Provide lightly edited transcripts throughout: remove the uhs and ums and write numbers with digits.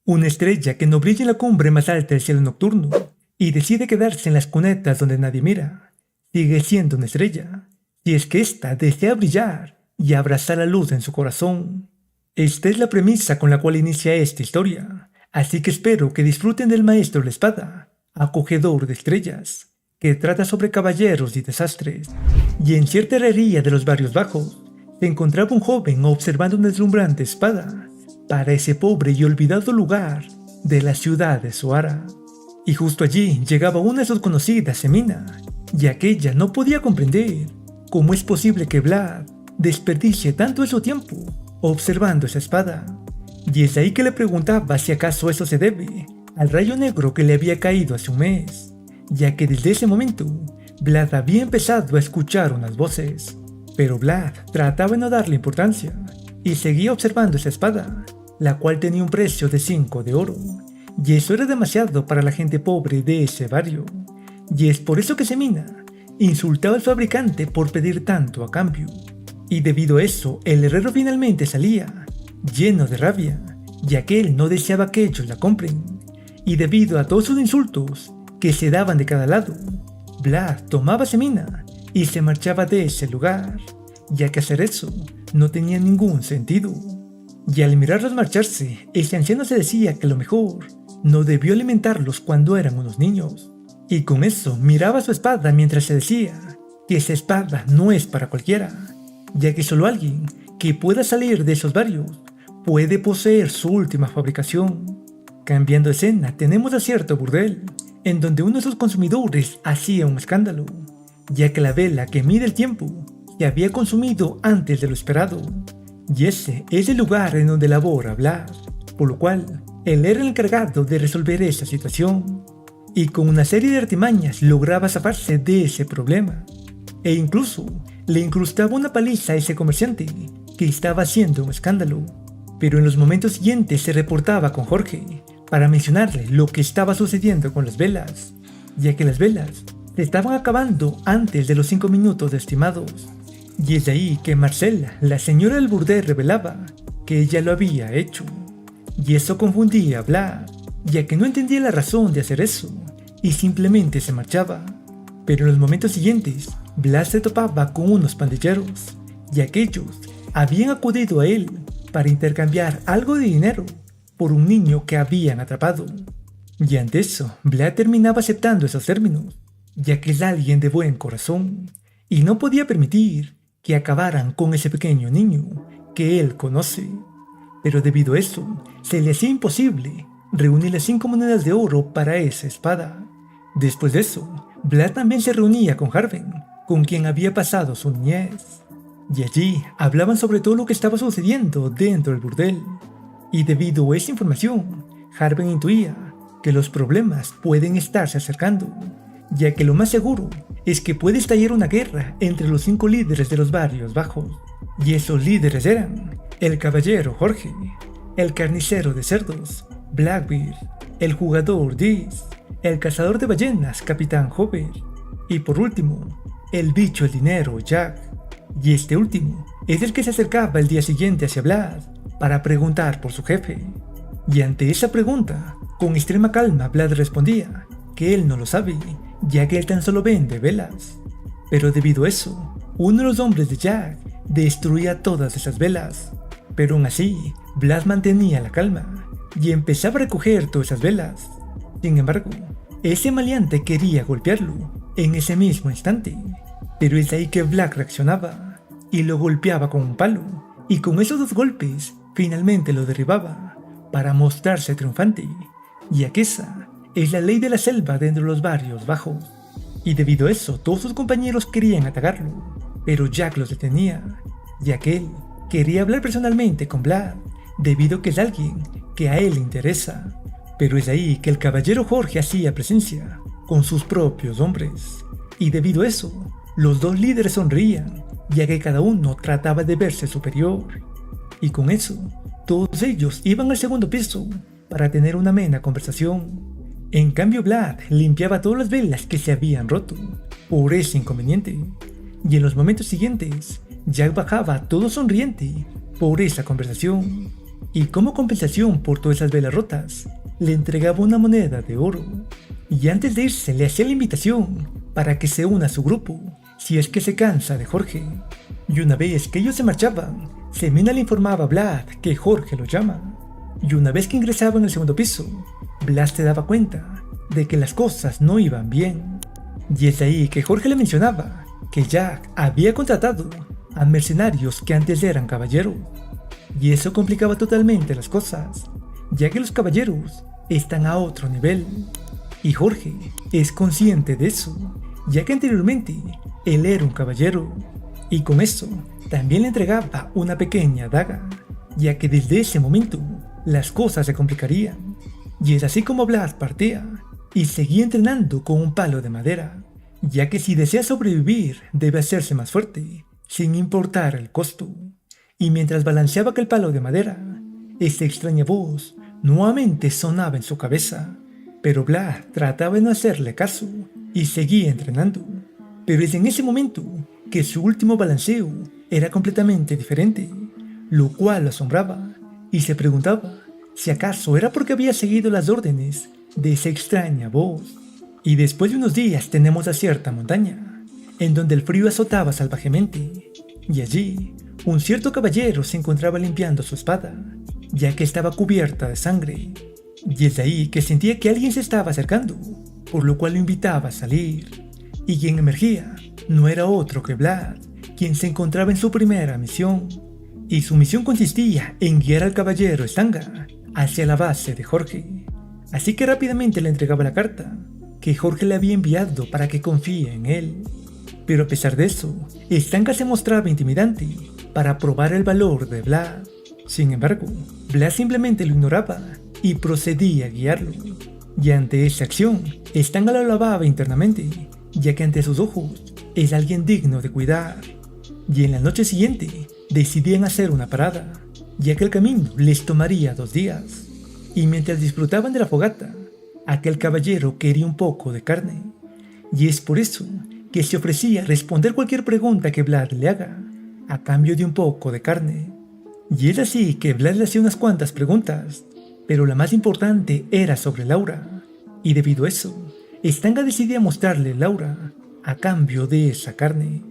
Una estrella que no brilla en la cumbre más alta del cielo nocturno y decide quedarse en las cunetas donde nadie mira, sigue siendo una estrella, si es que ésta desea brillar y abrazar la luz en su corazón. Esta es la premisa con la cual inicia esta historia, así que espero que disfruten del Maestro de la Espada, acogedor de estrellas, que trata sobre caballeros y desastres. Y en cierta herrería de los barrios bajos, se encontraba un joven observando una deslumbrante espada para ese pobre y olvidado lugar de la ciudad de Zoara. Y justo allí llegaba una de sus conocidas, Emina, y aquella no podía comprender cómo es posible que Vlad desperdicie tanto de su tiempo observando esa espada. Y es ahí que le preguntaba si acaso eso se debe al rayo negro que le había caído hace un mes, ya que desde ese momento Vlad había empezado a escuchar unas voces. Pero Vlad trataba de no darle importancia y seguía observando esa espada, la cual tenía un precio de 5 de oro, y eso era demasiado para la gente pobre de ese barrio. Y es por eso que Semina insultaba al fabricante por pedir tanto a cambio. Y debido a eso, el herrero finalmente salía, lleno de rabia, ya que él no deseaba que ellos la compren. Y debido a todos sus insultos que se daban de cada lado, Vlad tomaba a Semina y se marchaba de ese lugar, ya que hacer eso no tenía ningún sentido. Y al mirarlos marcharse, ese anciano se decía que lo mejor no debió alimentarlos cuando eran unos niños. Y con eso miraba su espada mientras se decía que esa espada no es para cualquiera, ya que solo alguien que pueda salir de esos barrios puede poseer su última fabricación. Cambiando de escena, tenemos a cierto burdel, en donde uno de sus consumidores hacía un escándalo, ya que la vela que mide el tiempo se había consumido antes de lo esperado. Y ese es el lugar en donde labora Vlad, por lo cual él era el encargado de resolver esa situación, y con una serie de artimañas lograba zafarse de ese problema, e incluso le incrustaba una paliza a ese comerciante que estaba haciendo un escándalo. Pero en los momentos siguientes se reportaba con Jorge para mencionarle lo que estaba sucediendo con las velas, ya que las velas se estaban acabando antes de los 5 minutos estimados. Y es de ahí que Marcela, la señora del burdel, revelaba que ella lo había hecho. Y eso confundía a Vlad, ya que no entendía la razón de hacer eso, y simplemente se marchaba. Pero en los momentos siguientes, Vlad se topaba con unos pandilleros, y aquellos habían acudido a él para intercambiar algo de dinero por un niño que habían atrapado. Y ante eso, Vlad terminaba aceptando esos términos, ya que es alguien de buen corazón, y no podía permitir que acabaran con ese pequeño niño que él conoce. Pero debido a eso, se le hacía imposible reunir las 5 monedas de oro para esa espada. Después de eso, Vlad también se reunía con Harven, con quien había pasado su niñez. Y allí hablaban sobre todo lo que estaba sucediendo dentro del burdel. Y debido a esa información, Harven intuía que los problemas pueden estarse acercando, ya que lo más seguro es que puede estallar una guerra entre los 5 líderes de los barrios bajos. Y esos líderes eran el caballero Jorge, el carnicero de cerdos, Blackbeard, el jugador Diz, el cazador de ballenas, Capitán Hover, y por último, el bicho el dinero, Jack. Y este último es el que se acercaba el día siguiente hacia Vlad para preguntar por su jefe. Y ante esa pregunta, con extrema calma Vlad respondía que él no lo sabe, ya que él tan solo vende velas. Pero debido a eso, uno de los hombres de Jack destruía todas esas velas. Pero aún así, Vlad mantenía la calma y empezaba a recoger todas esas velas. Sin embargo, ese maleante quería golpearlo en ese mismo instante. Pero es ahí que Vlad reaccionaba y lo golpeaba con un palo, y con esos 2 golpes finalmente lo derribaba para mostrarse triunfante, ya que esa es la ley de la selva dentro de los barrios bajos. Y debido a eso, todos sus compañeros querían atacarlo, pero Jack los detenía, ya que él quería hablar personalmente con Vlad, debido a que es alguien que a él le interesa. Pero es ahí que el caballero Jorge hacía presencia con sus propios hombres, y debido a eso, los 2 líderes sonreían, ya que cada uno trataba de verse superior. Y con eso, todos ellos iban al segundo piso para tener una amena conversación. En cambio, Vlad limpiaba todas las velas que se habían roto por ese inconveniente. Y en los momentos siguientes, Jack bajaba todo sonriente por esa conversación. y como compensación por todas esas velas rotas, le entregaba una moneda de oro. Y antes de irse le hacía la invitación para que se una a su grupo, si es que se cansa de Jorge. Y una vez que ellos se marchaban, Semina le informaba a Vlad que Jorge lo llama. Y una vez que ingresaba en el segundo piso, Vlad se daba cuenta de que las cosas no iban bien. Y es ahí que Jorge le mencionaba que Jack había contratado a mercenarios que antes eran caballeros. Y eso complicaba totalmente las cosas, ya que los caballeros están a otro nivel. Y Jorge es consciente de eso, ya que anteriormente él era un caballero. Y con eso también le entregaba una pequeña daga, ya que desde ese momento las cosas se complicarían. Y es así como Vlad partía y seguía entrenando con un palo de madera, ya que si desea sobrevivir debe hacerse más fuerte, sin importar el costo. Y mientras balanceaba aquel palo de madera, esa extraña voz nuevamente sonaba en su cabeza, pero Vlad trataba de no hacerle caso y seguía entrenando. Pero es en ese momento que su último balanceo era completamente diferente, lo cual lo asombraba y se preguntaba si acaso era porque había seguido las órdenes de esa extraña voz. Y después de unos días tenemos a cierta montaña, en donde el frío azotaba salvajemente, y allí un cierto caballero se encontraba limpiando su espada, ya que estaba cubierta de sangre, y es ahí que sentía que alguien se estaba acercando, por lo cual lo invitaba a salir, y quien emergía no era otro que Vlad, quien se encontraba en su primera misión, y su misión consistía en guiar al caballero Stanga hacia la base de Jorge. Así que rápidamente le entregaba la carta que Jorge le había enviado para que confíe en él. Pero a pesar de eso, Stanga se mostraba intimidante para probar el valor de Vlad. Sin embargo, Vlad simplemente lo ignoraba y procedía a guiarlo. Y ante esa acción, Stanga lo alababa internamente, ya que ante sus ojos es alguien digno de cuidar. Y en la noche siguiente, decidían hacer una parada, ya que el camino les tomaría 2 días. Y mientras disfrutaban de la fogata, aquel caballero quería un poco de carne, y es por eso que se ofrecía a responder cualquier pregunta que Vlad le haga, a cambio de un poco de carne. Y es así que Vlad le hacía unas cuantas preguntas, pero la más importante era sobre Laura, y debido a eso, Stanga decidía mostrarle Laura a cambio de esa carne.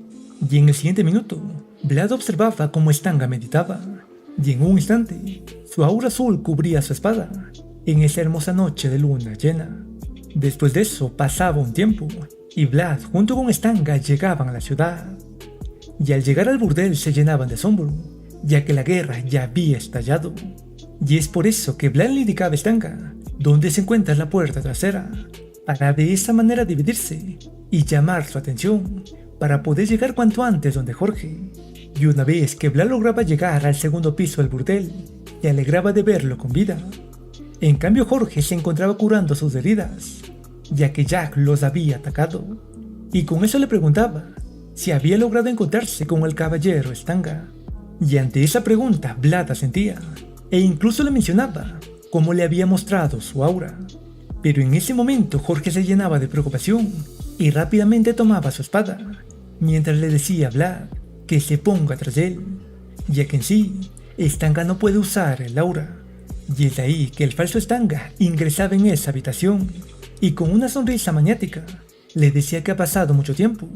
Y en el siguiente minuto, Vlad observaba cómo Stanga meditaba, y en un instante, su aura azul cubría su espada en esa hermosa noche de luna llena. Después de eso pasaba un tiempo, y Vlad junto con Stanga llegaban a la ciudad. Y al llegar al burdel se llenaban de asombro, ya que la guerra ya había estallado. Y es por eso que Vlad le indicaba a Stanga dónde se encuentra la puerta trasera, para de esa manera dividirse y llamar su atención, para poder llegar cuanto antes donde Jorge. Y una vez que Vlad lograba llegar al segundo piso del burdel, se alegraba de verlo con vida. En cambio Jorge se encontraba curando sus heridas, ya que Jack los había atacado, y con eso le preguntaba si había logrado encontrarse con el caballero Stanga. Y ante esa pregunta Vlad asentía, e incluso le mencionaba cómo le había mostrado su aura. Pero en ese momento Jorge se llenaba de preocupación y rápidamente tomaba su espada, mientras le decía a Vlad que se ponga tras él, ya que en sí, Stanga no puede usar el aura. Y es ahí que el falso Stanga ingresaba en esa habitación, y con una sonrisa maniática, le decía que ha pasado mucho tiempo,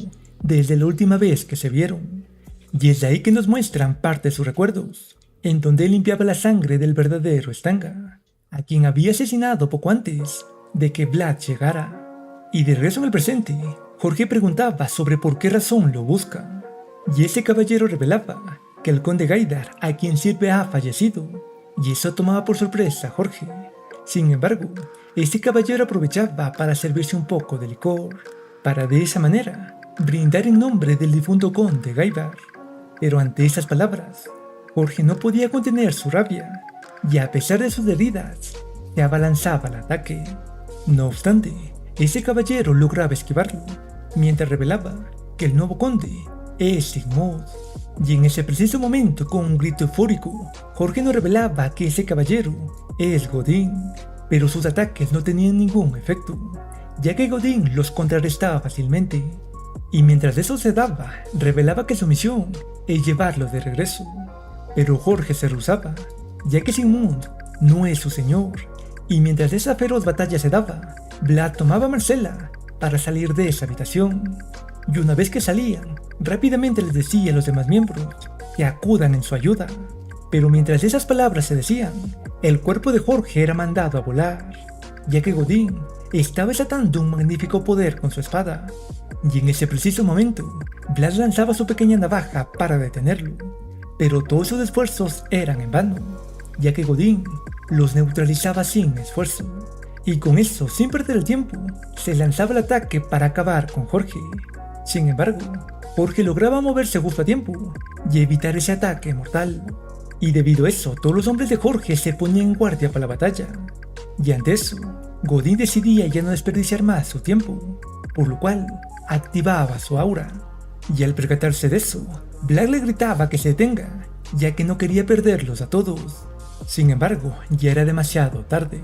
desde la última vez que se vieron. Y es ahí que nos muestran parte de sus recuerdos, en donde él limpiaba la sangre del verdadero Stanga, a quien había asesinado poco antes de que Vlad llegara. Y de regreso en el presente, Jorge preguntaba sobre por qué razón lo busca. Y ese caballero revelaba que el conde Gaidar, a quien sirve, ha fallecido, y eso tomaba por sorpresa a Jorge. Sin embargo, ese caballero aprovechaba para servirse un poco de licor, para de esa manera brindar en nombre del difunto conde Gaidar. Pero ante esas palabras, Jorge no podía contener su rabia, y a pesar de sus heridas, se abalanzaba al ataque. No obstante, ese caballero lograba esquivarlo, mientras revelaba que el nuevo conde es Sigmund. Y en ese preciso momento, con un grito eufórico, Jorge nos revelaba que ese caballero es Godín, pero sus ataques no tenían ningún efecto, ya que Godín los contrarrestaba fácilmente. Y mientras eso se daba, revelaba que su misión es llevarlo de regreso. Pero Jorge se rehusaba, ya que Sigmund no es su señor, y mientras esa feroz batalla se daba, Vlad tomaba a Marcela para salir de esa habitación, y una vez que salían, rápidamente les decía a los demás miembros que acudan en su ayuda. Pero mientras esas palabras se decían, el cuerpo de Jorge era mandado a volar, ya que Godín estaba desatando un magnífico poder con su espada, y en ese preciso momento, Vlad lanzaba su pequeña navaja para detenerlo, pero todos sus esfuerzos eran en vano, ya que Godín los neutralizaba sin esfuerzo, y con eso, sin perder el tiempo, se lanzaba el ataque para acabar con Jorge. Sin embargo, Jorge lograba moverse justo a tiempo y evitar ese ataque mortal, y debido a eso, todos los hombres de Jorge se ponían en guardia para la batalla, y ante eso, Godín decidía ya no desperdiciar más su tiempo, por lo cual activaba su aura, y al percatarse de eso, Vlad le gritaba que se detenga, ya que no quería perderlos a todos. Sin embargo, ya era demasiado tarde,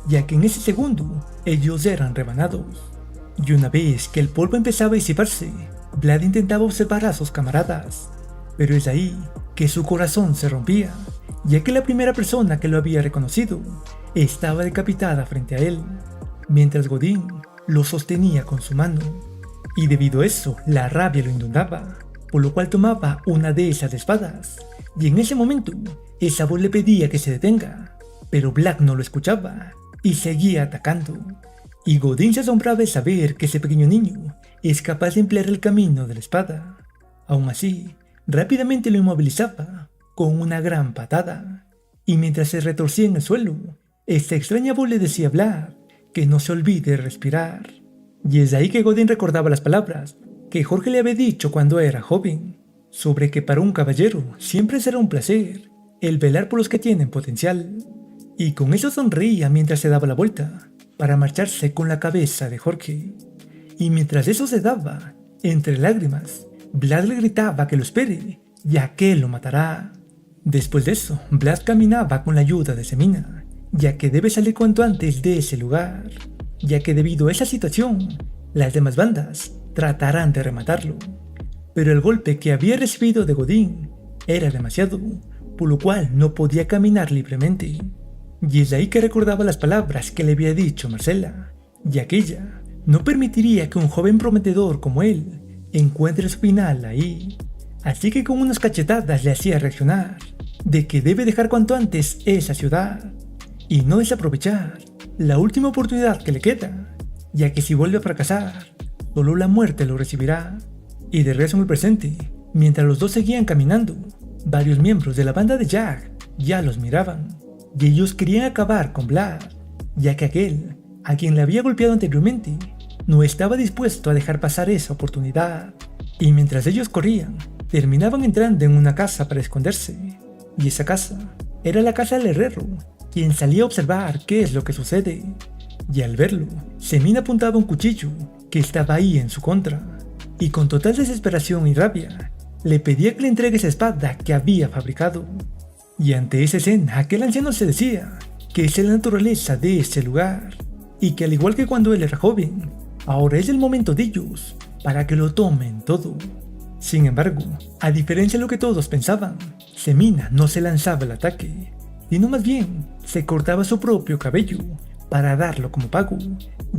ya que en ese segundo ellos eran rebanados, y una vez que el polvo empezaba a disiparse, Vlad intentaba observar a sus camaradas, pero es ahí que su corazón se rompía, ya que la primera persona que lo había reconocido estaba decapitada frente a él, mientras Godín lo sostenía con su mano, y debido a eso la rabia lo inundaba, por lo cual tomaba una de esas espadas, y en ese momento esa voz le pedía que se detenga, pero Vlad no lo escuchaba y seguía atacando, y Godín se asombraba de saber que ese pequeño niño es capaz de emplear el camino de la espada. Aún así, rápidamente lo inmovilizaba con una gran patada, y mientras se retorcía en el suelo, esta extraña voz le decía a Vlad que no se olvide de respirar, y es ahí que Godín recordaba las palabras que Jorge le había dicho cuando era joven, sobre que para un caballero siempre será un placer el velar por los que tienen potencial, y con eso sonreía mientras se daba la vuelta para marcharse con la cabeza de Jorge. Y mientras eso se daba, entre lágrimas, Vlad le gritaba que lo espere, ya que él lo matará. Después de eso, Vlad caminaba con la ayuda de Semina, ya que debe salir cuanto antes de ese lugar, ya que debido a esa situación, las demás bandas tratarán de rematarlo. Pero el golpe que había recibido de Godín era demasiado, por lo cual no podía caminar libremente. Y es ahí que recordaba las palabras que le había dicho Marcela, y aquella no permitiría que un joven prometedor como él encuentre su final ahí. Así que con unas cachetadas le hacía reaccionar de que debe dejar cuanto antes esa ciudad y no desaprovechar la última oportunidad que le queda, ya que si vuelve a fracasar, solo la muerte lo recibirá. Y de regreso en el presente, mientras los dos seguían caminando, varios miembros de la banda de Jack ya los miraban, y ellos querían acabar con Vlad, ya que aquel, a quien le había golpeado anteriormente, no estaba dispuesto a dejar pasar esa oportunidad. Y mientras ellos corrían, terminaban entrando en una casa para esconderse, y esa casa era la casa del herrero, quien salía a observar qué es lo que sucede, y al verlo, Semina apuntaba un cuchillo que estaba ahí en su contra, y con total desesperación y rabia, le pedía que le entregue esa espada que había fabricado. Y ante esa escena, aquel anciano se decía que esa es la naturaleza de ese lugar, y que al igual que cuando él era joven, ahora es el momento de ellos para que lo tomen todo. Sin embargo, a diferencia de lo que todos pensaban, Semina no se lanzaba al ataque, sino más bien se cortaba su propio cabello para darlo como pago,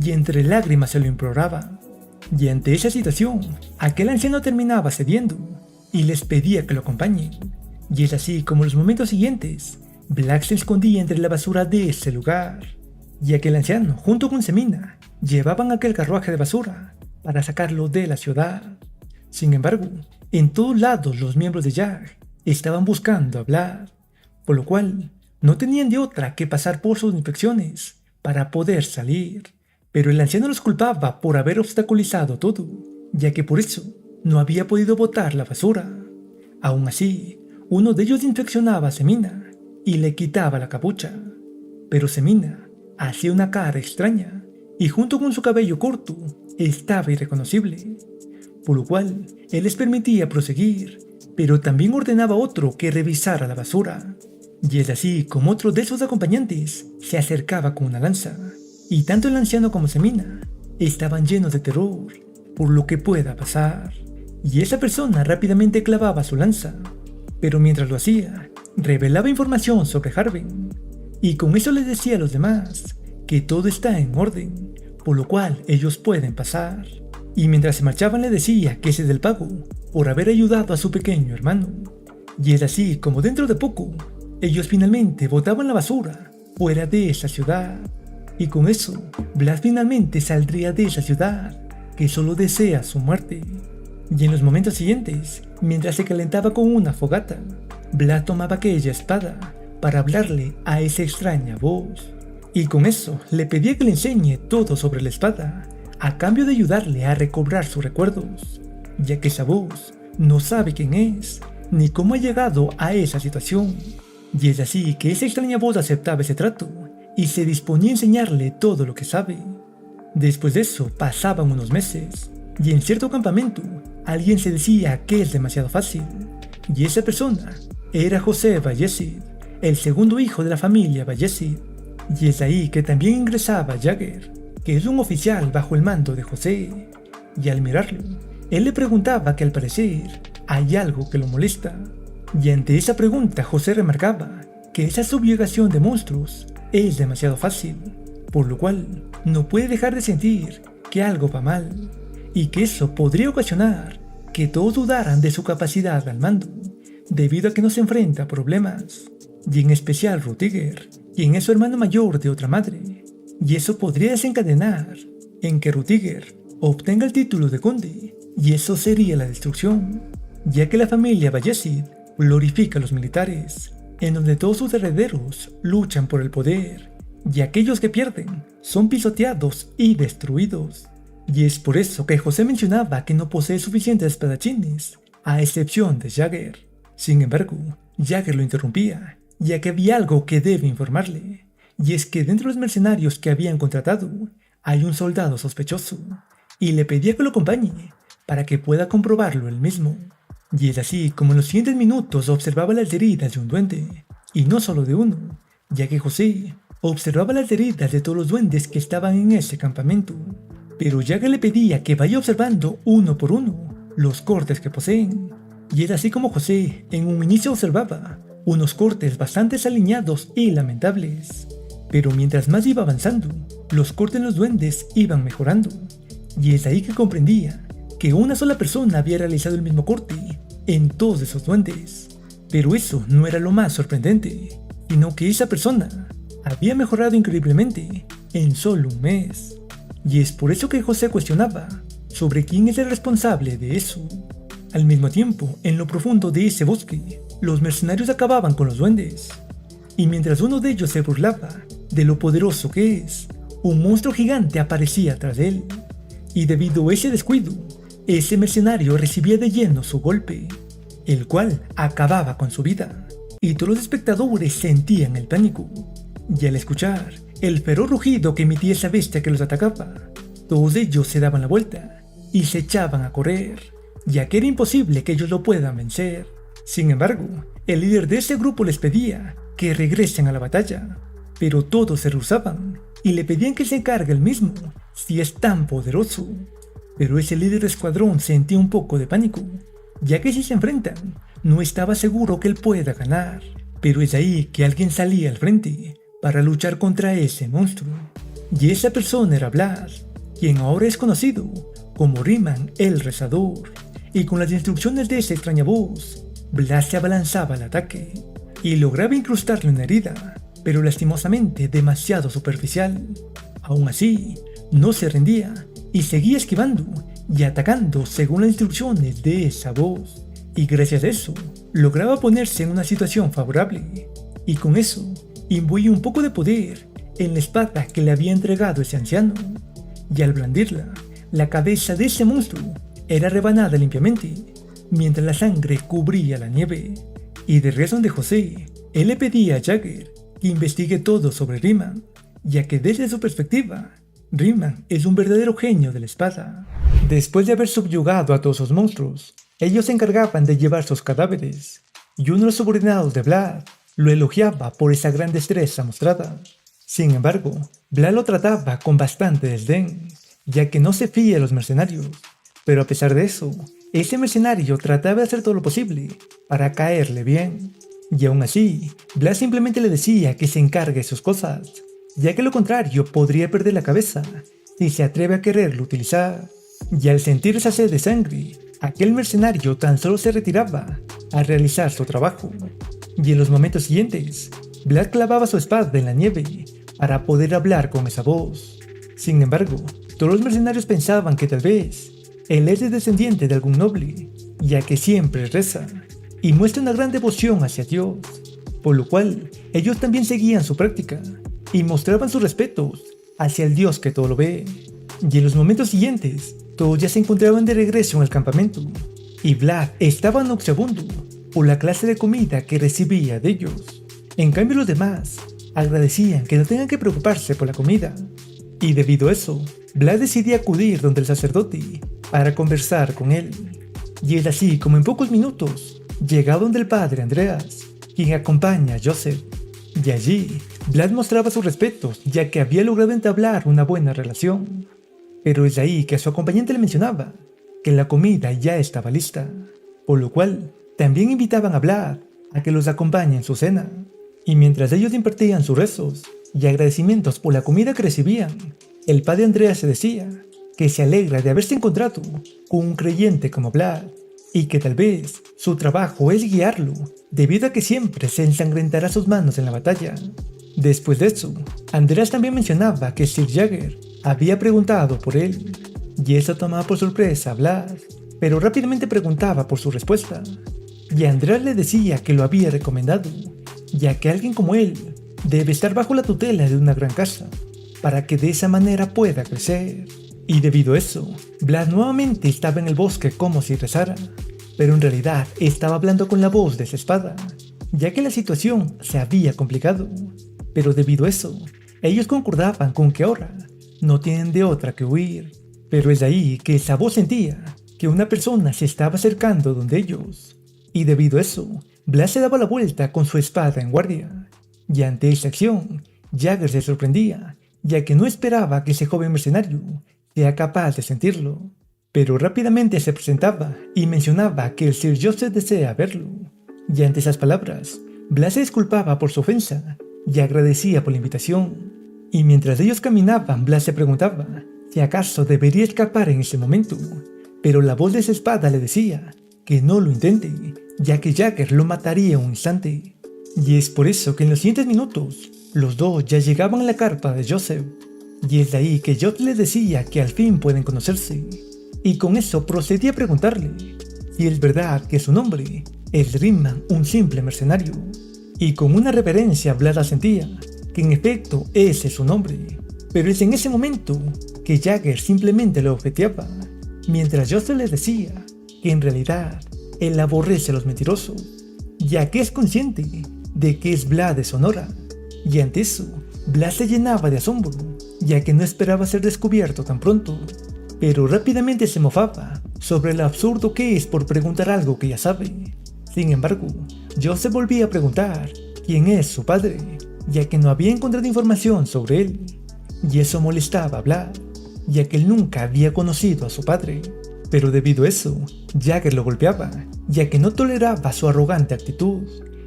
y entre lágrimas se lo imploraba. Y ante esa situación, aquel anciano terminaba cediendo y les pedía que lo acompañen. Y es así como en los momentos siguientes, Vlad se escondía entre la basura de ese lugar, y aquel anciano, junto con Semina, llevaban aquel carruaje de basura para sacarlo de la ciudad. Sin embargo, en todos lados los miembros de Jack estaban buscando a Vlad, por lo cual no tenían de otra que pasar por sus inspecciones para poder salir. Pero el anciano los culpaba por haber obstaculizado todo, ya que por eso no había podido botar la basura. Aún así, uno de ellos inspeccionaba a Semina y le quitaba la capucha, pero Semina hacía una cara extraña y junto con su cabello corto estaba irreconocible, por lo cual él les permitía proseguir, pero también ordenaba a otro que revisara la basura. Y es así como otro de sus acompañantes se acercaba con una lanza, y tanto el anciano como Semina estaban llenos de terror por lo que pueda pasar, y esa persona rápidamente clavaba su lanza, pero mientras lo hacía, revelaba información sobre Harvin, y con eso les decía a los demás que todo está en orden, por lo cual ellos pueden pasar. Y mientras se marchaban le decía que ese es el pago por haber ayudado a su pequeño hermano. Y es así como dentro de poco, ellos finalmente botaban la basura fuera de esa ciudad. Y con eso, Vlad finalmente saldría de esa ciudad que solo desea su muerte. Y en los momentos siguientes, mientras se calentaba con una fogata, Vlad tomaba aquella espada para hablarle a esa extraña voz. Y con eso le pedía que le enseñe todo sobre la espada, a cambio de ayudarle a recobrar sus recuerdos, ya que esa voz no sabe quién es, ni cómo ha llegado a esa situación. Y es así que esa extraña voz aceptaba ese trato, y se disponía a enseñarle todo lo que sabe. Después de eso pasaban unos meses, y en cierto campamento alguien se decía que es demasiado fácil, y esa persona era José Bayezid, el segundo hijo de la familia Bayezid. Y es ahí que también ingresaba Jagger, que es un oficial bajo el mando de José, y al mirarlo, él le preguntaba que al parecer hay algo que lo molesta, y ante esa pregunta José remarcaba que esa subyugación de monstruos es demasiado fácil, por lo cual no puede dejar de sentir que algo va mal, y que eso podría ocasionar que todos dudaran de su capacidad al mando, debido a que no se enfrenta a problemas, y en especial Rüdiger, quien es su hermano mayor de otra madre, y eso podría desencadenar en que Rüdiger obtenga el título de conde, y eso sería la destrucción, ya que la familia Bayezid glorifica a los militares, en donde todos sus herederos luchan por el poder, y aquellos que pierden son pisoteados y destruidos. Y es por eso que José mencionaba que no posee suficientes espadachines, a excepción de Jagger. Sin embargo, Jagger lo interrumpía, ya que había algo que debe informarle, y es que dentro de los mercenarios que habían contratado, hay un soldado sospechoso, y le pedía que lo acompañe, para que pueda comprobarlo él mismo. Y es así como en los siguientes minutos observaba las heridas de un duende, y no solo de uno, ya que José observaba las heridas de todos los duendes que estaban en ese campamento, pero Jagger le pedía que vaya observando uno por uno los cortes que poseen, y es así como José en un inicio observaba unos cortes bastante desaliñados y lamentables, pero mientras más iba avanzando, los cortes en los duendes iban mejorando, y es ahí que comprendía que una sola persona había realizado el mismo corte en todos esos duendes. Pero eso no era lo más sorprendente, sino que esa persona había mejorado increíblemente en solo un mes. Y es por eso que José cuestionaba sobre quién es el responsable de eso. Al mismo tiempo, en lo profundo de ese bosque, los mercenarios acababan con los duendes. Y mientras uno de ellos se burlaba de lo poderoso que es, un monstruo gigante aparecía tras de él. Y debido a ese descuido, ese mercenario recibía de lleno su golpe, el cual acababa con su vida, y todos los espectadores sentían el pánico. Y al escuchar el feroz rugido que emitía esa bestia que los atacaba, todos ellos se daban la vuelta y se echaban a correr, ya que era imposible que ellos lo puedan vencer. Sin embargo, el líder de ese grupo les pedía que regresen a la batalla, pero todos se rehusaban y le pedían que se encargue él mismo si es tan poderoso. Pero ese líder de escuadrón sentía un poco de pánico, ya que si se enfrentan, no estaba seguro que él pueda ganar. Pero es ahí que alguien salía al frente para luchar contra ese monstruo, y esa persona era Vlad, quien ahora es conocido como Riemann el Rezador, y con las instrucciones de esa extraña voz, Vlad se abalanzaba al ataque, y lograba incrustarle una herida, pero lastimosamente demasiado superficial. Aún así, no se rendía, y seguía esquivando y atacando según las instrucciones de esa voz, y gracias a eso, lograba ponerse en una situación favorable, y con eso, imbuía un poco de poder en la espada que le había entregado ese anciano, y al blandirla, la cabeza de ese monstruo era rebanada limpiamente, mientras la sangre cubría la nieve. Y de regreso de José, él le pedía a Jagger que investigue todo sobre Riemann, ya que desde su perspectiva, Riemann es un verdadero genio de la espada. Después de haber subyugado a todos los monstruos, ellos se encargaban de llevar sus cadáveres, y uno de los subordinados de Vlad lo elogiaba por esa gran destreza mostrada. Sin embargo, Vlad lo trataba con bastante desdén, ya que no se fía de los mercenarios, pero a pesar de eso, ese mercenario trataba de hacer todo lo posible para caerle bien. Y aún así, Vlad simplemente le decía que se encargue de sus cosas, ya que lo contrario podría perder la cabeza si se atreve a quererlo utilizar. Y al sentir esa sed de sangre, aquel mercenario tan solo se retiraba a realizar su trabajo. Y en los momentos siguientes, Vlad clavaba su espada en la nieve para poder hablar con esa voz. Sin embargo, todos los mercenarios pensaban que tal vez él es el descendiente de algún noble, ya que siempre reza y muestra una gran devoción hacia Dios, por lo cual ellos también seguían su práctica y mostraban sus respetos hacia el Dios que todo lo ve. Y en los momentos siguientes, todos ya se encontraban de regreso en el campamento, y Vlad estaba nauseabundo por la clase de comida que recibía de ellos. En cambio los demás agradecían que no tengan que preocuparse por la comida, y debido a eso, Vlad decidía acudir donde el sacerdote para conversar con él. Y es así como en pocos minutos llega donde el padre Andreas, quien acompaña a Joseph. Y allí, Vlad mostraba sus respetos, ya que había logrado entablar una buena relación. Pero es ahí que a su acompañante le mencionaba que la comida ya estaba lista, por lo cual también invitaban a Vlad a que los acompañe en su cena. Y mientras ellos impartían sus rezos y agradecimientos por la comida que recibían, el padre Andreas se decía que se alegra de haberse encontrado con un creyente como Vlad, y que tal vez su trabajo es guiarlo, debido a que siempre se ensangrentará sus manos en la batalla. Después de eso, Andreas también mencionaba que Sir Jagger había preguntado por él, y eso tomaba por sorpresa a Vlad, pero rápidamente preguntaba por su respuesta, y Andreas le decía que lo había recomendado, ya que alguien como él debe estar bajo la tutela de una gran casa, para que de esa manera pueda crecer. Y debido a eso, Vlad nuevamente estaba en el bosque como si rezara, pero en realidad estaba hablando con la voz de su espada, ya que la situación se había complicado. Pero debido a eso, ellos concordaban con que ahora no tienen de otra que huir. Pero es ahí que esa voz sentía que una persona se estaba acercando donde ellos, y debido a eso, Vlad se daba la vuelta con su espada en guardia. Y ante esa acción, Jagger se sorprendía, ya que no esperaba que ese joven mercenario sea capaz de sentirlo. Pero rápidamente se presentaba y mencionaba que el Sir Joseph desea verlo. Y ante esas palabras, Vlad se disculpaba por su ofensa y agradecía por la invitación. Y mientras ellos caminaban, Vlad se preguntaba si acaso debería escapar en ese momento, pero la voz de esa espada le decía que no lo intente, ya que Jagger lo mataría en un instante. Y es por eso que en los siguientes minutos, los dos ya llegaban a la carpa de Joseph. Y es de ahí que Joseph les decía que al fin pueden conocerse, y con eso procedía a preguntarle si es verdad que su nombre es Rimman, un simple mercenario. Y con una reverencia Vlad asentía que en efecto ese es su nombre, pero es en ese momento que Jagger simplemente lo objeteaba, mientras Joseph les decía que en realidad él aborrece a los mentirosos, ya que es consciente de que es Vlad de Sonora. Y ante eso, Vlad se llenaba de asombro, ya que no esperaba ser descubierto tan pronto, pero rápidamente se mofaba sobre lo absurdo que es por preguntar algo que ya sabe. Sin embargo, Joseph volvía a preguntar quién es su padre, ya que no había encontrado información sobre él, y eso molestaba a Vlad, ya que él nunca había conocido a su padre. Pero debido a eso, Jagger lo golpeaba, ya que no toleraba su arrogante actitud,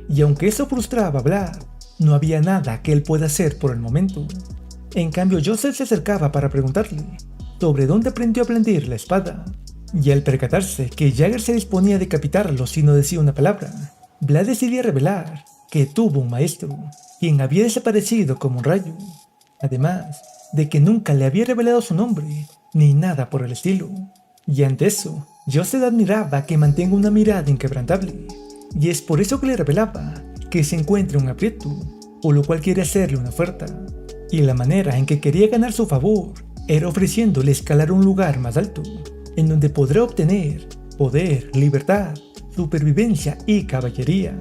y aunque eso frustraba a Vlad, no había nada que él pueda hacer por el momento. En cambio, Joseph se acercaba para preguntarle sobre dónde aprendió a blandir la espada, y al percatarse que Jagger se disponía a decapitarlo si no decía una palabra, Vlad decidía revelar que tuvo un maestro, quien había desaparecido como un rayo, además de que nunca le había revelado su nombre, ni nada por el estilo. Y ante eso, Joseph admiraba que mantenga una mirada inquebrantable, y es por eso que le revelaba que se encuentra en un aprieto, por lo cual quiere hacerle una oferta, y la manera en que quería ganar su favor era ofreciéndole escalar un lugar más alto, en donde podrá obtener poder, libertad, supervivencia y caballería.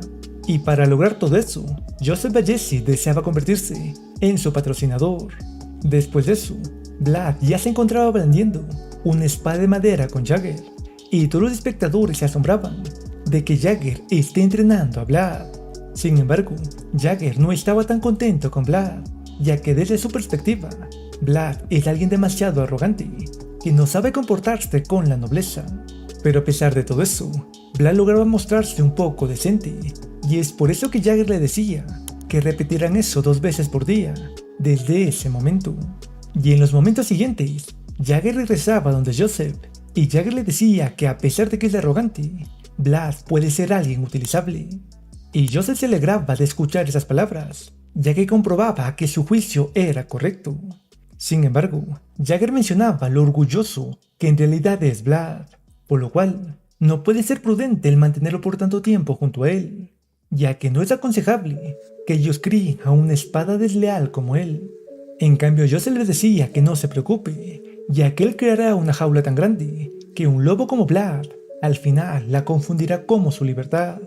Y para lograr todo eso, Joseph Ballesi deseaba convertirse en su patrocinador. Después de eso, Vlad ya se encontraba blandiendo una espada de madera con Jagger, y todos los espectadores se asombraban de que Jagger esté entrenando a Vlad. Sin embargo, Jagger no estaba tan contento con Vlad, ya que desde su perspectiva, Vlad es alguien demasiado arrogante, que no sabe comportarse con la nobleza. Pero a pesar de todo eso, Vlad lograba mostrarse un poco decente, y es por eso que Jagger le decía que repetirán eso 2 veces por día, desde ese momento. Y en los momentos siguientes, Jagger regresaba donde Joseph, y Jagger le decía que a pesar de que es arrogante, Vlad puede ser alguien utilizable. Y Joseph se alegraba de escuchar esas palabras, ya que comprobaba que su juicio era correcto. Sin embargo, Jagger mencionaba lo orgulloso que en realidad es Vlad, por lo cual no puede ser prudente el mantenerlo por tanto tiempo junto a él, ya que no es aconsejable que ellos críen a una espada desleal como él. En cambio, Joseph les decía que no se preocupe, ya que él creará una jaula tan grande que un lobo como Vlad al final la confundirá como su libertad.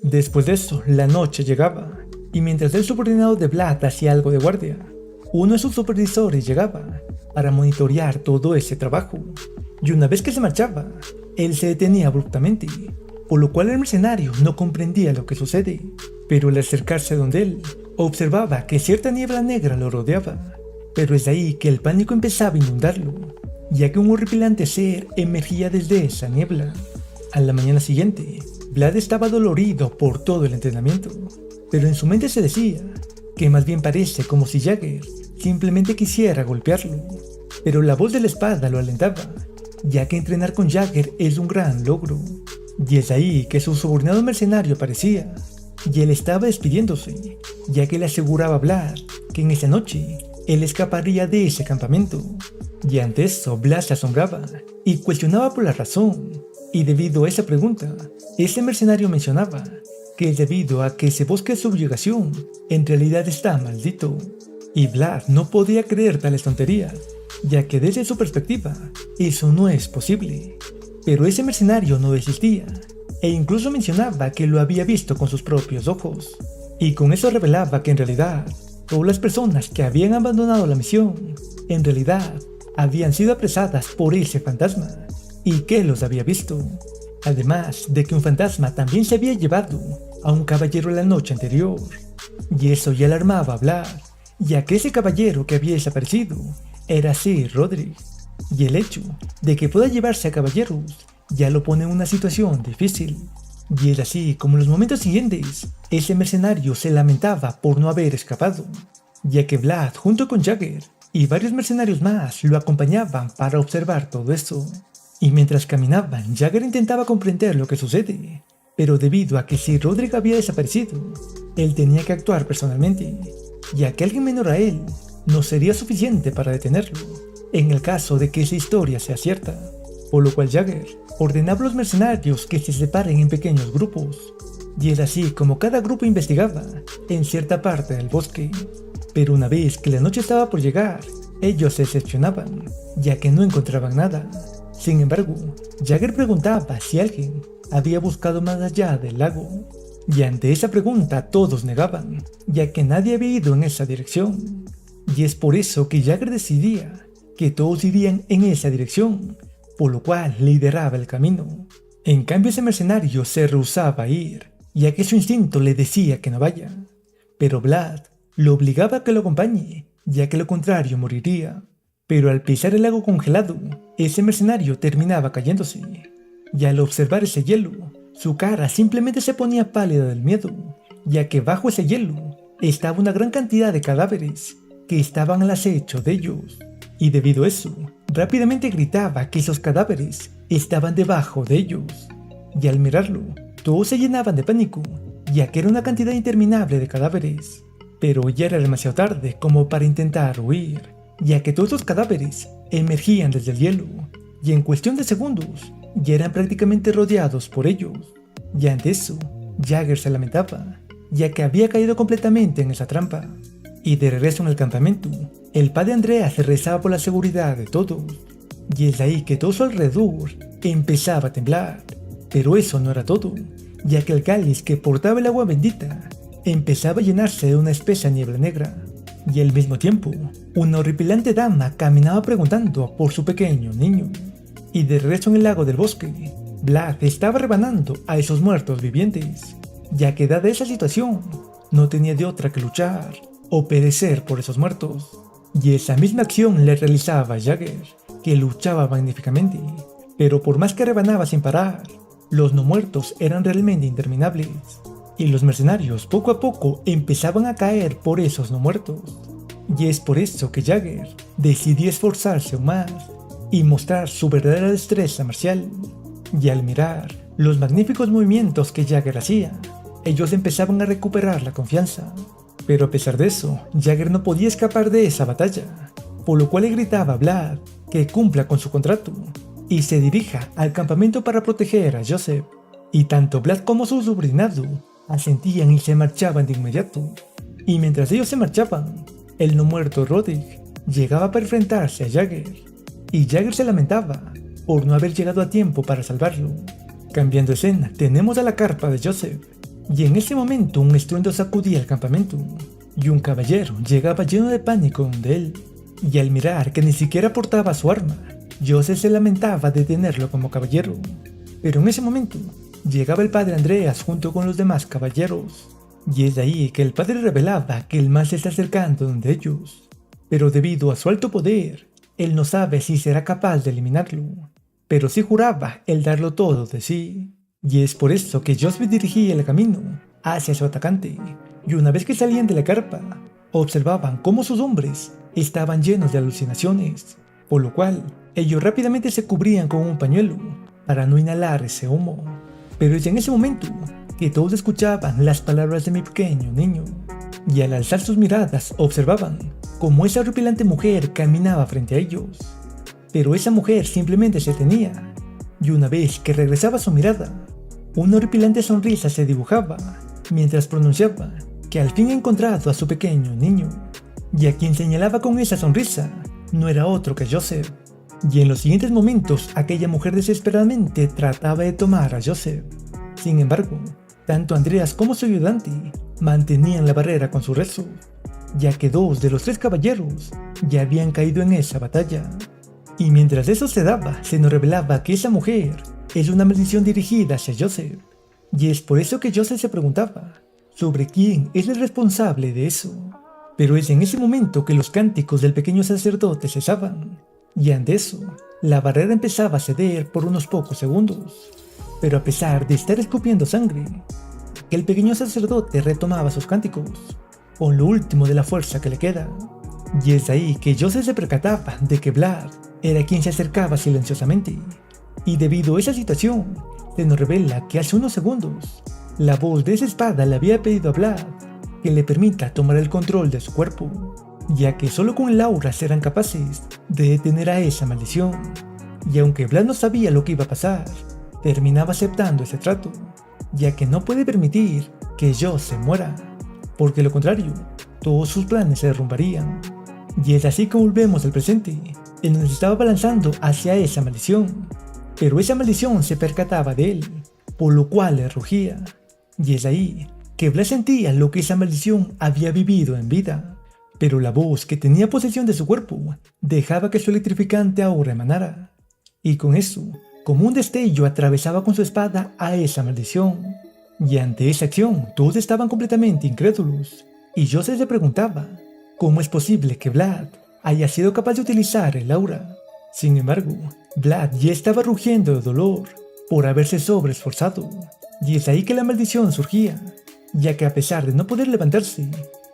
Después de eso, la noche llegaba, y mientras el subordinado de Vlad hacía algo de guardia, uno de sus supervisores llegaba para monitorear todo ese trabajo, y una vez que se marchaba, él se detenía abruptamente, por lo cual el mercenario no comprendía lo que sucede, pero al acercarse donde él, observaba que cierta niebla negra lo rodeaba, pero es ahí que el pánico empezaba a inundarlo, ya que un horripilante ser emergía desde esa niebla. A la mañana siguiente, Vlad estaba dolorido por todo el entrenamiento, pero en su mente se decía que más bien parece como si Jagger simplemente quisiera golpearlo, pero la voz de la espada lo alentaba, ya que entrenar con Jagger es un gran logro. Y es ahí que su subordinado mercenario aparecía, y él estaba despidiéndose, ya que le aseguraba a Vlad que en esa noche él escaparía de ese campamento. Y ante eso Vlad se asombraba y cuestionaba por la razón, y debido a esa pregunta, ese mercenario mencionaba que es debido a que ese bosque de subjugación en realidad está maldito. Y Vlad no podía creer tales tonterías, ya que desde su perspectiva, eso no es posible. Pero ese mercenario no desistía, e incluso mencionaba que lo había visto con sus propios ojos, y con eso revelaba que en realidad, todas las personas que habían abandonado la misión, en realidad, habían sido apresadas por ese fantasma, y que los había visto. Además de que un fantasma también se había llevado a un caballero la noche anterior, y eso ya alarmaba a Vlad, ya que ese caballero que había desaparecido era Sir Roderick, y el hecho de que pueda llevarse a caballeros ya lo pone en una situación difícil. Y es así como en los momentos siguientes, ese mercenario se lamentaba por no haber escapado, ya que Vlad junto con Jagger y varios mercenarios más lo acompañaban para observar todo esto. Y mientras caminaban, Jagger intentaba comprender lo que sucede, pero debido a que Sir Roderick había desaparecido, él tenía que actuar personalmente, ya que alguien menor a él no sería suficiente para detenerlo, en el caso de que esa historia sea cierta, por lo cual Jagger ordenaba a los mercenarios que se separen en pequeños grupos, y es así como cada grupo investigaba en cierta parte del bosque. Pero una vez que la noche estaba por llegar, ellos se decepcionaban, ya que no encontraban nada. Sin embargo, Jagger preguntaba si alguien había buscado más allá del lago, y ante esa pregunta todos negaban, ya que nadie había ido en esa dirección. Y es por eso que Jagger decidía que todos irían en esa dirección, por lo cual lideraba el camino. En cambio ese mercenario se rehusaba a ir, ya que su instinto le decía que no vaya, pero Vlad lo obligaba a que lo acompañe, ya que lo contrario moriría. Pero al pisar el lago congelado, ese mercenario terminaba cayéndose, y al observar ese hielo, su cara simplemente se ponía pálida del miedo, ya que bajo ese hielo estaba una gran cantidad de cadáveres que estaban al acecho de ellos, y debido a eso, rápidamente gritaba que esos cadáveres estaban debajo de ellos, y al mirarlo, todos se llenaban de pánico, ya que era una cantidad interminable de cadáveres, pero ya era demasiado tarde como para intentar huir, ya que todos los cadáveres emergían desde el hielo, y en cuestión de segundos ya eran prácticamente rodeados por ellos. Y ante eso, Jagger se lamentaba, ya que había caído completamente en esa trampa. Y de regreso en el campamento, el padre Andrea se rezaba por la seguridad de todos, y es ahí que todo su alrededor empezaba a temblar. Pero eso no era todo, ya que el cáliz que portaba el agua bendita empezaba a llenarse de una espesa niebla negra, y al mismo tiempo, una horripilante dama caminaba preguntando por su pequeño niño. Y de regreso en el lago del bosque, Vlad estaba rebanando a esos muertos vivientes, ya que dada esa situación, no tenía de otra que luchar o perecer por esos muertos. Y esa misma acción le realizaba a Jagger, que luchaba magníficamente, pero por más que rebanaba sin parar, los no muertos eran realmente interminables. y los mercenarios poco a poco empezaban a caer por esos no muertos. Y es por eso que Jagger decidió esforzarse aún más y mostrar su verdadera destreza marcial. Y al mirar los magníficos movimientos que Jagger hacía, ellos empezaban a recuperar la confianza. Pero a pesar de eso, Jagger no podía escapar de esa batalla, por lo cual le gritaba a Vlad que cumpla con su contrato y se dirija al campamento para proteger a Joseph. Y tanto Vlad como su subordinado asentían y se marchaban de inmediato. Y mientras ellos se marchaban, el no muerto Roderick llegaba para enfrentarse a Jagger, y Jagger se lamentaba por no haber llegado a tiempo para salvarlo. Cambiando escena, tenemos a la carpa de Joseph, y en ese momento un estruendo sacudía el campamento, y un caballero llegaba lleno de pánico donde él, y al mirar que ni siquiera portaba su arma, Joseph se lamentaba de tenerlo como caballero. Pero en ese momento, llegaba el padre Andreas junto con los demás caballeros, y es de ahí que el padre revelaba que el mal se está acercando donde ellos, pero debido a su alto poder, él no sabe si será capaz de eliminarlo, pero sí juraba el darlo todo de sí. Y es por eso que Joseph dirigía el camino hacia su atacante, y una vez que salían de la carpa, observaban cómo sus hombres estaban llenos de alucinaciones, por lo cual ellos rápidamente se cubrían con un pañuelo para no inhalar ese humo. Pero es en ese momento que todos escuchaban las palabras de mi pequeño niño, y al alzar sus miradas observaban cómo esa horripilante mujer caminaba frente a ellos. Pero esa mujer simplemente se detenía, y una vez que regresaba su mirada, una horripilante sonrisa se dibujaba mientras pronunciaba que al fin ha encontrado a su pequeño niño, y a quien señalaba con esa sonrisa no era otro que Joseph. Y en los siguientes momentos aquella mujer desesperadamente trataba de tomar a Joseph. Sin embargo, tanto Andreas como su ayudante mantenían la barrera con su rezo, ya que 2 de los 3 caballeros ya habían caído en esa batalla. Y mientras eso se daba, se nos revelaba que esa mujer es una maldición dirigida hacia Joseph, y es por eso que Joseph se preguntaba sobre quién es el responsable de eso. Pero es en ese momento que los cánticos del pequeño sacerdote cesaban, y ante eso, la barrera empezaba a ceder por unos pocos segundos. Pero a pesar de estar escupiendo sangre, el pequeño sacerdote retomaba sus cánticos, con lo último de la fuerza que le queda. Y es ahí que Joseph se percataba de que Vlad era quien se acercaba silenciosamente. Y debido a esa situación, se nos revela que hace unos segundos, la voz de esa espada le había pedido a Vlad que le permita tomar el control de su cuerpo, ya que solo con el aura serán capaces de detener a esa maldición. Y aunque Vlad no sabía lo que iba a pasar, terminaba aceptando ese trato, ya que no puede permitir que Joseph muera, porque de lo contrario, todos sus planes se derrumbarían. Y es así como volvemos al presente, en donde se estaba balanzando hacia esa maldición, pero esa maldición se percataba de él, por lo cual le rugía. Y es ahí que Vlad sentía lo que esa maldición había vivido en vida, pero la voz que tenía posesión de su cuerpo dejaba que su electrificante aura emanara, y con eso, como un destello, atravesaba con su espada a esa maldición. Y ante esa acción, todos estaban completamente incrédulos, y Joseph se preguntaba cómo es posible que Vlad haya sido capaz de utilizar el aura. Sin embargo, Vlad ya estaba rugiendo de dolor por haberse sobreesforzado, y es ahí que la maldición surgía, ya que a pesar de no poder levantarse,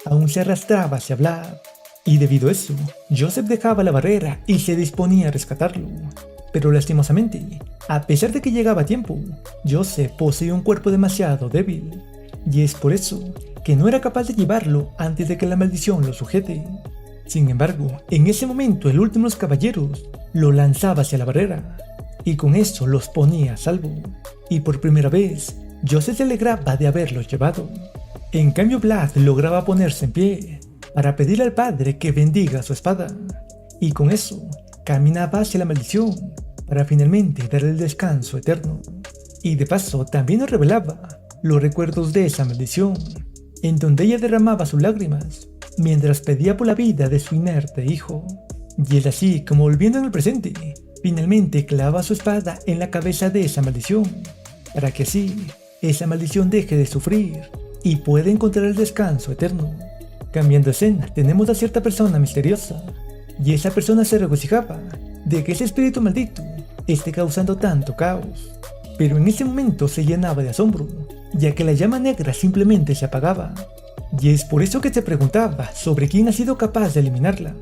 aún se arrastraba hacia Vlad. Y debido a eso, Joseph dejaba la barrera y se disponía a rescatarlo. Pero lastimosamente, a pesar de que llegaba a tiempo, Joseph poseía un cuerpo demasiado débil, y es por eso que no era capaz de llevarlo antes de que la maldición lo sujete. Sin embargo, en ese momento el último de los caballeros lo lanzaba hacia la barrera, y con eso los ponía a salvo, y por primera vez, Joseph se alegraba de haberlos llevado. En cambio, Vlad lograba ponerse en pie para pedirle al padre que bendiga su espada, y con eso caminaba hacia la maldición para finalmente darle el descanso eterno. Y de paso también nos revelaba los recuerdos de esa maldición, en donde ella derramaba sus lágrimas mientras pedía por la vida de su inerte hijo. Y es así como, volviendo en el presente, finalmente clava su espada en la cabeza de esa maldición, para que así esa maldición deje de sufrir y pueda encontrar el descanso eterno. Cambiando escena, tenemos a cierta persona misteriosa, y esa persona se regocijaba de que ese espíritu maldito esté causando tanto caos, pero en ese momento se llenaba de asombro ya que la llama negra simplemente se apagaba. Y es por eso que se preguntaba sobre quién ha sido capaz de eliminarla,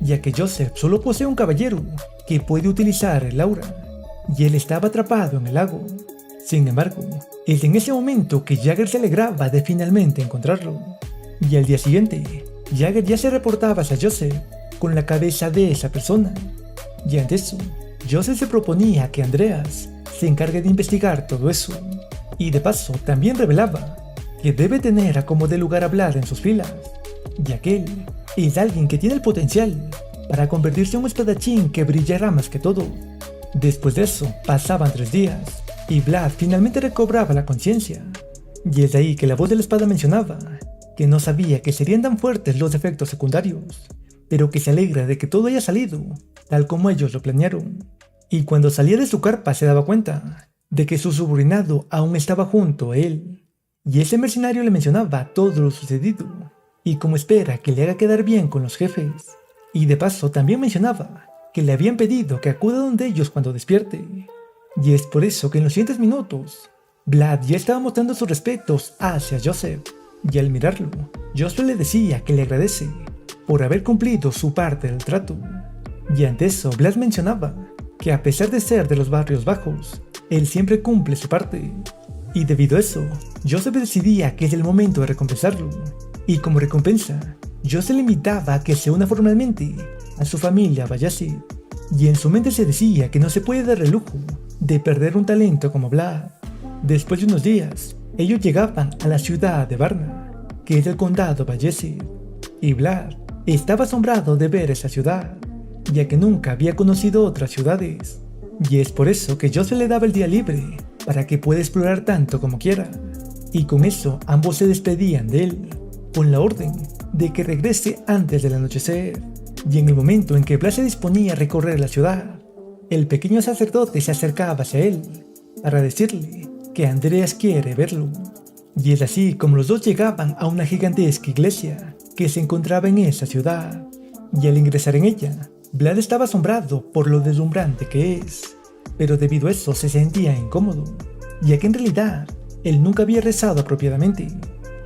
ya que Joseph solo posee un caballero que puede utilizar el aura, y él estaba atrapado en el lago. Sin embargo, es en ese momento que Jagger se alegraba de finalmente encontrarlo. Y al día siguiente, Jagger ya se reportaba hacia Joseph con la cabeza de esa persona. Y ante eso, Joseph se proponía que Andreas se encargue de investigar todo eso. Y de paso también revelaba que debe tener a como de lugar hablar en sus filas, ya que él es alguien que tiene el potencial para convertirse en un espadachín que brillará más que todo. Después de eso, pasaban 3 días, y Vlad finalmente recobraba la conciencia. Y es de ahí que la voz de la espada mencionaba que no sabía que serían tan fuertes los efectos secundarios, pero que se alegra de que todo haya salido tal como ellos lo planearon. Y cuando salía de su carpa se daba cuenta de que su subordinado aún estaba junto a él, y ese mercenario le mencionaba todo lo sucedido, y como espera que le haga quedar bien con los jefes. Y de paso también mencionaba que le habían pedido que acuda donde ellos cuando despierte. Y es por eso que en los siguientes minutos, Vlad ya estaba mostrando sus respetos hacia Joseph, y al mirarlo, Joseph le decía que le agradece por haber cumplido su parte del trato. Y ante eso, Vlad mencionaba que a pesar de ser de los barrios bajos, él siempre cumple su parte. Y debido a eso, Joseph decidía que es el momento de recompensarlo. Y como recompensa, Joseph le invitaba a que se una formalmente a su familia Bayezid. Y en su mente se decía que no se puede dar el lujo de perder un talento como Vlad. Después de unos días, ellos llegaban a la ciudad de Varna, que es el condado Bayezid. Y Vlad estaba asombrado de ver esa ciudad, ya que nunca había conocido otras ciudades. Y es por eso que Joseph le daba el día libre para que pueda explorar tanto como quiera. Y con eso ambos se despedían de él, con la orden de que regrese antes del anochecer. Y en el momento en que Vlad se disponía a recorrer la ciudad, el pequeño sacerdote se acercaba hacia él para decirle que Andreas quiere verlo. Y es así como los dos llegaban a una gigantesca iglesia que se encontraba en esa ciudad. Y al ingresar en ella, Vlad estaba asombrado por lo deslumbrante que es, pero debido a eso se sentía incómodo, ya que en realidad él nunca había rezado apropiadamente.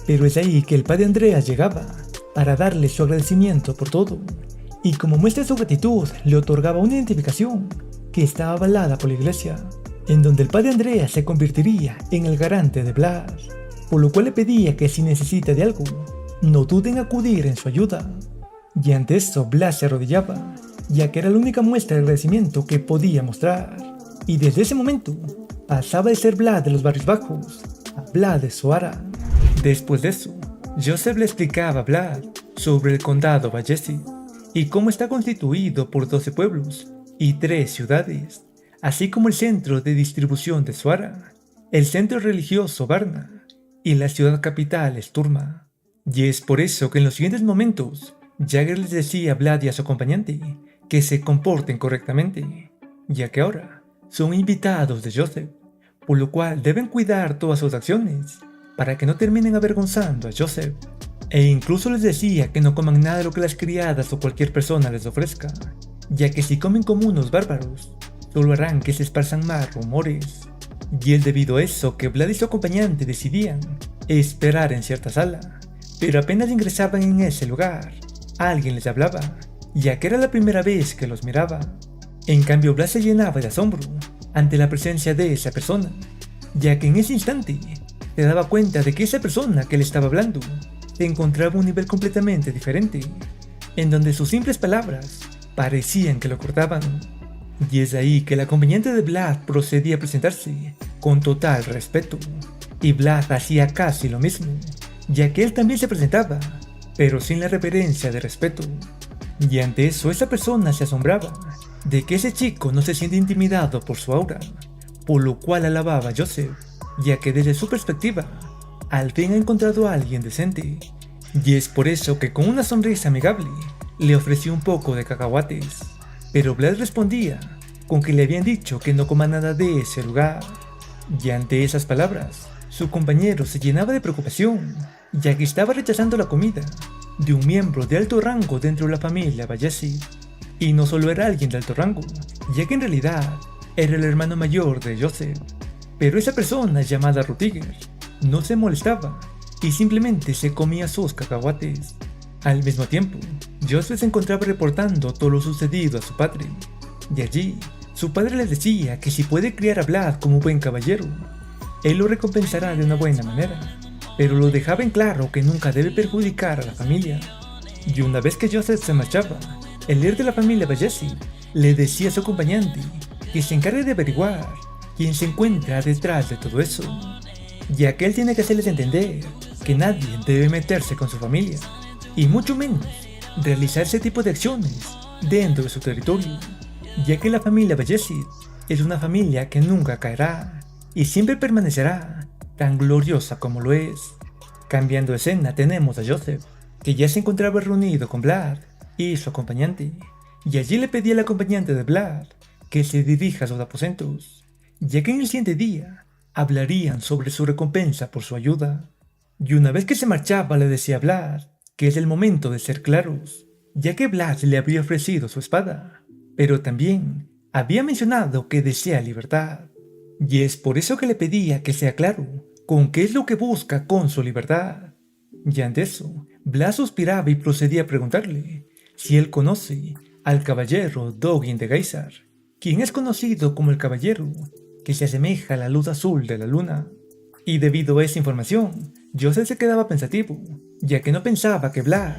Pero es ahí que el padre Andreas llegaba para darle su agradecimiento por todo, y como muestra de su gratitud le otorgaba una identificación que estaba avalada por la iglesia, en donde el padre Andreas se convertiría en el garante de Vlad, por lo cual le pedía que si necesita de algo, no duden en acudir en su ayuda. Y ante esto Vlad se arrodillaba, ya que era la única muestra de agradecimiento que podía mostrar. Y desde ese momento, pasaba de ser Vlad de los barrios bajos a Vlad de Zoara. Después de eso, Joseph le explicaba a Vlad sobre el condado Bayezid y cómo está constituido por 12 pueblos y 3 ciudades, así como el centro de distribución de Zoara, el centro religioso Varna y la ciudad capital Sturma. Y es por eso que en los siguientes momentos, Jagger les decía a Vlad y a su acompañante que se comporten correctamente, ya que ahora son invitados de Joseph, por lo cual deben cuidar todas sus acciones para que no terminen avergonzando a Joseph. E incluso les decía que no coman nada de lo que las criadas o cualquier persona les ofrezca, ya que si comen como unos bárbaros, solo harán que se esparzan más rumores. Y es debido a eso que Vlad y su acompañante decidían esperar en cierta sala, pero apenas ingresaban en ese lugar, alguien les hablaba, ya que era la primera vez que los miraba. En cambio, Vlad se llenaba de asombro ante la presencia de esa persona, ya que en ese instante se daba cuenta de que esa persona que le estaba hablando se encontraba a un nivel completamente diferente, en donde sus simples palabras parecían que lo cortaban. Y es ahí que el acompañante de Vlad procedía a presentarse con total respeto, y Vlad hacía casi lo mismo, ya que él también se presentaba, pero sin la reverencia de respeto. Y ante eso esa persona se asombraba de que ese chico no se siente intimidado por su aura, por lo cual alababa a Joseph, ya que desde su perspectiva, al fin ha encontrado a alguien decente. Y es por eso que con una sonrisa amigable, le ofreció un poco de cacahuates, pero Vlad respondía con que le habían dicho que no coma nada de ese lugar. Y ante esas palabras, su compañero se llenaba de preocupación, ya que estaba rechazando la comida de un miembro de alto rango dentro de la familia Bayezid. Y no solo era alguien de alto rango, ya que en realidad era el hermano mayor de Joseph, pero esa persona llamada Rudiger no se molestaba y simplemente se comía sus cacahuates. Al mismo tiempo, Joseph se encontraba reportando todo lo sucedido a su padre, y allí su padre le decía que si puede criar a Vlad como buen caballero, él lo recompensará de una buena manera, pero lo dejaba en claro que nunca debe perjudicar a la familia. Y una vez que Joseph se marchaba, el líder de la familia Bajesi le decía a su acompañante que se encargue de averiguar quién se encuentra detrás de todo eso, ya que él tiene que hacerles entender que nadie debe meterse con su familia, y mucho menos realizar ese tipo de acciones dentro de su territorio, ya que la familia Bajesi es una familia que nunca caerá y siempre permanecerá tan gloriosa como lo es. Cambiando de escena, tenemos a Joseph, que ya se encontraba reunido con Vlad y su acompañante, y allí le pedía al acompañante de Vlad que se dirija a sus aposentos, ya que en el siguiente día hablarían sobre su recompensa por su ayuda. Y una vez que se marchaba le decía a Vlad que es el momento de ser claros, ya que Vlad le había ofrecido su espada, pero también había mencionado que desea libertad, y es por eso que le pedía que sea claro con qué es lo que busca con su libertad. Y ante eso, Vlad suspiraba y procedía a preguntarle si él conoce al caballero Dogin de Geysar, quien es conocido como el caballero que se asemeja a la luz azul de la luna. Y debido a esa información, Joseph se quedaba pensativo, ya que no pensaba que Vlad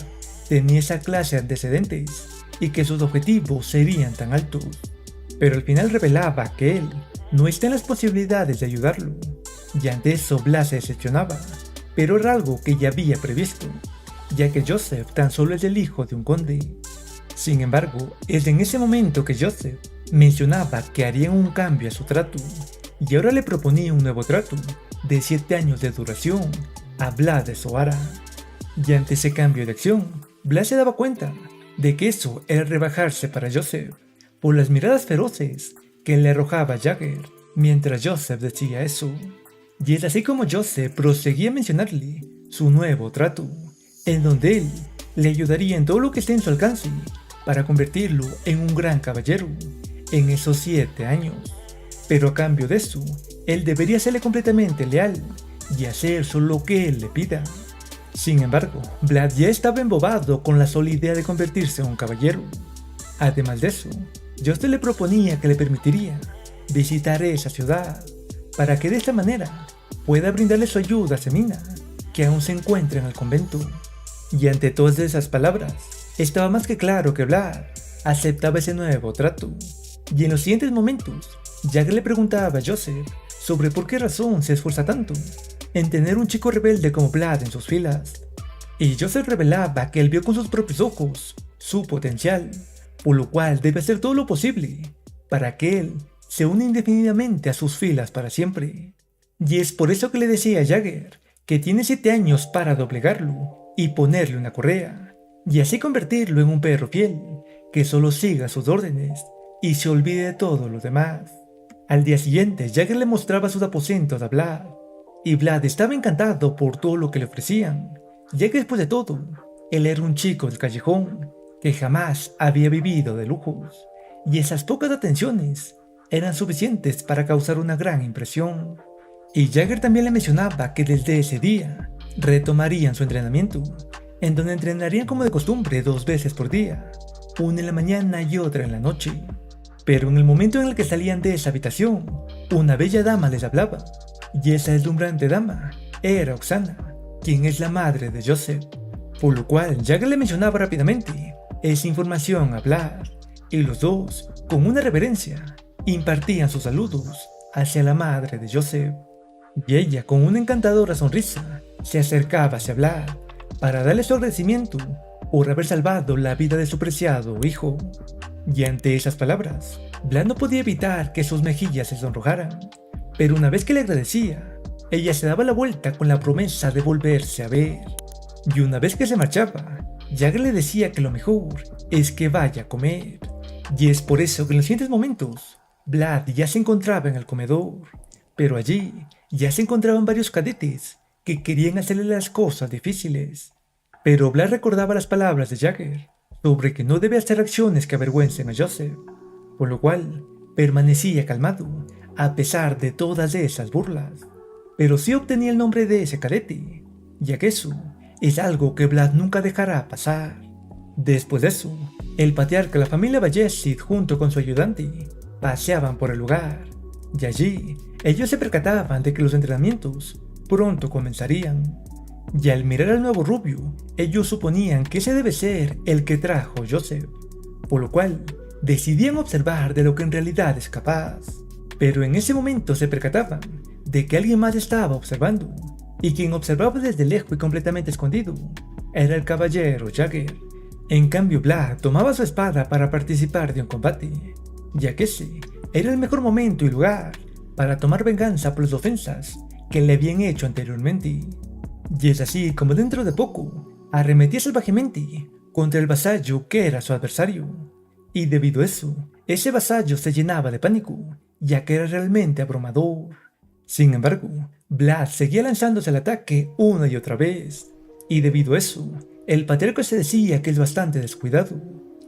tenía esa clase de antecedentes y que sus objetivos serían tan altos. Pero al final revelaba que él no está en las posibilidades de ayudarlo, y ante eso Vlad se decepcionaba, pero era algo que ya había previsto, ya que Joseph tan solo es el hijo de un conde. Sin embargo, es en ese momento que Joseph mencionaba que harían un cambio a su trato, y ahora le proponía un nuevo trato de 7 años de duración a Vlad de Zoara. Y ante ese cambio de acción, Vlad se daba cuenta de que eso era rebajarse para Joseph por las miradas feroces que le arrojaba Jagger mientras Joseph decía eso. Y es así como Joseph proseguía a mencionarle su nuevo trato, en donde él le ayudaría en todo lo que esté en su alcance para convertirlo en un gran caballero en esos 7 años. Pero a cambio de eso, él debería serle completamente leal y hacer solo lo que él le pida. Sin embargo, Vlad ya estaba embobado con la sola idea de convertirse en un caballero. Además de eso, Joseph le proponía que le permitiría visitar esa ciudad, para que de esta manera pueda brindarle su ayuda a Semina, que aún se encuentra en el convento. Y ante todas esas palabras, estaba más que claro que Vlad aceptaba ese nuevo trato. Y en los siguientes momentos, Jagger le preguntaba a Joseph sobre por qué razón se esfuerza tanto en tener un chico rebelde como Vlad en sus filas. Y Joseph revelaba que él vio con sus propios ojos su potencial, por lo cual debe hacer todo lo posible para que él se una indefinidamente a sus filas para siempre. Y es por eso que le decía a Jagger que tiene 7 años para doblegarlo y ponerle una correa, y así convertirlo en un perro fiel que solo siga sus órdenes y se olvide de todo lo demás. Al día siguiente, Jagger le mostraba sus aposentos a Vlad, y Vlad estaba encantado por todo lo que le ofrecían, ya que después de todo, él era un chico del callejón que jamás había vivido de lujos, y esas pocas atenciones eran suficientes para causar una gran impresión. Y Jagger también le mencionaba que desde ese día retomarían su entrenamiento, en donde entrenarían como de costumbre 2 veces por día, una en la mañana y otra en la noche. Pero en el momento en el que salían de esa habitación, una bella dama les hablaba, y esa deslumbrante dama era Oksana, quien es la madre de Joseph, por lo cual Jagger le mencionaba rápidamente esa información a Vlad, y los dos, con una reverencia, impartían sus saludos hacia la madre de Joseph, y ella con una encantadora sonrisa se acercaba hacia Vlad para darle su agradecimiento por haber salvado la vida de su preciado hijo. Y ante esas palabras, Vlad no podía evitar que sus mejillas se sonrojaran, pero una vez que le agradecía, ella se daba la vuelta con la promesa de volverse a ver. Y una vez que se marchaba, Jagger le decía que lo mejor es que vaya a comer, y es por eso que en los siguientes momentos, Vlad ya se encontraba en el comedor, pero allí ya se encontraban varios cadetes que querían hacerle las cosas difíciles. Pero Vlad recordaba las palabras de Jagger sobre que no debe hacer acciones que avergüencen a Joseph, por lo cual permanecía calmado a pesar de todas esas burlas. pero sí obtenía el nombre de ese cadete, ya que eso es algo que Vlad nunca dejará pasar. Después de eso, el patriarca de la familia Bayezid junto con su ayudante paseaban por el lugar, y allí ellos se percataban de que los entrenamientos pronto comenzarían. Y al mirar al nuevo rubio, ellos suponían que ese debe ser el que trajo Joseph, por lo cual decidían observar de lo que en realidad es capaz. Pero en ese momento se percataban de que alguien más estaba observando, y quien observaba desde lejos y completamente escondido era el caballero Jagger. En cambio, Vlad tomaba su espada para participar de un combate, ya que ese era el mejor momento y lugar para tomar venganza por las ofensas que le habían hecho anteriormente. Y es así como dentro de poco arremetía salvajemente contra el vasallo que era su adversario. Y debido a eso, ese vasallo se llenaba de pánico, ya que era realmente abrumador. Sin embargo, Vlad seguía lanzándose al ataque una y otra vez, y debido a eso, el patriarca se decía que es bastante descuidado,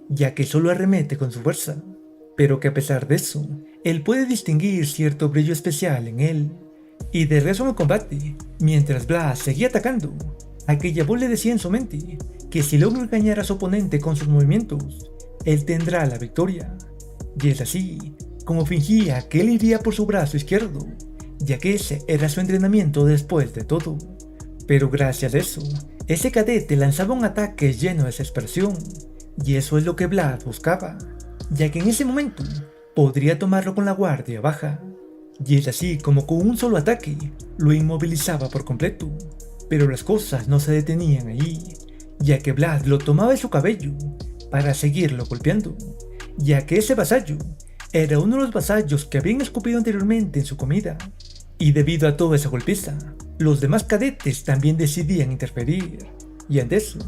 ya que solo arremete con su fuerza, pero que a pesar de eso, él puede distinguir cierto brillo especial en él. Y de regreso en el combate, mientras Vlad seguía atacando, aquella voz le decía en su mente que si logra engañar a su oponente con sus movimientos, él tendrá la victoria. Y es así como fingía que él iría por su brazo izquierdo, ya que ese era su entrenamiento después de todo. Pero gracias a eso, ese cadete lanzaba un ataque lleno de desesperación, y eso es lo que Vlad buscaba, ya que en ese momento podría tomarlo con la guardia baja. Y es así como con un solo ataque lo inmovilizaba por completo. Pero las cosas no se detenían allí, ya que Vlad lo tomaba de su cabello para seguirlo golpeando, ya que ese vasallo era uno de los vasallos que habían escupido anteriormente en su comida. Y debido a toda esa golpiza, los demás cadetes también decidían interferir, y ante eso,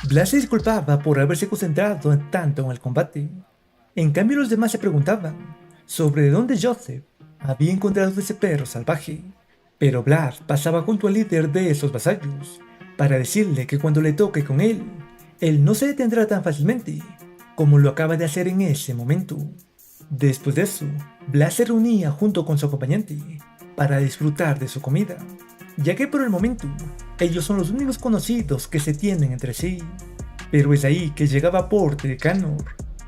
Vlad se disculpaba por haberse concentrado tanto en el combate. En cambio los demás se preguntaban sobre dónde Joseph había encontrado ese perro salvaje, pero Vlad pasaba junto al líder de esos vasallos para decirle que cuando le toque con él no se detendrá tan fácilmente como lo acaba de hacer en ese momento. Después de eso, Vlad se reunía junto con su acompañante para disfrutar de su comida, ya que por el momento ellos son los únicos conocidos que se tienen entre sí. Pero es ahí que llegaba Porter Canor,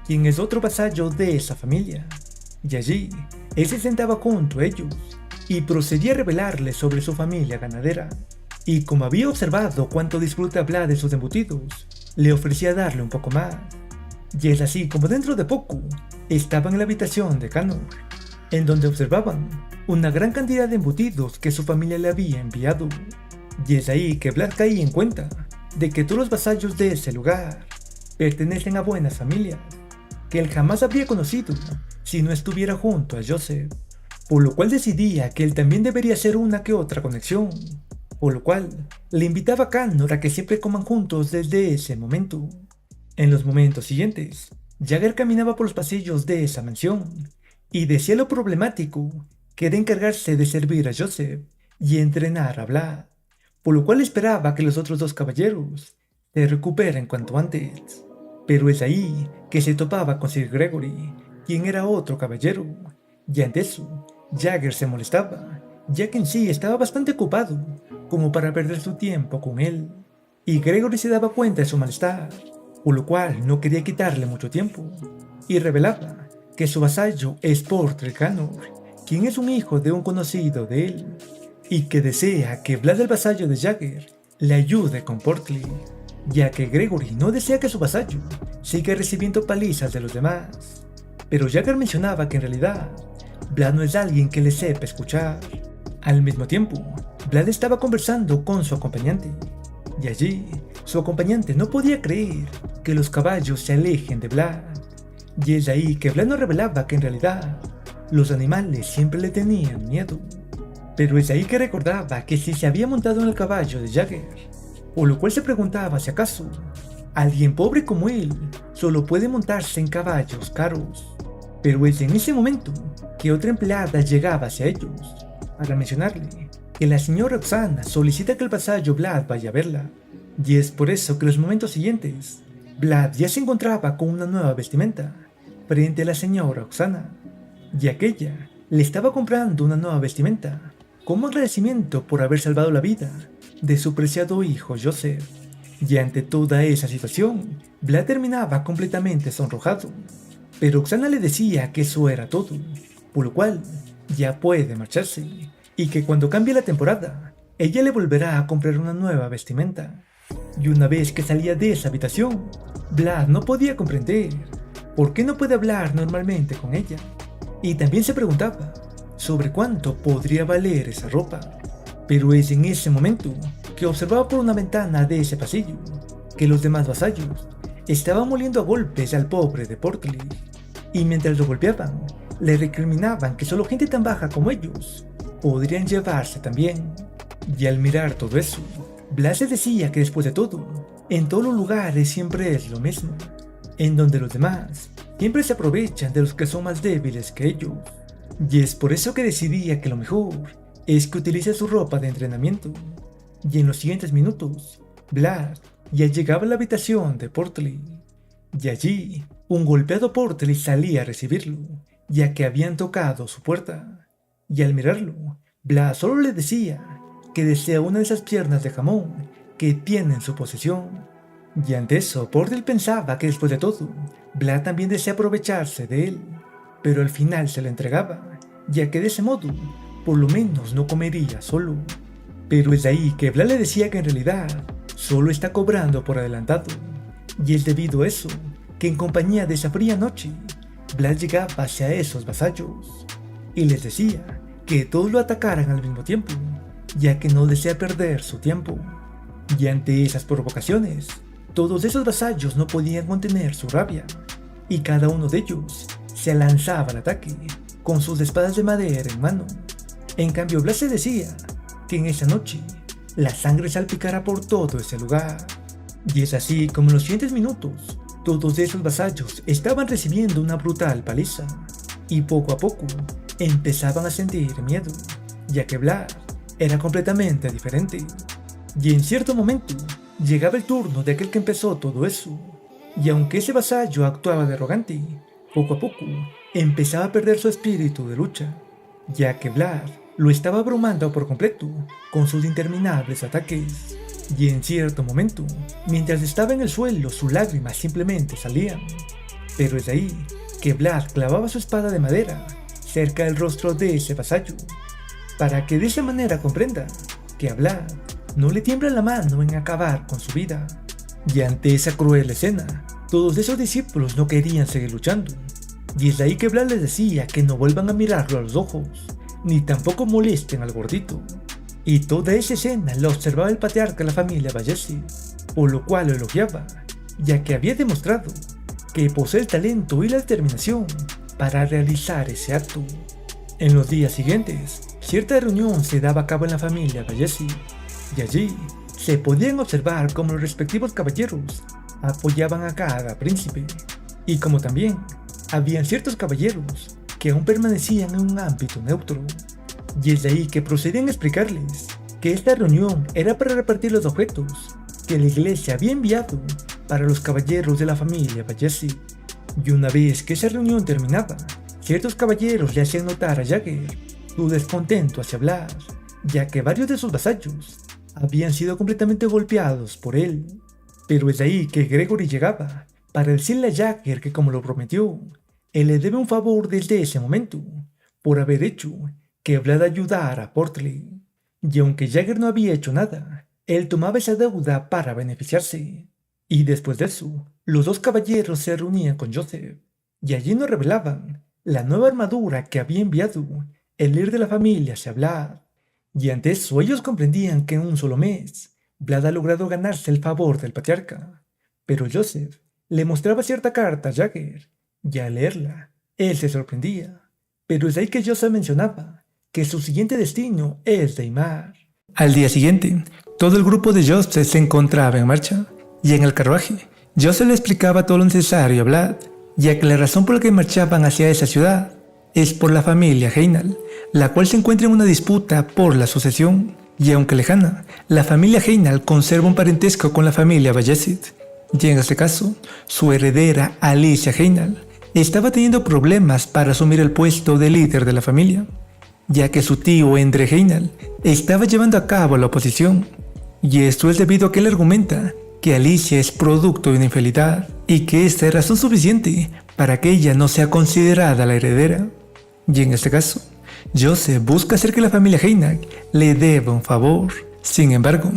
quien es otro vasallo de esa familia, y allí él se sentaba junto a ellos y procedía a revelarles sobre su familia ganadera. Y como había observado cuánto disfruta Vlad de sus embutidos, le ofrecía darle un poco más. Y es así como dentro de poco estaban en la habitación de Canor, en donde observaban una gran cantidad de embutidos que su familia le había enviado. Y es ahí que Vlad caía en cuenta de que todos los vasallos de ese lugar pertenecen a buenas familias, que él jamás habría conocido si no estuviera junto a Joseph, por lo cual decidía que él también debería hacer una que otra conexión, por lo cual le invitaba a Canor a que siempre coman juntos desde ese momento. En los momentos siguientes, Jagger caminaba por los pasillos de esa mansión y decía lo problemático que era encargarse de servir a Joseph y entrenar a Vlad, por lo cual esperaba que los otros dos caballeros se recuperen cuanto antes. Pero es ahí que se topaba con Sir Gregory, quien era otro caballero, y ante eso, Jagger se molestaba, ya que en sí estaba bastante ocupado como para perder su tiempo con él, y Gregory se daba cuenta de su malestar, por lo cual no quería quitarle mucho tiempo, y revelaba que su vasallo es Porter Canor, quien es un hijo de un conocido de él, y que desea que Vlad el vasallo de Jagger le ayude con Portley, ya que Gregory no desea que su vasallo siga recibiendo palizas de los demás. Pero Jagger mencionaba que en realidad Vlad no es alguien que le sepa escuchar. Al mismo tiempo, Vlad estaba conversando con su acompañante, y allí su acompañante no podía creer que los caballos se alejen de Vlad. Y es ahí que Vlad nos revelaba que en realidad los animales siempre le tenían miedo. Pero es ahí que recordaba que si se había montado en el caballo de Jagger, por lo cual se preguntaba si acaso alguien pobre como él solo puede montarse en caballos caros. Pero es en ese momento que otra empleada llegaba hacia ellos para mencionarle que la señora Oksana solicita que el vasallo Vlad vaya a verla. Y es por eso que en los momentos siguientes, Vlad ya se encontraba con una nueva vestimenta frente a la señora Oksana, y aquella le estaba comprando una nueva vestimenta como agradecimiento por haber salvado la vida de su preciado hijo Joseph. Y ante toda esa situación, Vlad terminaba completamente sonrojado, pero Oksana le decía que eso era todo, por lo cual ya puede marcharse, y que cuando cambie la temporada, ella le volverá a comprar una nueva vestimenta. Y una vez que salía de esa habitación, Vlad no podía comprender por qué no puede hablar normalmente con ella, y también se preguntaba sobre cuánto podría valer esa ropa. Pero es en ese momento que observaba por una ventana de ese pasillo que los demás vasallos estaban moliendo a golpes al pobre de Portley, y mientras lo golpeaban, le recriminaban que solo gente tan baja como ellos podrían llevarse también. Y al mirar todo eso, Vlad se decía que después de todo, en todos los lugares siempre es lo mismo, en donde los demás siempre se aprovechan de los que son más débiles que ellos. Y es por eso que decidía que lo mejor es que utilice su ropa de entrenamiento. Y en los siguientes minutos, Vlad ya llegaba a la habitación de Portley. Y allí, un golpeado Portley salía a recibirlo, ya que habían tocado su puerta. Y al mirarlo, Vlad solo le decía que desea una de esas piernas de jamón que tiene en su posesión. Y ante eso, Portley pensaba que después de todo, Vlad también desea aprovecharse de él, pero al final se la entregaba, ya que de ese modo, por lo menos no comería solo. Pero es de ahí que Vlad le decía que en realidad solo está cobrando por adelantado, y es debido a eso que en compañía de esa fría noche, Vlad llegaba hacia esos vasallos y les decía que todos lo atacaran al mismo tiempo, ya que no desea perder su tiempo. Y ante esas provocaciones, todos esos vasallos no podían contener su rabia, y cada uno de ellos se lanzaba al ataque con sus espadas de madera en mano. En cambio, Vlad se decía que en esa noche la sangre salpicara por todo ese lugar. Y es así como en los siguientes minutos, todos esos vasallos estaban recibiendo una brutal paliza, y poco a poco empezaban a sentir miedo, ya que Vlad era completamente diferente. Y en cierto momento, llegaba el turno de aquel que empezó todo eso, y aunque ese vasallo actuaba de arrogante, poco a poco empezaba a perder su espíritu de lucha, ya que Vlad lo estaba abrumando por completo con sus interminables ataques. Y en cierto momento, mientras estaba en el suelo, sus lágrimas simplemente salían. Pero es de ahí que Vlad clavaba su espada de madera cerca del rostro de ese vasallo, para que de esa manera comprenda que a Vlad no le tiembla la mano en acabar con su vida. Y ante esa cruel escena, todos esos discípulos no querían seguir luchando, y es de ahí que Vlad les decía que no vuelvan a mirarlo a los ojos, ni tampoco molesten al gordito. Y toda esa escena la observaba el patriarca de la familia Bayezid, por lo cual lo elogiaba, ya que había demostrado que posee el talento y la determinación para realizar ese acto. En los días siguientes, cierta reunión se daba a cabo en la familia Bayezid, y allí se podían observar cómo los respectivos caballeros apoyaban a cada príncipe, y como también habían ciertos caballeros que aún permanecían en un ámbito neutro. Y es de ahí que procedían a explicarles que esta reunión era para repartir los objetos que la iglesia había enviado para los caballeros de la familia Bayezid. Y una vez que esa reunión terminaba, ciertos caballeros le hacían notar a Jagger su descontento hacia Vlad, ya que varios de sus vasallos habían sido completamente golpeados por él. Pero es de ahí que Gregory llegaba para decirle a Jagger que, como lo prometió, él le debe un favor desde ese momento por haber hecho que Vlad ayudara a Portley. Y aunque Jagger no había hecho nada, él tomaba esa deuda para beneficiarse. Y después de eso, los dos caballeros se reunían con Joseph, y allí nos revelaban la nueva armadura que había enviado el líder de la familia hacia Vlad. Y ante eso ellos comprendían que en un solo mes, Vlad ha logrado ganarse el favor del patriarca. Pero Joseph le mostraba cierta carta a Jagger, y al leerla, él se sorprendía. Pero es ahí que Joseph mencionaba que su siguiente destino es Deimar. Al día siguiente, todo el grupo de Joseph se encontraba en marcha, y en el carruaje, Joseph le explicaba todo lo necesario a Vlad, ya que la razón por la que marchaban hacia esa ciudad es por la familia Heinal, la cual se encuentra en una disputa por la sucesión, y aunque lejana, la familia Heinal conserva un parentesco con la familia Bayezid, y en este caso, su heredera Alicia Heinal estaba teniendo problemas para asumir el puesto de líder de la familia. ya que su tío Endre Heinal estaba llevando a cabo la oposición. Y esto es debido a que él argumenta que Alicia es producto de una infidelidad y que esta es razón suficiente para que ella no sea considerada la heredera. Y en este caso, Joseph busca hacer que la familia Heinal le deba un favor. Sin embargo,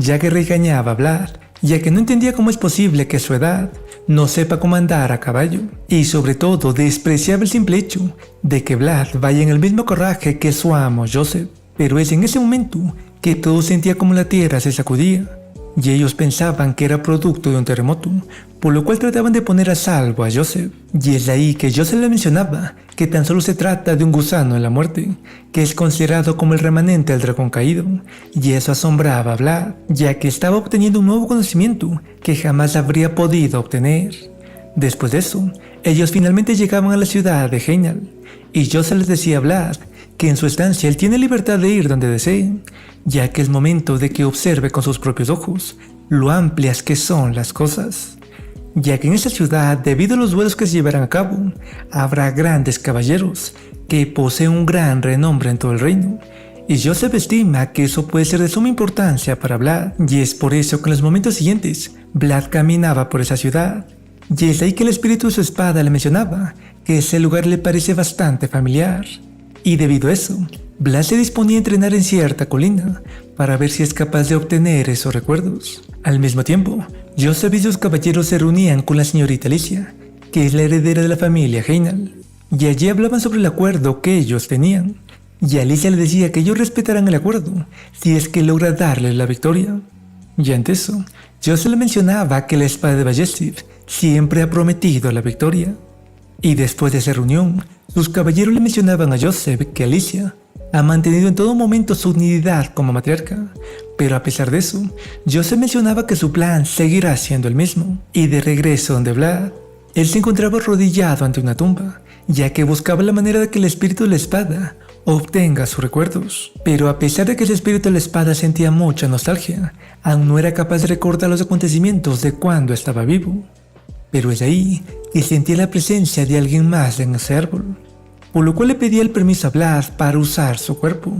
Jagger regañaba a Vlad, ya que no entendía cómo es posible que a su edad no sepa cómo andar a caballo, y sobre todo despreciaba el simple hecho de que Vlad vaya en el mismo coraje que su amo Joseph. Pero es en ese momento que todo sentía como la tierra se sacudía, y ellos pensaban que era producto de un terremoto, por lo cual trataban de poner a salvo a Joseph. Y es ahí que Joseph le mencionaba que tan solo se trata de un gusano en la muerte, que es considerado como el remanente del dragón caído, y eso asombraba a Vlad, ya que estaba obteniendo un nuevo conocimiento que jamás habría podido obtener. Después de eso, ellos finalmente llegaban a la ciudad de Heinal, y Joseph les decía a Vlad que en su estancia él tiene libertad de ir donde desee, ya que es momento de que observe con sus propios ojos lo amplias que son las cosas, ya que en esta ciudad, debido a los duelos que se llevarán a cabo, habrá grandes caballeros que poseen un gran renombre en todo el reino, y Joseph estima que eso puede ser de suma importancia para Vlad, y es por eso que en los momentos siguientes Vlad caminaba por esa ciudad, y es ahí que el espíritu de su espada le mencionaba que ese lugar le parece bastante familiar. Y debido a eso, Vlad se disponía a entrenar en cierta colina para ver si es capaz de obtener esos recuerdos. Al mismo tiempo, Joseph y sus caballeros se reunían con la señorita Alicia, que es la heredera de la familia Heinal, y allí hablaban sobre el acuerdo que ellos tenían, y Alicia le decía que ellos respetarán el acuerdo si es que logra darles la victoria. Y ante eso, Joseph le mencionaba que la espada de Bayezid siempre ha prometido la victoria. Y después de esa reunión, sus caballeros le mencionaban a Joseph que Alicia ha mantenido en todo momento su dignidad como matriarca, pero a pesar de eso, Joseph mencionaba que su plan seguirá siendo el mismo, y de regreso donde Vlad, él se encontraba arrodillado ante una tumba, ya que buscaba la manera de que el espíritu de la espada obtenga sus recuerdos, pero a pesar de que el espíritu de la espada sentía mucha nostalgia, aún no era capaz de recordar los acontecimientos de cuando estaba vivo. Pero es ahí que sentía la presencia de alguien más en ese árbol, por lo cual le pedía el permiso a Vlad para usar su cuerpo,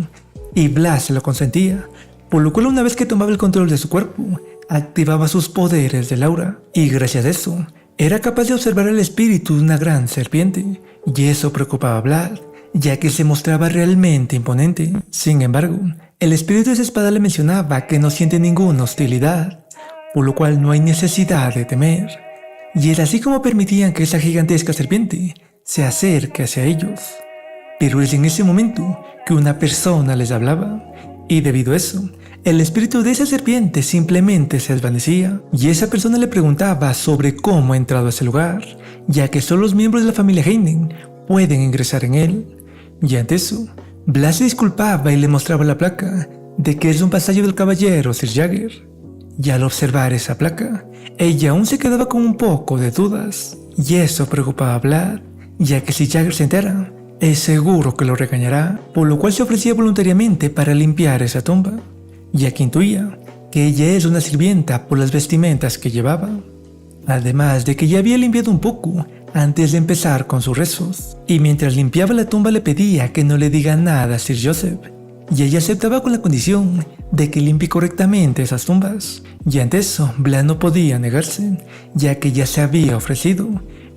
y Vlad se lo consentía, por lo cual una vez que tomaba el control de su cuerpo, activaba sus poderes del aura, y gracias a eso, era capaz de observar el espíritu de una gran serpiente, y eso preocupaba a Vlad, ya que se mostraba realmente imponente. Sin embargo, el espíritu de esa espada le mencionaba que no siente ninguna hostilidad, por lo cual no hay necesidad de temer. Y es así como permitían que esa gigantesca serpiente se acerque hacia ellos. Pero es en ese momento que una persona les hablaba, y debido a eso, el espíritu de esa serpiente simplemente se desvanecía, y esa persona le preguntaba sobre cómo ha entrado a ese lugar, ya que solo los miembros de la familia Heinen pueden ingresar en él. Y ante eso, Vlad se disculpaba y le mostraba la placa de que es un pasillo del caballero Sir Jagger. Y al observar esa placa, ella aún se quedaba con un poco de dudas, y eso preocupaba a Vlad, ya que si Jagger se entera, es seguro que lo regañará, por lo cual se ofrecía voluntariamente para limpiar esa tumba, ya que intuía que ella es una sirvienta por las vestimentas que llevaba, además de que ya había limpiado un poco antes de empezar con sus rezos, y mientras limpiaba la tumba le pedía que no le diga nada a Sir Joseph, y ella aceptaba con la condición de que limpie correctamente esas tumbas, y ante eso Vlad no podía negarse, ya que ya se había ofrecido,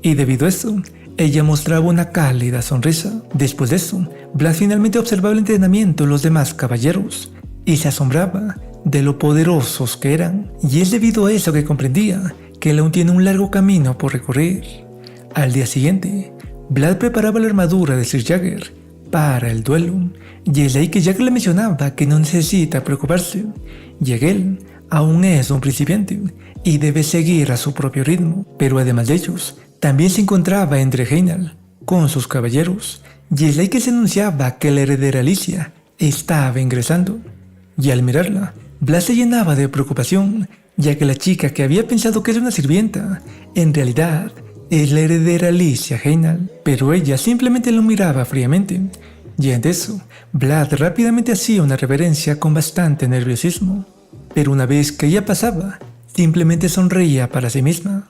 y debido a eso, ella mostraba una cálida sonrisa. Después de eso, Vlad finalmente observaba el entrenamiento de los demás caballeros, y se asombraba de lo poderosos que eran, y es debido a eso que comprendía que él aún tiene un largo camino por recorrer. Al día siguiente, Vlad preparaba la armadura de Sir Jagger para el duelo, y es ahí que Jagger le mencionaba que no necesita preocuparse, ya que él aún es un principiante y debe seguir a su propio ritmo. Pero además de ellos, también se encontraba Endre Heinal con sus caballeros, y es ahí que se anunciaba que la heredera Alicia estaba ingresando, y al mirarla, Vlad se llenaba de preocupación, ya que la chica que había pensado que era una sirvienta, en realidad es la heredera Alicia Heinal, pero ella simplemente lo miraba fríamente, y ante eso, Vlad rápidamente hacía una reverencia con bastante nerviosismo, pero una vez que ella pasaba, simplemente sonreía para sí misma.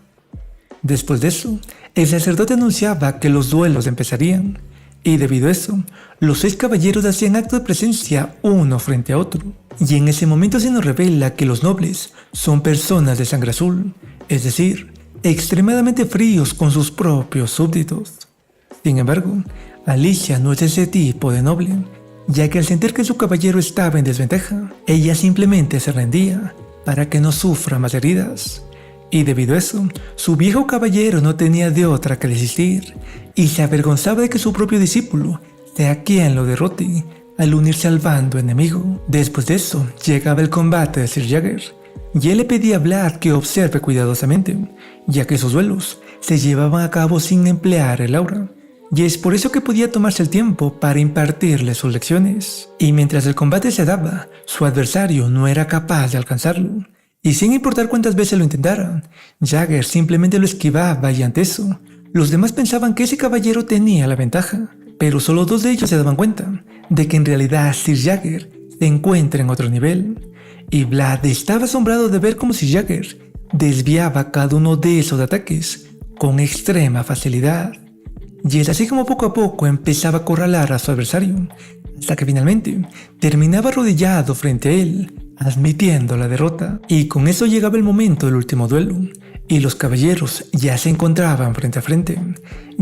Después de eso, el sacerdote anunciaba que los duelos empezarían, y debido a eso, los 6 caballeros hacían acto de presencia uno frente a otro. Y en ese momento se nos revela que los nobles son personas de sangre azul, es decir, extremadamente fríos con sus propios súbditos. Sin embargo, Alicia no es ese tipo de noble, ya que al sentir que su caballero estaba en desventaja, ella simplemente se rendía para que no sufra más heridas. Y debido a eso, su viejo caballero no tenía de otra que desistir, y se avergonzaba de que su propio discípulo sea quien lo derrote al unirse al bando enemigo. Después de eso, llegaba el combate de Sir Jagger, y él le pedía a Vlad que observe cuidadosamente, ya que sus duelos se llevaban a cabo sin emplear el aura, y es por eso que podía tomarse el tiempo para impartirle sus lecciones. Y mientras el combate se daba, su adversario no era capaz de alcanzarlo, y sin importar cuántas veces lo intentaran, Jagger simplemente lo esquivaba y ante eso, los demás pensaban que ese caballero tenía la ventaja, pero solo 2 de ellos se daban cuenta de que en realidad Sir Jagger se encuentra en otro nivel, y Vlad estaba asombrado de ver cómo Sir Jagger desviaba cada uno de esos ataques con extrema facilidad. Y es así como poco a poco empezaba a acorralar a su adversario, hasta que finalmente terminaba arrodillado frente a él, admitiendo la derrota. Y con eso llegaba el momento del último duelo, y los caballeros ya se encontraban frente a frente,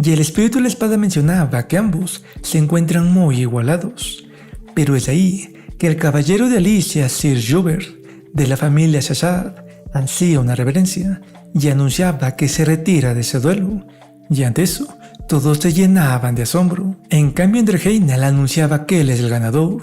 y el espíritu de la espada mencionaba que ambos se encuentran muy igualados. Pero es ahí que el caballero de Alicia, Sir Hubert, de la familia Shashad, hacía una reverencia y anunciaba que se retira de ese duelo, y ante eso, todos se llenaban de asombro. En cambio, Endrheina anunciaba que él es el ganador,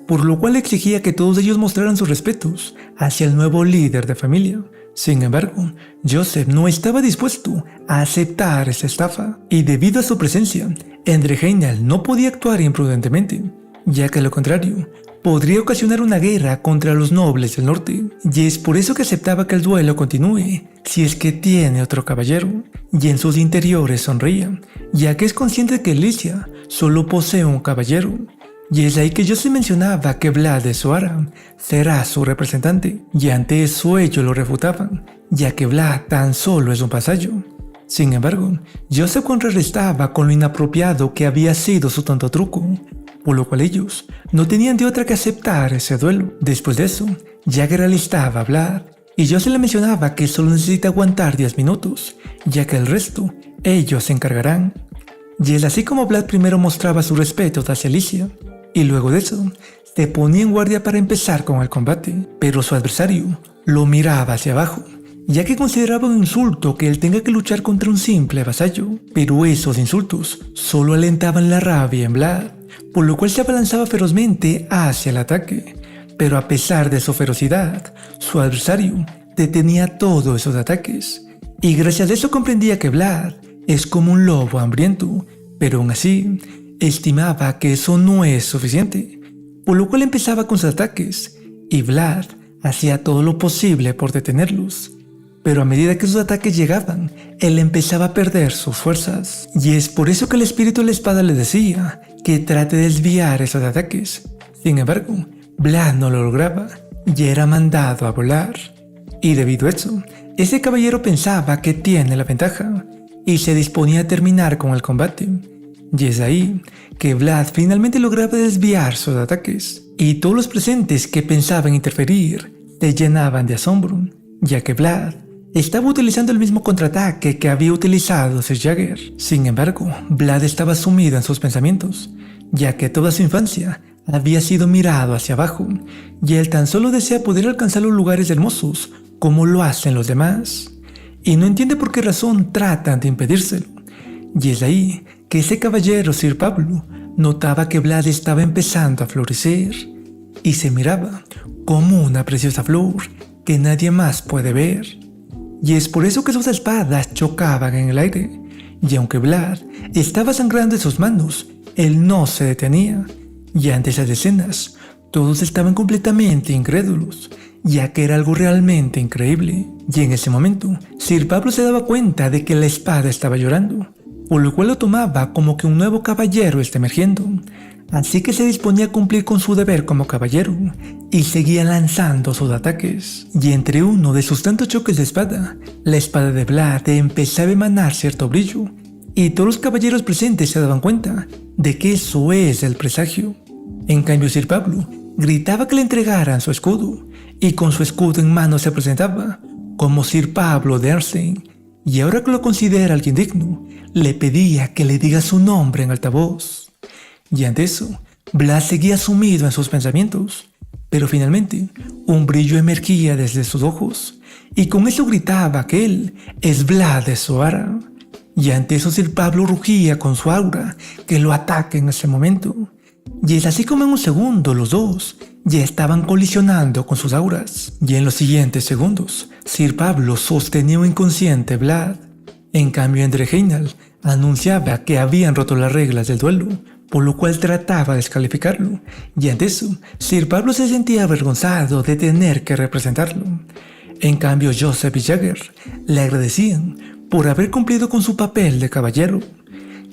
por lo cual exigía que todos ellos mostraran sus respetos hacia el nuevo líder de familia. Sin embargo, Joseph no estaba dispuesto a aceptar esa estafa, y debido a su presencia, Endrheina no podía actuar imprudentemente, ya que a lo contrario, podría ocasionar una guerra contra los nobles del norte, y es por eso que aceptaba que el duelo continúe si es que tiene otro caballero, y en sus interiores sonreía, ya que es consciente de que Alicia solo posee un caballero. Y es ahí que Joseph mencionaba que Vlad de Zoara será su representante, y ante eso ellos lo refutaban, ya que Vlad tan solo es un vasallo. Sin embargo, Joseph contrarrestaba con lo inapropiado que había sido su tonto truco, por lo cual ellos no tenían de otra que aceptar ese duelo. Después de eso, Jagger alistaba a Vlad, y Joseph le mencionaba que solo necesita aguantar 10 minutos, ya que el resto ellos se encargarán. Y es así como Vlad primero mostraba su respeto hacia Alicia, y luego de eso, se ponía en guardia para empezar con el combate, pero su adversario lo miraba hacia abajo, ya que consideraba un insulto que él tenga que luchar contra un simple vasallo, pero esos insultos solo alentaban la rabia en Vlad, por lo cual se abalanzaba ferozmente hacia el ataque. Pero a pesar de su ferocidad, su adversario detenía todos esos ataques, y gracias a eso comprendía que Vlad es como un lobo hambriento, pero aún así estimaba que eso no es suficiente, por lo cual empezaba con sus ataques, y Vlad hacía todo lo posible por detenerlos. Pero a medida que sus ataques llegaban, él empezaba a perder sus fuerzas, y es por eso que el espíritu de la espada le decía que trate de desviar esos ataques. Sin embargo, Vlad no lo lograba, y era mandado a volar. Y debido a eso, ese caballero pensaba que tiene la ventaja, y se disponía a terminar con el combate. Y es ahí que Vlad finalmente lograba desviar sus ataques, y todos los presentes que pensaban interferir se llenaban de asombro, ya que Vlad estaba utilizando el mismo contraataque que había utilizado Sir Jagger. Sin embargo, Vlad estaba sumido en sus pensamientos, ya que toda su infancia había sido mirado hacia abajo, y él tan solo desea poder alcanzar los lugares hermosos como lo hacen los demás, y no entiende por qué razón tratan de impedírselo. Y es ahí que ese caballero, Sir Pablo, notaba que Vlad estaba empezando a florecer, y se miraba como una preciosa flor que nadie más puede ver. Y es por eso que sus espadas chocaban en el aire, y aunque Vlad estaba sangrando en sus manos, él no se detenía, y ante esas escenas, todos estaban completamente incrédulos, ya que era algo realmente increíble. Y en ese momento, Sir Pablo se daba cuenta de que la espada estaba llorando, por lo cual lo tomaba como que un nuevo caballero está emergiendo, así que se disponía a cumplir con su deber como caballero, y seguía lanzando sus ataques. Y entre uno de sus tantos choques de espada, la espada de Vlad empezaba a emanar cierto brillo, y todos los caballeros presentes se daban cuenta de que eso es el presagio. En cambio, Sir Pablo gritaba que le entregaran su escudo, y con su escudo en mano se presentaba como Sir Pablo de Erstein, y ahora que lo considera alguien digno, le pedía que le diga su nombre en altavoz. Y ante eso, Blas seguía sumido en sus pensamientos, pero finalmente un brillo emergía desde sus ojos, y con eso gritaba que él es Blas de Zoara. Y ante eso Sir Pablo rugía con su aura que lo ataca en ese momento. Y es así como en un segundo los dos ya estaban colisionando con sus auras. Y en los siguientes segundos, Sir Pablo sostenía un inconsciente Vlad. En cambio, Endre Heinal anunciaba que habían roto las reglas del duelo, por lo cual trataba de descalificarlo. Y ante eso, Sir Pablo se sentía avergonzado de tener que representarlo. En cambio, Joseph y Jagger le agradecían por haber cumplido con su papel de caballero.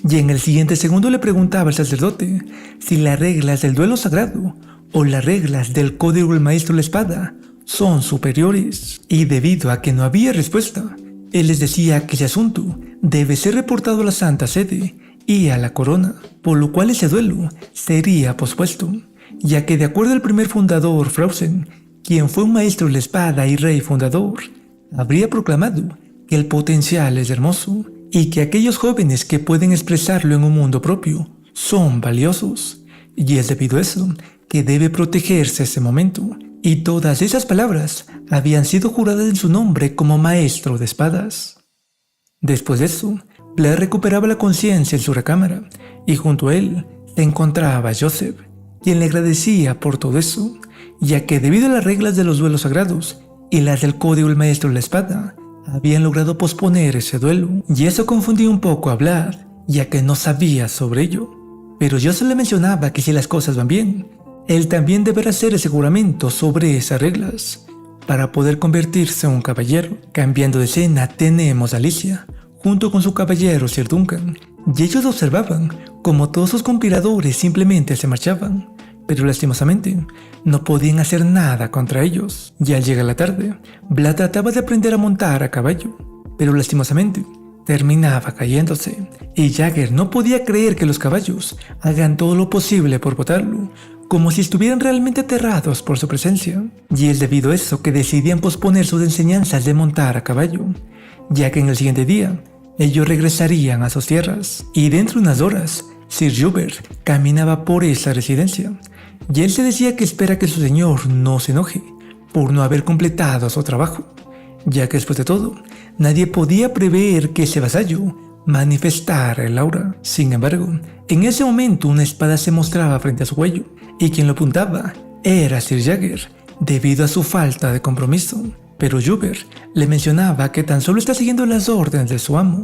Y en el siguiente segundo le preguntaba al sacerdote si las reglas del duelo sagrado o las reglas del código del maestro de la espada son superiores. Y debido a que no había respuesta, él les decía que ese asunto debe ser reportado a la Santa Sede y a la corona, por lo cual ese duelo sería pospuesto, ya que de acuerdo al primer fundador Frausen, quien fue un maestro de la espada y rey fundador, habría proclamado que el potencial es hermoso y que aquellos jóvenes que pueden expresarlo en un mundo propio son valiosos, y es debido a eso que debe protegerse ese momento, y todas esas palabras habían sido juradas en su nombre como maestro de espadas. Después de eso, Vlad recuperaba la conciencia en su recámara, y junto a él se encontraba Joseph, quien le agradecía por todo eso, ya que debido a las reglas de los duelos sagrados y las del código del maestro de la espada, habían logrado posponer ese duelo, y eso confundía un poco a Vlad, ya que no sabía sobre ello. Pero Joseph le mencionaba que si las cosas van bien, él también deberá hacer ese juramento sobre esas reglas, para poder convertirse en un caballero. Cambiando de escena, tenemos a Alicia, junto con su caballero Sir Duncan, y ellos observaban como todos sus conspiradores simplemente se marchaban, pero lastimosamente no podían hacer nada contra ellos. Y al llegar la tarde, Vlad trataba de aprender a montar a caballo, pero lastimosamente terminaba cayéndose, y Jagger no podía creer que los caballos hagan todo lo posible por botarlo, como si estuvieran realmente aterrados por su presencia. Y es debido a eso que decidían posponer sus enseñanzas de montar a caballo, ya que en el siguiente día ellos regresarían a sus tierras, y dentro de unas horas Sir Hubert caminaba por esa residencia, y él se decía que espera que su señor no se enoje por no haber completado su trabajo, ya que después de todo, nadie podía prever que ese vasallo manifestara el aura. Sin embargo, en ese momento una espada se mostraba frente a su cuello, y quien lo apuntaba era Sir Jagger, debido a su falta de compromiso. Pero Hubert le mencionaba que tan solo está siguiendo las órdenes de su amo,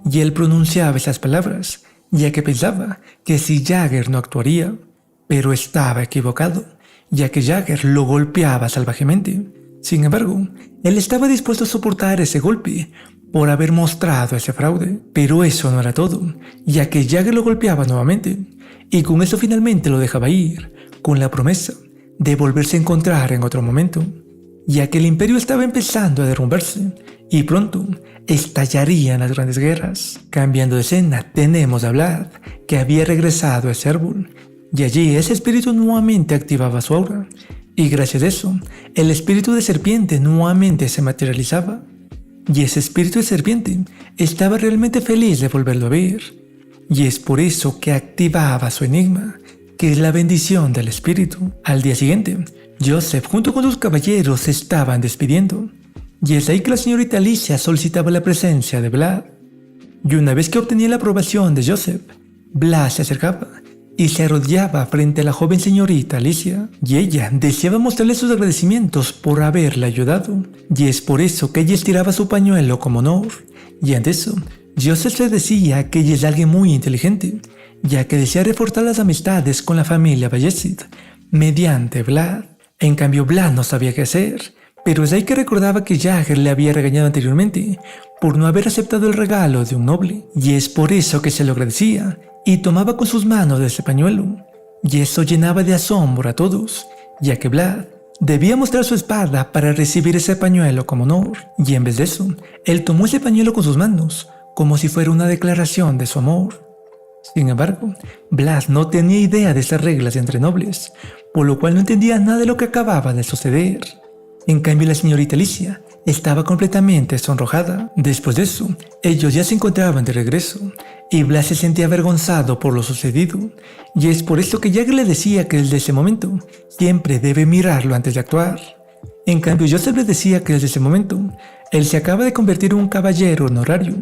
y él pronunciaba esas palabras, ya que pensaba que si Jagger no actuaría, pero estaba equivocado, ya que Jagger lo golpeaba salvajemente. Sin embargo, él estaba dispuesto a soportar ese golpe por haber mostrado ese fraude, pero eso no era todo, ya que Jagger lo golpeaba nuevamente, y con eso finalmente lo dejaba ir, con la promesa de volverse a encontrar en otro momento, ya que el imperio estaba empezando a derrumbarse, y pronto estallarían las grandes guerras. Cambiando de escena, tenemos a Vlad, que había regresado a ese árbol, y allí ese espíritu nuevamente activaba su aura, y gracias a eso, el espíritu de serpiente nuevamente se materializaba, y ese espíritu de serpiente estaba realmente feliz de volverlo a ver, y es por eso que activaba su enigma, que es la bendición del espíritu. Al día siguiente, Joseph junto con sus caballeros se estaban despidiendo, y es ahí que la señorita Alicia solicitaba la presencia de Vlad. Y una vez que obtenía la aprobación de Joseph, Vlad se acercaba y se arrodillaba frente a la joven señorita Alicia, y ella deseaba mostrarle sus agradecimientos por haberla ayudado, y es por eso que ella estiraba su pañuelo como honor. Y ante eso, Joseph le decía que ella es alguien muy inteligente, ya que desea reforzar las amistades con la familia Bayezid mediante Vlad. En cambio, Vlad no sabía qué hacer, pero es ahí que recordaba que Jagger le había regañado anteriormente por no haber aceptado el regalo de un noble, y es por eso que se lo agradecía y tomaba con sus manos ese pañuelo, y eso llenaba de asombro a todos, ya que Vlad debía mostrar su espada para recibir ese pañuelo como honor, y en vez de eso, él tomó ese pañuelo con sus manos como si fuera una declaración de su amor. Sin embargo, Blas no tenía idea de esas reglas entre nobles, por lo cual no entendía nada de lo que acababa de suceder. En cambio, la señorita Alicia estaba completamente sonrojada. Después de eso, ellos ya se encontraban de regreso, y Blas se sentía avergonzado por lo sucedido, y es por esto que Jagger le decía que desde ese momento siempre debe mirarlo antes de actuar. En cambio, Joseph le decía que desde ese momento él se acaba de convertir en un caballero honorario,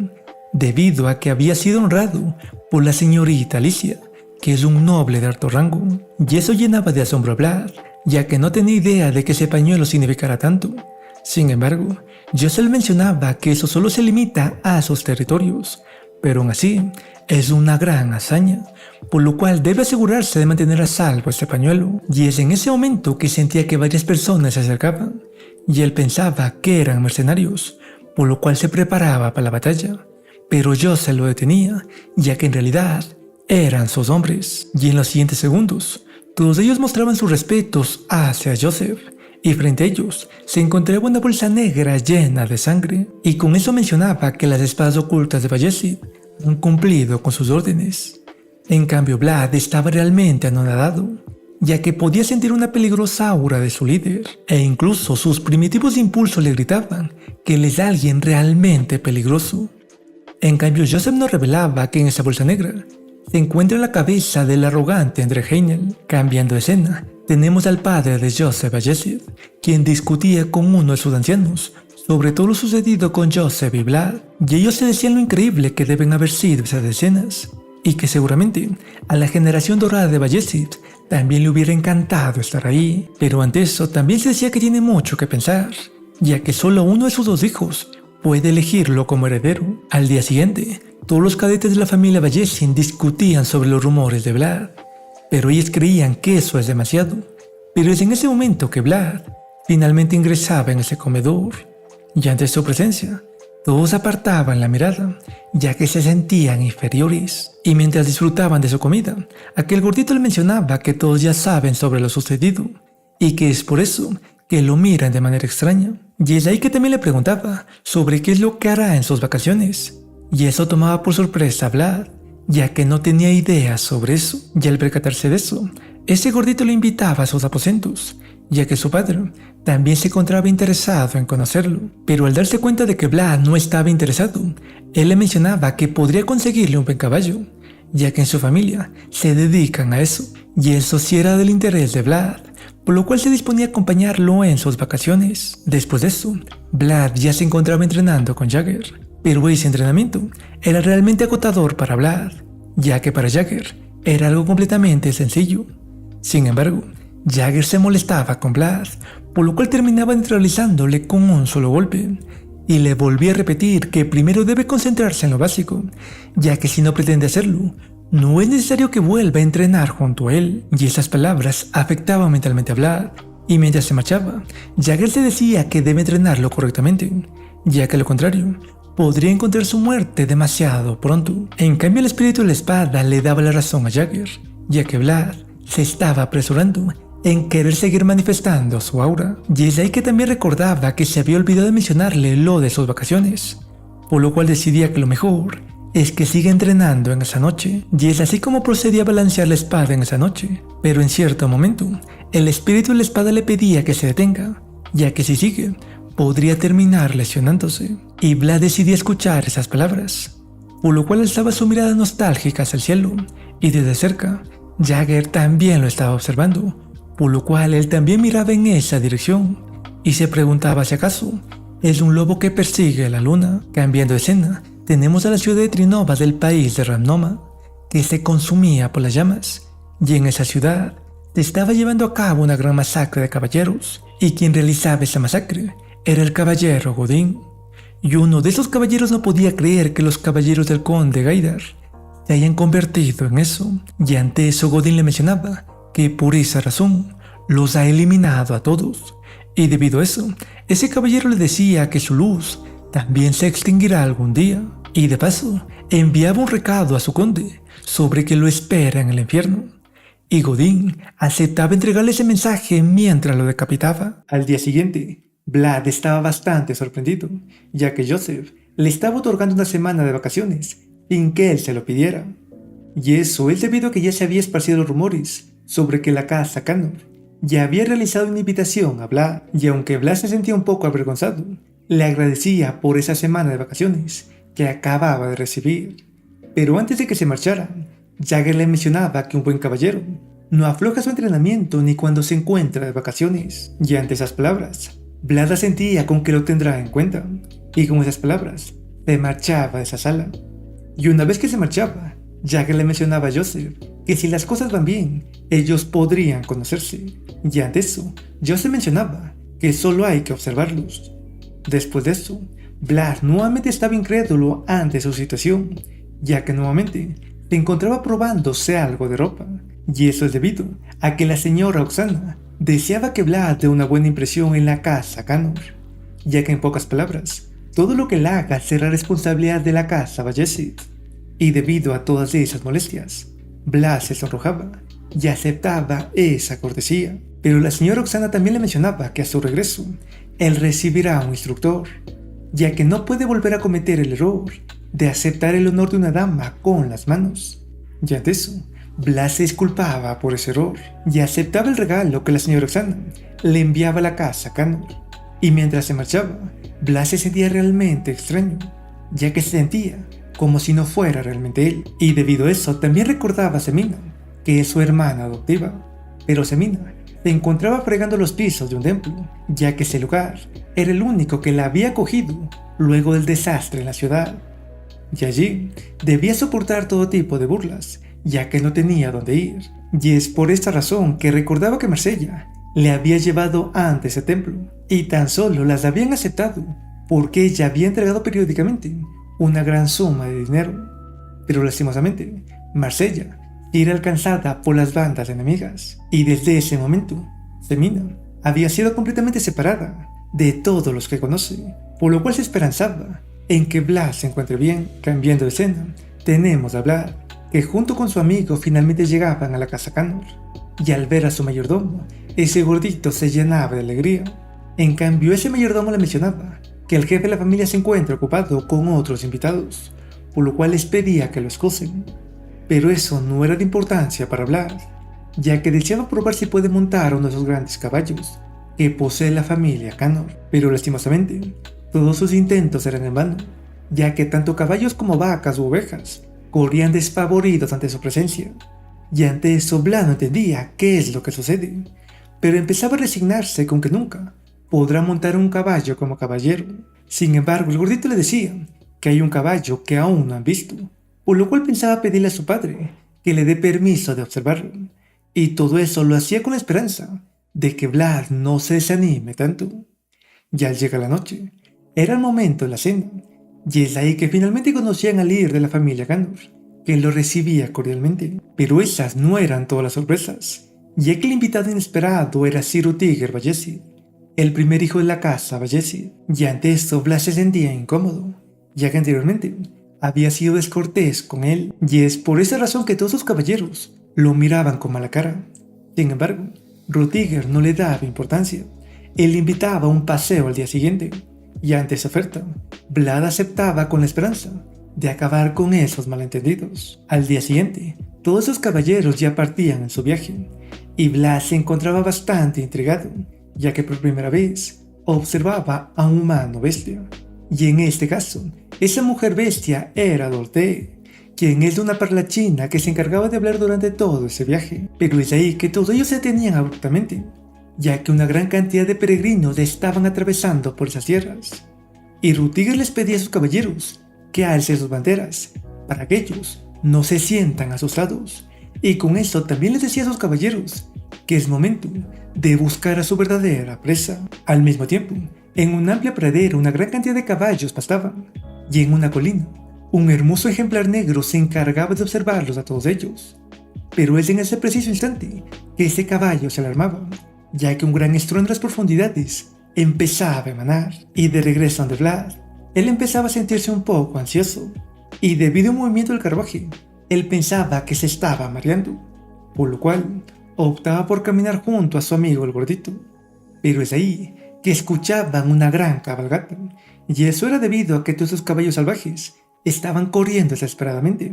debido a que había sido honrado por la señorita Alicia, que es un noble de alto rango, y eso llenaba de asombro a Blas, ya que no tenía idea de que ese pañuelo significara tanto. Sin embargo, Joseph mencionaba que eso solo se limita a sus territorios, pero aún así es una gran hazaña, por lo cual debe asegurarse de mantener a salvo este pañuelo. Y es en ese momento que sentía que varias personas se acercaban, y él pensaba que eran mercenarios, por lo cual se preparaba para la batalla. Pero Joseph lo detenía, ya que en realidad eran sus hombres, y en los siguientes segundos, todos ellos mostraban sus respetos hacia Joseph, y frente a ellos se encontraba una bolsa negra llena de sangre, y con eso mencionaba que las espadas ocultas de Bayezid han cumplido con sus órdenes. En cambio, Vlad estaba realmente anonadado, ya que podía sentir una peligrosa aura de su líder, e incluso sus primitivos impulsos le gritaban que él es alguien realmente peligroso. En cambio, Joseph nos revelaba que en esa bolsa negra se encuentra la cabeza del arrogante André Heinel. Cambiando de escena, tenemos al padre de Joseph Bayezid, quien discutía con uno de sus ancianos sobre todo lo sucedido con Joseph y Vlad, y ellos se decían lo increíble que deben haber sido esas escenas, y que seguramente a la generación dorada de Bayezid también le hubiera encantado estar ahí, pero ante eso también se decía que tiene mucho que pensar, ya que solo uno de sus dos hijos puede elegirlo como heredero. Al día siguiente, todos los cadetes de la familia Bayezid discutían sobre los rumores de Vlad, pero ellos creían que eso es demasiado. Pero es en ese momento que Vlad finalmente ingresaba en ese comedor, y ante su presencia, todos apartaban la mirada, ya que se sentían inferiores. Y mientras disfrutaban de su comida, aquel gordito le mencionaba que todos ya saben sobre lo sucedido, y que es por eso que lo miran de manera extraña. Y es ahí que también le preguntaba sobre qué es lo que hará en sus vacaciones, y eso tomaba por sorpresa a Vlad, ya que no tenía idea sobre eso. Y al percatarse de eso, ese gordito le invitaba a sus aposentos, ya que su padre también se encontraba interesado en conocerlo. Pero al darse cuenta de que Vlad no estaba interesado, él le mencionaba que podría conseguirle un buen caballo, ya que en su familia se dedican a eso, y eso sí era del interés de Vlad, por lo cual se disponía a acompañarlo en sus vacaciones. Después de eso, Vlad ya se encontraba entrenando con Jagger, pero ese entrenamiento era realmente agotador para Vlad, ya que para Jagger era algo completamente sencillo. Sin embargo, Jagger se molestaba con Vlad, por lo cual terminaba neutralizándole con un solo golpe, y le volvía a repetir que primero debe concentrarse en lo básico, ya que si no pretende hacerlo, no es necesario que vuelva a entrenar junto a él. Y esas palabras afectaban mentalmente a Vlad, y mientras se marchaba, Jagger se decía que debe entrenarlo correctamente, ya que a lo contrario, podría encontrar su muerte demasiado pronto. En cambio, el espíritu de la espada le daba la razón a Jagger, ya que Vlad se estaba apresurando en querer seguir manifestando su aura, y es ahí que también recordaba que se había olvidado de mencionarle lo de sus vacaciones, por lo cual decidía que lo mejor es que siga entrenando en esa noche, y es así como procedía a balancear la espada en esa noche. Pero en cierto momento, el espíritu de la espada le pedía que se detenga, ya que si sigue, podría terminar lesionándose, y Vlad decidía escuchar esas palabras, por lo cual alzaba su mirada nostálgica hacia el cielo, y desde cerca, Jagger también lo estaba observando, por lo cual él también miraba en esa dirección, y se preguntaba si acaso es un lobo que persigue a la luna. Cambiando de escena, tenemos a la ciudad de Trinova del país de Ramnoma, que se consumía por las llamas, y en esa ciudad se estaba llevando a cabo una gran masacre de caballeros, y quien realizaba esa masacre era el caballero Godín. Y uno de esos caballeros no podía creer que los caballeros del conde Gaidar se hayan convertido en eso, y ante eso Godín le mencionaba que por esa razón los ha eliminado a todos, y debido a eso, ese caballero le decía que su luz también se extinguirá algún día, y de paso enviaba un recado a su conde sobre que lo espera en el infierno, y Godín aceptaba entregarle ese mensaje mientras lo decapitaba. Al día siguiente, Vlad estaba bastante sorprendido, ya que Joseph le estaba otorgando una semana de vacaciones sin que él se lo pidiera. Y eso es debido a que ya se había esparcido los rumores sobre que la casa Connor ya había realizado una invitación a Vlad, y aunque Vlad se sentía un poco avergonzado, le agradecía por esa semana de vacaciones que acababa de recibir. Pero antes de que se marcharan, Jagger le mencionaba que un buen caballero no afloja su entrenamiento ni cuando se encuentra de vacaciones. Y ante esas palabras, Vlad asentía con que lo tendrá en cuenta, y con esas palabras se marchaba de esa sala. Y una vez que se marchaba, Jagger le mencionaba a Joseph que si las cosas van bien, ellos podrían conocerse. Y ante eso, Joseph mencionaba que solo hay que observarlos. Después de eso, Vlad nuevamente estaba incrédulo ante su situación, ya que nuevamente se encontraba probándose algo de ropa. Y eso es debido a que la señora Oksana deseaba que Vlad dé una buena impresión en la casa Connor, ya que en pocas palabras, todo lo que él haga será responsabilidad de la casa Bayezid. Y debido a todas esas molestias, Vlad se sonrojaba y aceptaba esa cortesía. Pero la señora Oksana también le mencionaba que a su regreso, él recibirá un instructor, ya que no puede volver a cometer el error de aceptar el honor de una dama con las manos. Y ante eso, Vlad se disculpaba por ese error y aceptaba el regalo que la señora Oksana le enviaba a la casa Connor. Y mientras se marchaba, Vlad se sentía realmente extraño, ya que se sentía como si no fuera realmente él. Y debido a eso también recordaba a Semina, que es su hermana adoptiva. Pero Semina se encontraba fregando los pisos de un templo, ya que ese lugar era el único que la había acogido luego del desastre en la ciudad. Y allí debía soportar todo tipo de burlas, ya que no tenía dónde ir. Y es por esta razón que recordaba que Marsella le había llevado ante ese templo, y tan solo las habían aceptado porque ella había entregado periódicamente una gran suma de dinero. Pero lastimosamente, Marsella era alcanzada por las bandas enemigas, y desde ese momento, Semina había sido completamente separada de todos los que conoce, por lo cual se esperanzaba en que Vlad se encuentre bien. Cambiando de escena, tenemos a Vlad, que junto con su amigo finalmente llegaban a la casa Connor, y al ver a su mayordomo, ese gordito se llenaba de alegría. En cambio, ese mayordomo le mencionaba que el jefe de la familia se encuentra ocupado con otros invitados, por lo cual les pedía que lo excusen. Pero eso no era de importancia para Vlad, ya que deseaba probar si puede montar uno de esos grandes caballos que posee la familia Connor. Pero lastimosamente, todos sus intentos eran en vano, ya que tanto caballos como vacas u ovejas corrían despavoridos ante su presencia. Y ante eso Vlad no entendía qué es lo que sucede, pero empezaba a resignarse con que nunca podrá montar un caballo como caballero. Sin embargo, el gordito le decía que hay un caballo que aún no han visto, por lo cual pensaba pedirle a su padre que le dé permiso de observarlo, y todo eso lo hacía con la esperanza de que Vlad no se desanime tanto. Ya al llegar la noche, era el momento de la cena, y es ahí que finalmente conocían al líder de la familia Connor, que lo recibía cordialmente. Pero esas no eran todas las sorpresas, ya que el invitado inesperado era Sir Rüdiger Bayezid, el primer hijo de la casa Bayezid. Y ante esto Vlad se sentía incómodo, ya que anteriormente había sido descortés con él, y es por esa razón que todos los caballeros lo miraban con mala cara. Sin embargo, Rüdiger no le daba importancia. Él le invitaba a un paseo al día siguiente, y ante esa oferta, Vlad aceptaba con la esperanza de acabar con esos malentendidos. Al día siguiente, todos esos caballeros ya partían en su viaje, y Vlad se encontraba bastante intrigado, ya que por primera vez observaba a un humano bestia. Y en este caso, esa mujer bestia era Dorothée, quien es de una parlachina que se encargaba de hablar durante todo ese viaje. Pero es ahí que todos ellos se detenían abruptamente, ya que una gran cantidad de peregrinos estaban atravesando por esas tierras. Y Rüdiger les pedía a sus caballeros que alcen sus banderas, para que ellos no se sientan asustados. Y con eso también les decía a sus caballeros que es momento de buscar a su verdadera presa. Al mismo tiempo, en una amplia pradera una gran cantidad de caballos pastaban, y en una colina, un hermoso ejemplar negro se encargaba de observarlos a todos ellos. Pero es en ese preciso instante que ese caballo se alarmaba, ya que un gran estruendo en las profundidades empezaba a emanar, y de regreso ante Vlad, él empezaba a sentirse un poco ansioso, y debido a un movimiento del carruaje, él pensaba que se estaba mareando, por lo cual optaba por caminar junto a su amigo el gordito. Pero es ahí que escuchaban una gran cabalgata, y eso era debido a que todos esos caballos salvajes estaban corriendo desesperadamente,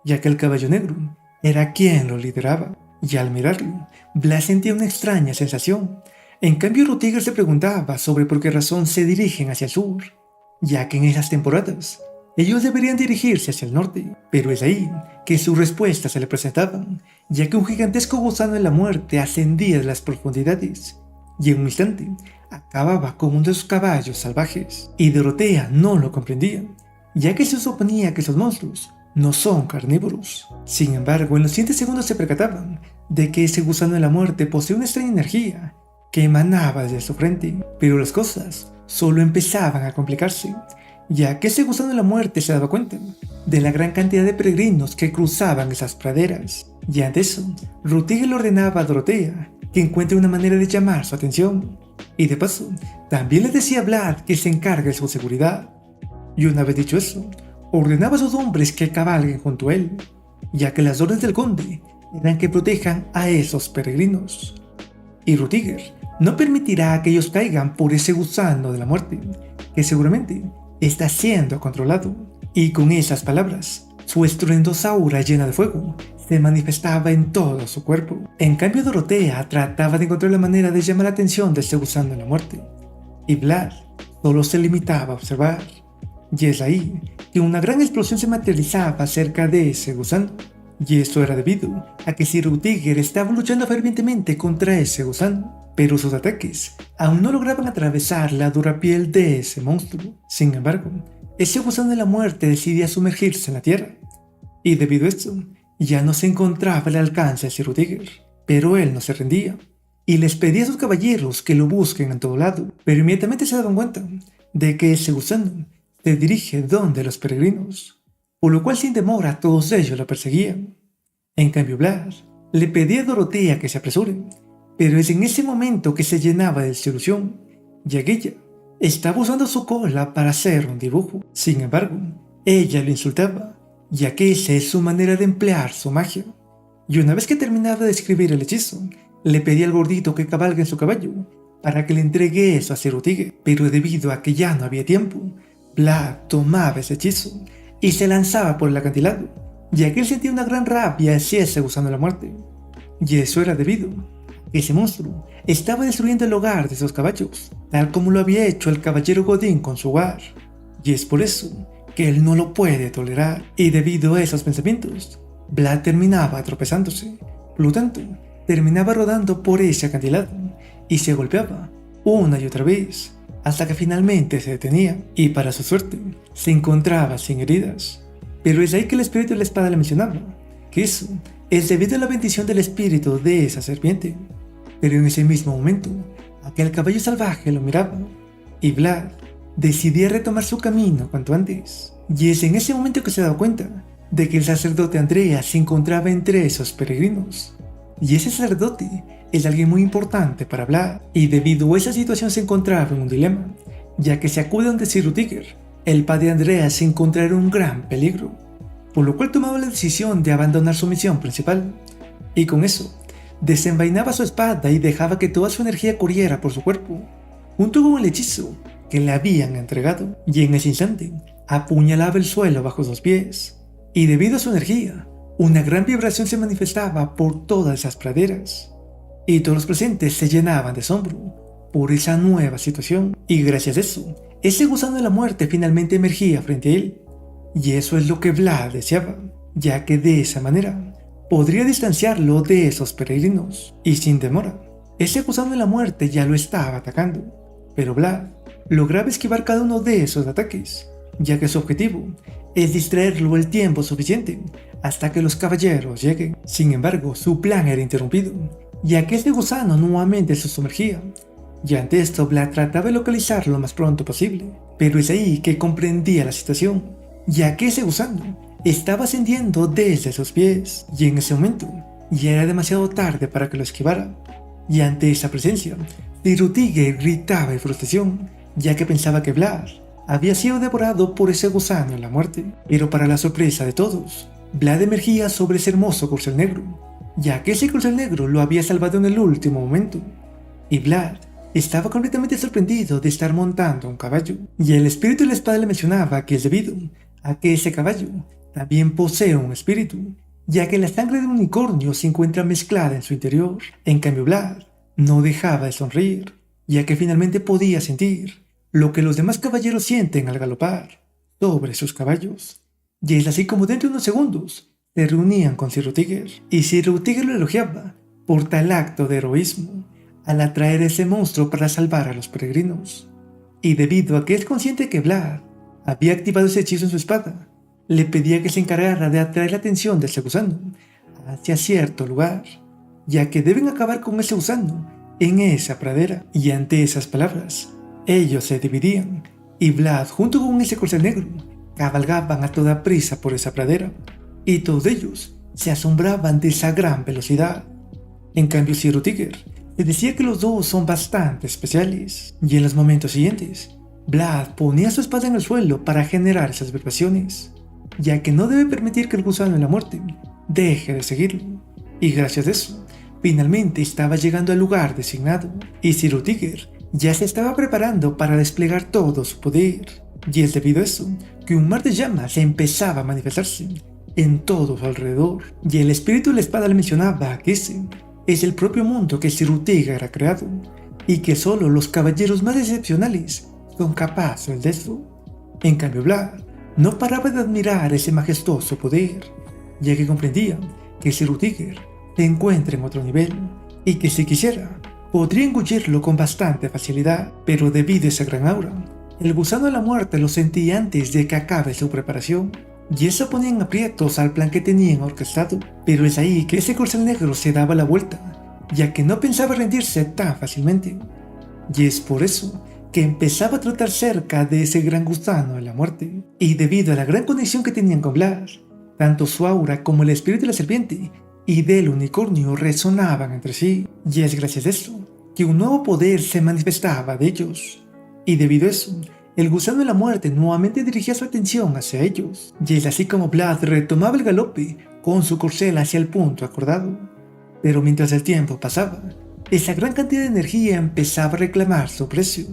ya que el caballo negro era quien lo lideraba, y al mirarlo, Blas sentía una extraña sensación. En cambio, Rutiger se preguntaba sobre por qué razón se dirigen hacia el sur, ya que en esas temporadas ellos deberían dirigirse hacia el norte, pero es ahí que sus respuestas se le presentaban, ya que un gigantesco gusano de la muerte ascendía de las profundidades, y en un instante acababa con uno de sus caballos salvajes, y Dorotea no lo comprendía, ya que se suponía que esos monstruos no son carnívoros. Sin embargo, en los siguientes segundos se percataban de que ese gusano de la muerte posee una extraña energía que emanaba desde su frente, pero las cosas solo empezaban a complicarse, ya que ese gusano de la muerte se daba cuenta de la gran cantidad de peregrinos que cruzaban esas praderas, y ante eso, Rutiger le ordenaba a Dorotea que encuentre una manera de llamar su atención, y de paso, también le decía a Vlad que se encargue de su seguridad, y una vez dicho eso, ordenaba a sus hombres que cabalguen junto a él, ya que las órdenes del conde eran que protejan a esos peregrinos, y Rutiger no permitirá que ellos caigan por ese gusano de la muerte, que seguramente está siendo controlado. Y con esas palabras, su estruendosa aura llena de fuego se manifestaba en todo su cuerpo. En cambio, Dorotea trataba de encontrar la manera de llamar la atención de ese gusano de la muerte, y Vlad solo se limitaba a observar. Y es ahí que una gran explosión se materializaba cerca de ese gusano, y esto era debido a que Sir Rutiger estaba luchando fervientemente contra ese gusano, pero sus ataques aún no lograban atravesar la dura piel de ese monstruo. Sin embargo, ese gusano de la muerte decidía sumergirse en la tierra, y debido a esto, ya no se encontraba al alcance de Sir Rutiger, pero él no se rendía, y les pedía a sus caballeros que lo busquen en todo lado, pero inmediatamente se daban cuenta de que ese gusano se dirige donde los peregrinos, por lo cual sin demora todos ellos lo perseguían. En cambio, Vlad le pedía a Dorotea que se apresure, pero es en ese momento que se llenaba de desilusión, ya que ella estaba usando su cola para hacer un dibujo. Sin embargo, ella lo insultaba, ya que esa es su manera de emplear su magia. Y una vez que terminaba de escribir el hechizo, le pedía al gordito que cabalgue en su caballo para que le entregue eso a Sir Rutiger, pero debido a que ya no había tiempo, Vlad tomaba ese hechizo y se lanzaba por el acantilado, ya que él sentía una gran rabia hacia ese gusano de la muerte. Y eso era debido a que ese monstruo estaba destruyendo el hogar de esos caballos, tal como lo había hecho el caballero Godín con su hogar. Y es por eso que él no lo puede tolerar, y debido a esos pensamientos, Vlad terminaba tropezándose. Por lo tanto, terminaba rodando por ese acantilado y se golpeaba una y otra vez, hasta que finalmente se detenía, y para su suerte, se encontraba sin heridas. Pero es ahí que el espíritu de la espada le mencionaba que eso es debido a la bendición del espíritu de esa serpiente. Pero en ese mismo momento, aquel caballo salvaje lo miraba, y Vlad decidía retomar su camino cuanto antes. Y es en ese momento que se daba cuenta de que el sacerdote Andrea se encontraba entre esos peregrinos. Y ese sacerdote es alguien muy importante para Vlad, y debido a esa situación se encontraba en un dilema, ya que se acude donde Sir Rutiger, el padre de Andrea se encontraba en un gran peligro, por lo cual tomaba la decisión de abandonar su misión principal, y con eso, desenvainaba su espada y dejaba que toda su energía corriera por su cuerpo, junto con el hechizo que le habían entregado, y en ese instante, apuñalaba el suelo bajo sus pies, y debido a su energía, una gran vibración se manifestaba por todas esas praderas, y todos los presentes se llenaban de asombro por esa nueva situación, y gracias a eso, ese gusano de la muerte finalmente emergía frente a él, y eso es lo que Vlad deseaba, ya que de esa manera podría distanciarlo de esos peregrinos, y sin demora, ese gusano de la muerte ya lo estaba atacando, pero Vlad lograba esquivar cada uno de esos ataques, ya que su objetivo es distraerlo el tiempo suficiente hasta que los caballeros lleguen. Sin embargo, su plan era interrumpido, ya que este gusano nuevamente se sumergía, y ante esto Vlad trataba de localizarlo lo más pronto posible, pero es ahí que comprendía la situación, ya que ese gusano estaba ascendiendo desde sus pies, y en ese momento ya era demasiado tarde para que lo esquivara, y ante esa presencia, Sir Rutiger gritaba de frustración, ya que pensaba que Vlad había sido devorado por ese gusano en la muerte. Pero para la sorpresa de todos, Vlad emergía sobre ese hermoso corcel negro, ya que ese corcel negro lo había salvado en el último momento, y Vlad estaba completamente sorprendido de estar montando un caballo, y el espíritu de la espada le mencionaba que es debido a que ese caballo también posee un espíritu, ya que la sangre de un unicornio se encuentra mezclada en su interior. En cambio, Vlad no dejaba de sonreír, ya que finalmente podía sentir lo que los demás caballeros sienten al galopar sobre sus caballos. Y es así como dentro de unos segundos se reunían con Sir Rüdiger, y Sir Rüdiger lo elogiaba por tal acto de heroísmo al atraer ese monstruo para salvar a los peregrinos. Y debido a que es consciente que Vlad había activado ese hechizo en su espada, le pedía que se encargara de atraer la atención de ese gusano hacia cierto lugar, ya que deben acabar con ese gusano en esa pradera. Y ante esas palabras, ellos se dividían, y Vlad junto con ese corcel negro cabalgaban a toda prisa por esa pradera, y todos ellos se asombraban de esa gran velocidad. En cambio, Sir Rüdiger se decía que los dos son bastante especiales, y en los momentos siguientes, Vlad ponía su espada en el suelo para generar esas vibraciones, ya que no debe permitir que el gusano de la muerte deje de seguirlo, y gracias a eso, finalmente estaba llegando al lugar designado, y Sir Rüdiger ya se estaba preparando para desplegar todo su poder, y es debido a eso que un mar de llamas empezaba a manifestarse en todo su alrededor, y el espíritu de la espada le mencionaba que ese es el propio mundo que Sir Rüdiger ha creado, y que solo los caballeros más excepcionales son capaces de eso. En cambio, Vlad no paraba de admirar ese majestuoso poder, ya que comprendía que Sir Rüdiger se encuentra en otro nivel, y que si quisiera, podría engullirlo con bastante facilidad, pero debido a esa gran aura, el gusano de la muerte lo sentía antes de que acabe su preparación, y eso ponía en aprietos al plan que tenían orquestado. Pero es ahí que ese corcel negro se daba la vuelta, ya que no pensaba rendirse tan fácilmente, y es por eso que empezaba a trotar cerca de ese gran gusano de la muerte, y debido a la gran conexión que tenían con Vlad, tanto su aura como el espíritu de la serpiente y del unicornio resonaban entre sí, y es gracias a eso que un nuevo poder se manifestaba de ellos, y debido a eso, el gusano de la muerte nuevamente dirigía su atención hacia ellos, y es así como Vlad retomaba el galope con su corcel hacia el punto acordado. Pero mientras el tiempo pasaba, esa gran cantidad de energía empezaba a reclamar su precio,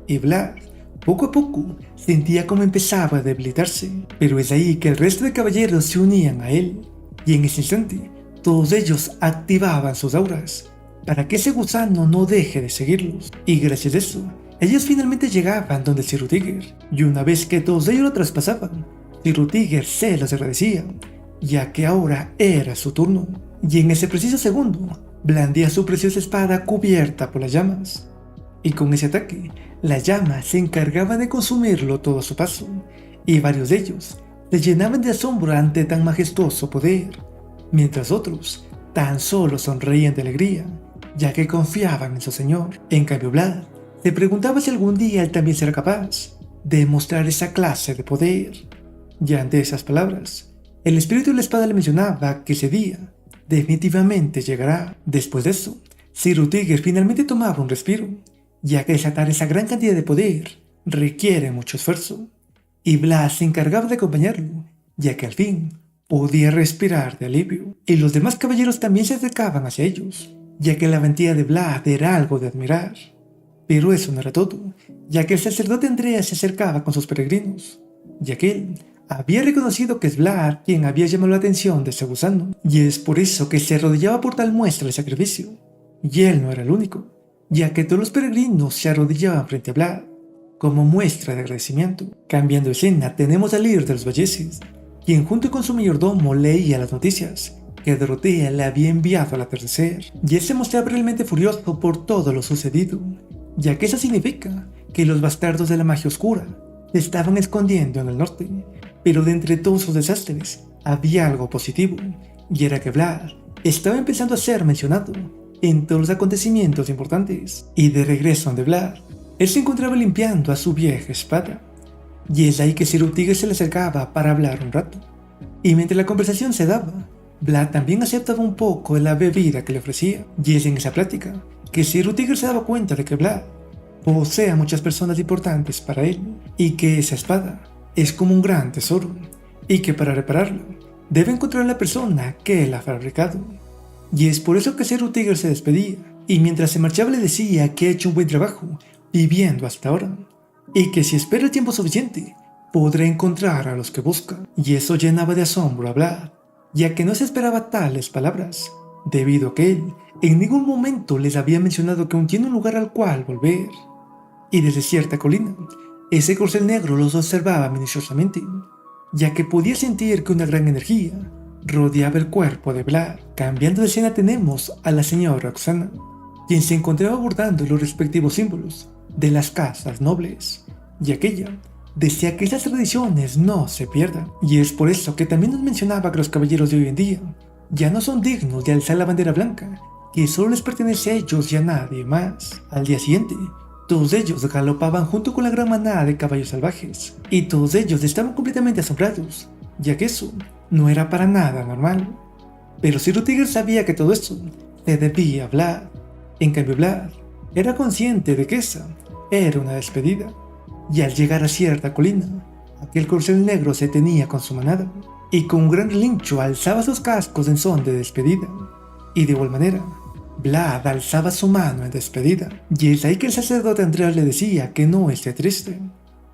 y Vlad, poco a poco, sentía como empezaba a debilitarse. Pero es ahí que el resto de caballeros se unían a él, y en ese instante, todos ellos activaban sus auras para que ese gusano no deje de seguirlos, y gracias a eso, ellos finalmente llegaban donde Sir Rüdiger, y una vez que todos ellos lo traspasaban, Sir Rüdiger se los agradecía, ya que ahora era su turno, y en ese preciso segundo, blandía su preciosa espada cubierta por las llamas, y con ese ataque, las llamas se encargaban de consumirlo todo a su paso, y varios de ellos se llenaban de asombro ante tan majestuoso poder, mientras otros tan solo sonreían de alegría, ya que confiaban en su señor. En cambio, Vlad se preguntaba si algún día él también será capaz de mostrar esa clase de poder. Y ante esas palabras, el espíritu de la espada le mencionaba que ese día definitivamente llegará. Después de eso, Sir Rüdiger finalmente tomaba un respiro, ya que desatar esa gran cantidad de poder requiere mucho esfuerzo, y Vlad se encargaba de acompañarlo, ya que al fin podía respirar de alivio, y los demás caballeros también se acercaban hacia ellos, ya que la valentía de Vlad era algo de admirar. Pero eso no era todo, ya que el sacerdote Andreas se acercaba con sus peregrinos, ya que él había reconocido que es Vlad quien había llamado la atención de ese gusano, y es por eso que se arrodillaba por tal muestra de sacrificio. Y él no era el único, ya que todos los peregrinos se arrodillaban frente a Vlad, como muestra de agradecimiento. Cambiando escena, tenemos al líder de los Valleses, quien junto con su mayordomo leía las noticias que Dorotea le había enviado al atardecer, y él se mostraba realmente furioso por todo lo sucedido, ya que eso significa que los bastardos de la magia oscura se estaban escondiendo en el norte. Pero de entre todos sus desastres había algo positivo, y era que Vlad estaba empezando a ser mencionado en todos los acontecimientos importantes. Y de regreso ante Vlad, él se encontraba limpiando a su vieja espada, y es ahí que Sir Rüdiger se le acercaba para hablar un rato. Y mientras la conversación se daba, Vlad también aceptaba un poco de la bebida que le ofrecía, y es en esa plática que Sir Rüdiger se daba cuenta de que Vlad posee a muchas personas importantes para él, y que esa espada es como un gran tesoro, y que para repararla debe encontrar a la persona que la ha fabricado. Y es por eso que Sir Rüdiger se despedía, y mientras se marchaba le decía que ha hecho un buen trabajo viviendo hasta ahora, y que si espera el tiempo suficiente, podrá encontrar a los que busca. Y eso llenaba de asombro a Vlad, ya que no se esperaba tales palabras, debido a que él en ningún momento les había mencionado que aún tiene un lugar al cual volver. Y desde cierta colina, ese corcel negro los observaba minuciosamente, ya que podía sentir que una gran energía rodeaba el cuerpo de Vlad. Cambiando de escena tenemos a la señora Roxana, quien se encontraba bordando los respectivos símbolos de las casas nobles, y aquella decía que esas tradiciones no se pierdan, y es por eso que también nos mencionaba que los caballeros de hoy en día ya no son dignos de alzar la bandera blanca, que solo les pertenece a ellos y a nadie más. Al día siguiente, todos ellos galopaban junto con la gran manada de caballos salvajes, y todos ellos estaban completamente asombrados, ya que eso no era para nada normal. Pero Sir Rutigger sabía que todo esto se debía a Vlad. En cambio Vlad era consciente de que esa era una despedida, y al llegar a cierta colina, aquel corcel negro se tenía con su manada, y con un gran relincho alzaba sus cascos en son de despedida. Y de igual manera, Vlad alzaba su mano en despedida, y es ahí que el sacerdote Andreas le decía que no esté triste,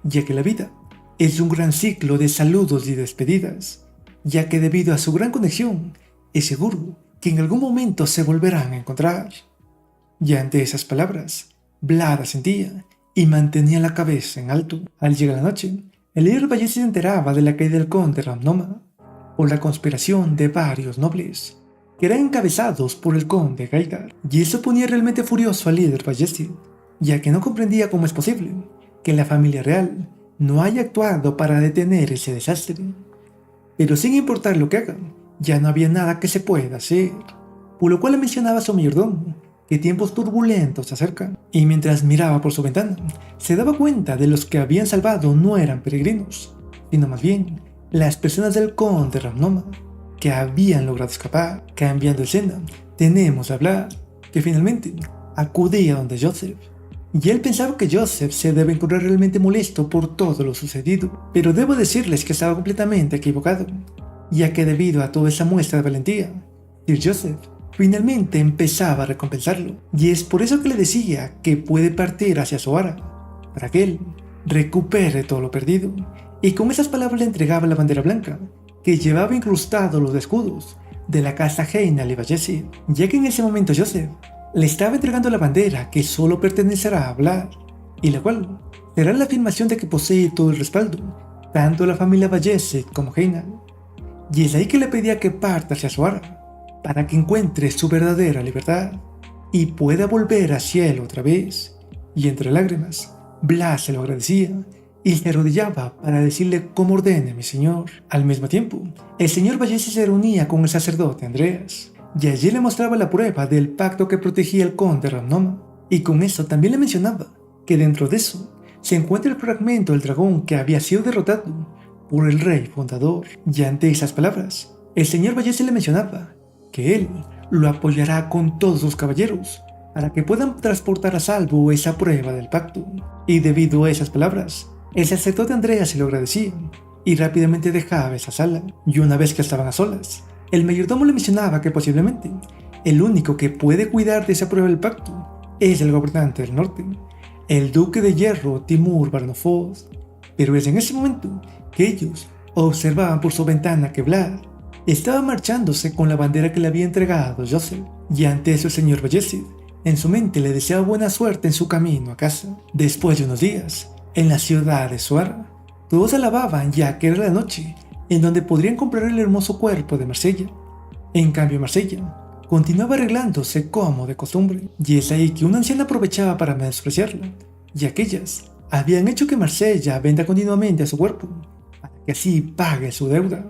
ya que la vida es un gran ciclo de saludos y despedidas, ya que debido a su gran conexión, es seguro que en algún momento se volverán a encontrar. Y ante esas palabras, Vlad asentía y mantenía la cabeza en alto. Al llegar la noche, el líder Vallesi se enteraba de la caída del conde Ramnoma por la conspiración de varios nobles, que eran encabezados por el conde Gaidar, y eso ponía realmente furioso al líder Vallesi, ya que no comprendía cómo es posible que la familia real no haya actuado para detener ese desastre. Pero sin importar lo que hagan, ya no había nada que se pueda hacer, por lo cual le mencionaba a su mayordomo que tiempos turbulentos se acercan, y mientras miraba por su ventana, se daba cuenta de los que habían salvado no eran peregrinos, sino más bien las personas del conde Ramnoma, que habían logrado escapar. Cambiando de escena, tenemos a Vlad, que finalmente acudía donde Joseph, y él pensaba que Joseph se debe encontrar realmente molesto por todo lo sucedido, pero debo decirles que estaba completamente equivocado, ya que debido a toda esa muestra de valentía, Sir Joseph finalmente empezaba a recompensarlo, y es por eso que le decía que puede partir hacia Zoara, para que él recupere todo lo perdido, y con esas palabras le entregaba la bandera blanca, que llevaba incrustados los escudos de la casa Heinal y Vallesi, ya que en ese momento Joseph le estaba entregando la bandera que solo pertenecerá a Vlad, y la cual será la afirmación de que posee todo el respaldo, tanto la familia Vallesi como Heinal, y es ahí que le pedía que parta hacia Zoara, para que encuentre su verdadera libertad y pueda volver hacia él otra vez. Y entre lágrimas, Vlad se lo agradecía y se arrodillaba para decirle cómo ordene mi señor. Al mismo tiempo, el señor Vallesi se reunía con el sacerdote Andreas, y allí le mostraba la prueba del pacto que protegía el conde Ramnoma, y con eso también le mencionaba que dentro de eso se encuentra el fragmento del dragón que había sido derrotado por el rey fundador. Y ante esas palabras, el señor Vallesi le mencionaba que él lo apoyará con todos sus caballeros para que puedan transportar a salvo esa prueba del pacto. Y debido a esas palabras, el sacerdote Andreas se lo agradecía y rápidamente dejaba esa sala. Y una vez que estaban a solas, el mayordomo le mencionaba que posiblemente el único que puede cuidar de esa prueba del pacto es el gobernante del norte, el duque de hierro Timur Barnofos. Pero es en ese momento que ellos observaban por su ventana que Vlad estaba marchándose con la bandera que le había entregado Joseph, y ante eso el señor Vallesi en su mente le deseaba buena suerte en su camino a casa. Después de unos días, en la ciudad de Zoara, todos alababan ya que era la noche en donde podrían comprar el hermoso cuerpo de Marsella. En cambio Marsella continuaba arreglándose como de costumbre, y es ahí que una anciana aprovechaba para menospreciarla, y aquellas habían hecho que Marsella venda continuamente a su cuerpo, para que así pague su deuda.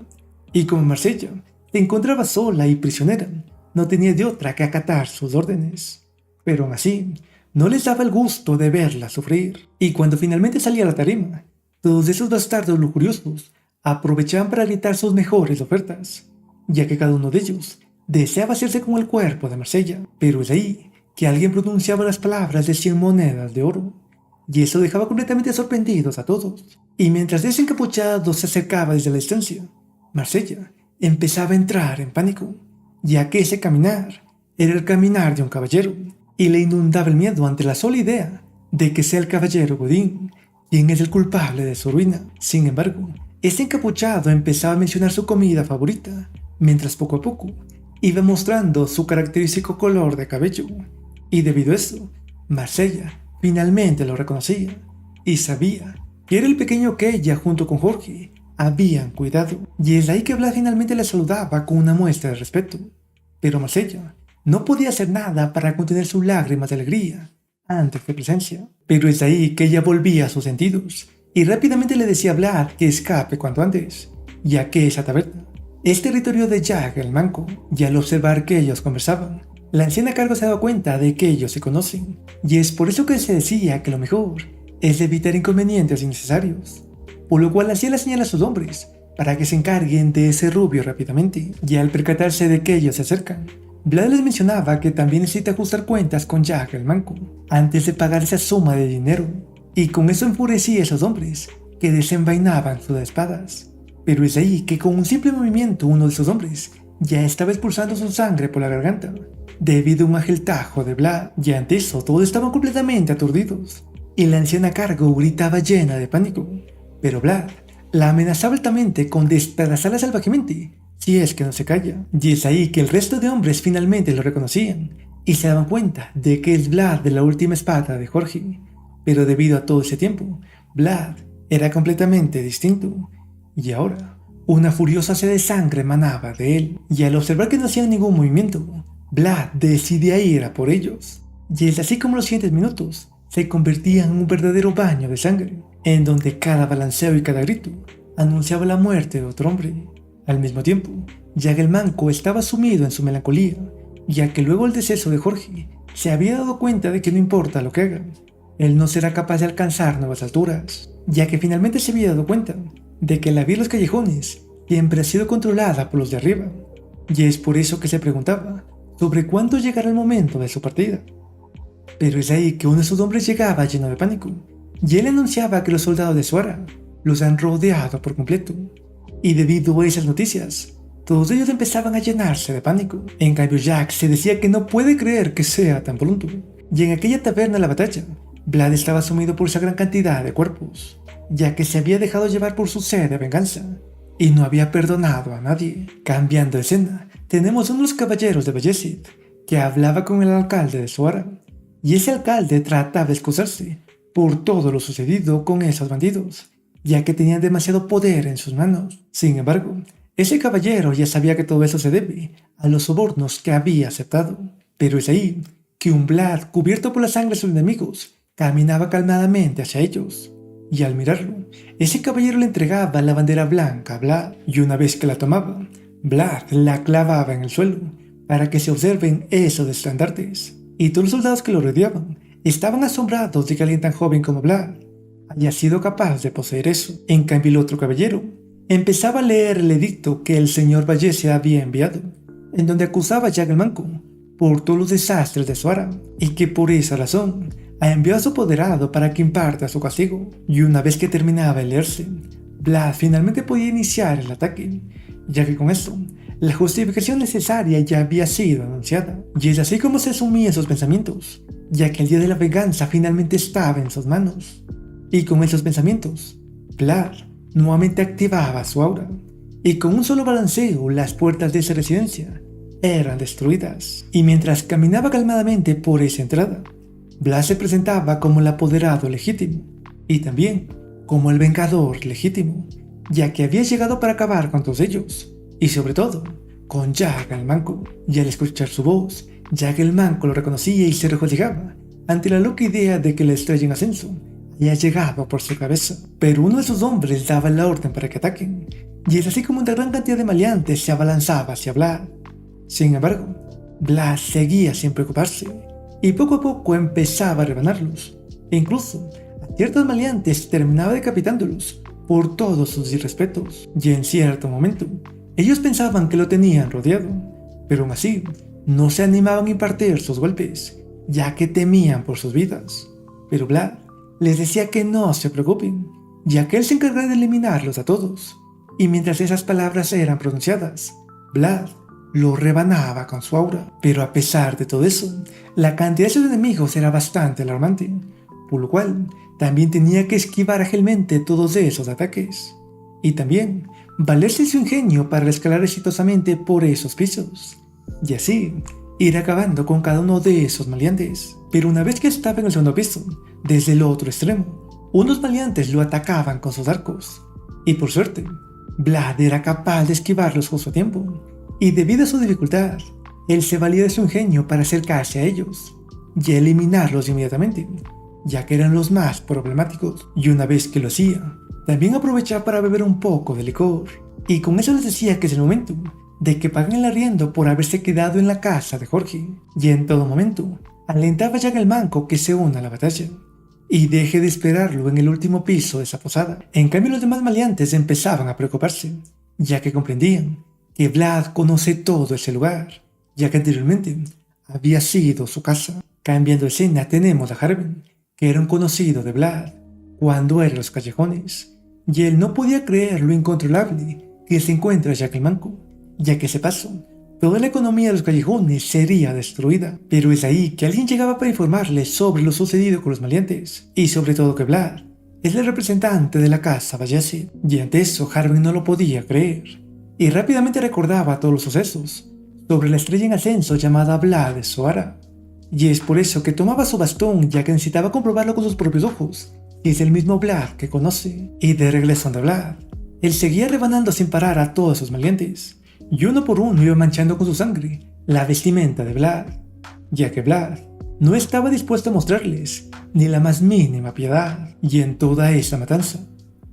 Y como Marsella se encontraba sola y prisionera, no tenía de otra que acatar sus órdenes. Pero aún así, no les daba el gusto de verla sufrir. Y cuando finalmente salía a la tarima, todos esos bastardos lujuriosos aprovechaban para gritar sus mejores ofertas, ya que cada uno de ellos deseaba hacerse con el cuerpo de Marsella. Pero es ahí que alguien pronunciaba las palabras de 100 monedas de oro, y eso dejaba completamente sorprendidos a todos. Y mientras ese encapuchado se acercaba desde la distancia, Marsella empezaba a entrar en pánico, ya que ese caminar era el caminar de un caballero, y le inundaba el miedo ante la sola idea de que sea el caballero Godín quien es el culpable de su ruina. Sin embargo, este encapuchado empezaba a mencionar su comida favorita, mientras poco a poco iba mostrando su característico color de cabello, y debido a eso, Marsella finalmente lo reconocía y sabía que era el pequeño que ella junto con Jorge habían cuidado, y es ahí que Vlad finalmente le saludaba con una muestra de respeto. Pero Marsella no podía hacer nada para contener sus lágrimas de alegría ante su presencia. Pero es ahí que ella volvía a sus sentidos y rápidamente le decía a Vlad que escape cuanto antes, ya que esa taberna es territorio de Jack el Manco. Y al observar que ellos conversaban, la anciana a cargo se daba cuenta de que ellos se conocen, y es por eso que se decía que lo mejor es evitar inconvenientes innecesarios, por lo cual hacía la señal a sus hombres para que se encarguen de ese rubio rápidamente. Y al percatarse de que ellos se acercan, Vlad les mencionaba que también necesita ajustar cuentas con Jack el Manco antes de pagar esa suma de dinero, y con eso enfurecía a esos hombres que desenvainaban sus espadas. Pero es ahí que con un simple movimiento uno de sus hombres ya estaba expulsando su sangre por la garganta debido a un ágil tajo de Vlad, y ante eso todos estaban completamente aturdidos y la anciana a cargo gritaba llena de pánico, pero Vlad la amenazaba altamente con despedazarla salvajemente si es que no se calla. Y es ahí que el resto de hombres finalmente lo reconocían y se daban cuenta de que es Vlad de la última espada de Jorge. Pero debido a todo ese tiempo, Vlad era completamente distinto, y ahora una furiosa sed de sangre emanaba de él, y al observar que no hacían ningún movimiento, Vlad decidía ir a por ellos. Y es así como los siguientes minutos se convertían en un verdadero baño de sangre, en donde cada balanceo y cada grito anunciaba la muerte de otro hombre. Al mismo tiempo, Jack el Manco estaba sumido en su melancolía, ya que luego del deceso de Jorge se había dado cuenta de que no importa lo que hagan, él no será capaz de alcanzar nuevas alturas, ya que finalmente se había dado cuenta de que la vida en los callejones siempre ha sido controlada por los de arriba, y es por eso que se preguntaba sobre cuándo llegará el momento de su partida. Pero es ahí que uno de sus hombres llegaba lleno de pánico, y él anunciaba que los soldados de Suara los han rodeado por completo, y debido a esas noticias, todos ellos empezaban a llenarse de pánico. En cambio Jack se decía que no puede creer que sea tan pronto, y en aquella taberna de la batalla, Vlad estaba sumido por esa gran cantidad de cuerpos, ya que se había dejado llevar por su sed de venganza, y no había perdonado a nadie. Cambiando de escena, tenemos a uno de los caballeros de Bayezid, que hablaba con el alcalde de Suara, y ese alcalde trataba de excusarse por todo lo sucedido con esos bandidos, ya que tenían demasiado poder en sus manos. Sin embargo, ese caballero ya sabía que todo eso se debe a los sobornos que había aceptado. Pero es ahí que un Vlad cubierto por la sangre de sus enemigos caminaba calmadamente hacia ellos, y al mirarlo, ese caballero le entregaba la bandera blanca a Vlad, y una vez que la tomaba, Vlad la clavaba en el suelo para que se observen esos estandartes, y todos los soldados que lo rodeaban estaban asombrados de que alguien tan joven como Vlad haya sido capaz de poseer eso. En cambio el otro caballero empezaba a leer el edicto que el señor Vallese había enviado, en donde acusaba a Jack el Manco por todos los desastres de Suara, y que por esa razón ha enviado a su apoderado para que imparta su castigo. Y una vez que terminaba de leerse, Vlad finalmente podía iniciar el ataque, ya que con esto la justificación necesaria ya había sido anunciada. Y es así como se sumían sus pensamientos, ya que el día de la venganza finalmente estaba en sus manos. Y con esos pensamientos, Vlad nuevamente activaba su aura, y con un solo balanceo las puertas de esa residencia eran destruidas. Y mientras caminaba calmadamente por esa entrada, Vlad se presentaba como el apoderado legítimo, y también como el vengador legítimo, ya que había llegado para acabar con todos ellos, y sobre todo con Jack el Manco. Y al escuchar su voz, Jack el Manco lo reconocía y se regocijaba ante la loca idea de que la estrella en ascenso había llegado por su cabeza. Pero uno de sus hombres daba la orden para que ataquen, y es así como una gran cantidad de maleantes se abalanzaba hacia Vlad. Sin embargo, Vlad seguía sin preocuparse, y poco a poco empezaba a rebanarlos, e incluso a ciertos maleantes terminaba decapitándolos por todos sus irrespetos. Y en cierto momento, ellos pensaban que lo tenían rodeado, pero aún así no se animaban a impartir sus golpes, ya que temían por sus vidas. Pero Vlad les decía que no se preocupen, ya que él se encargará de eliminarlos a todos. Y mientras esas palabras eran pronunciadas, Vlad lo rebanaba con su aura. Pero a pesar de todo eso, la cantidad de sus enemigos era bastante alarmante, por lo cual también tenía que esquivar ágilmente todos esos ataques. Y también valerse su ingenio para escalar exitosamente por esos pisos. Y así, ir acabando con cada uno de esos maleantes. Pero una vez que estaba en el segundo piso, desde el otro extremo, unos maleantes lo atacaban con sus arcos. Y por suerte, Vlad era capaz de esquivarlos justo a tiempo. Y debido a su dificultad, él se valía de su ingenio para acercarse a ellos y eliminarlos inmediatamente, ya que eran los más problemáticos. Y una vez que lo hacía, también aprovechaba para beber un poco de licor. Y con eso les decía que es el momento de que paguen el arriendo por haberse quedado en la casa de Jorge. Y en todo momento, alentaba ya el manco que se una a la batalla y deje de esperarlo en el último piso de esa posada. En cambio, los demás maleantes empezaban a preocuparse, ya que comprendían que Vlad conoce todo ese lugar, ya que anteriormente había sido su casa. Cambiando de escena, tenemos a Harvey, que era un conocido de Vlad cuando era en los callejones, y él no podía creer lo incontrolable que se encuentra Jack el Manco, ya que ese paso, toda la economía de los callejones sería destruida. Pero es ahí que alguien llegaba para informarle sobre lo sucedido con los maleantes, y sobre todo que Vlad es el representante de la casa Bayezid, y ante eso Harvey no lo podía creer, y rápidamente recordaba todos los sucesos sobre la estrella en ascenso llamada Vlad de Zoara, y es por eso que tomaba su bastón, ya que necesitaba comprobarlo con sus propios ojos, y es el mismo Vlad que conoce. Y de regreso ante Vlad, él seguía rebanando sin parar a todos esos maleantes, y uno por uno iba manchando con su sangre la vestimenta de Vlad, ya que Vlad no estaba dispuesto a mostrarles ni la más mínima piedad. Y en toda esa matanza,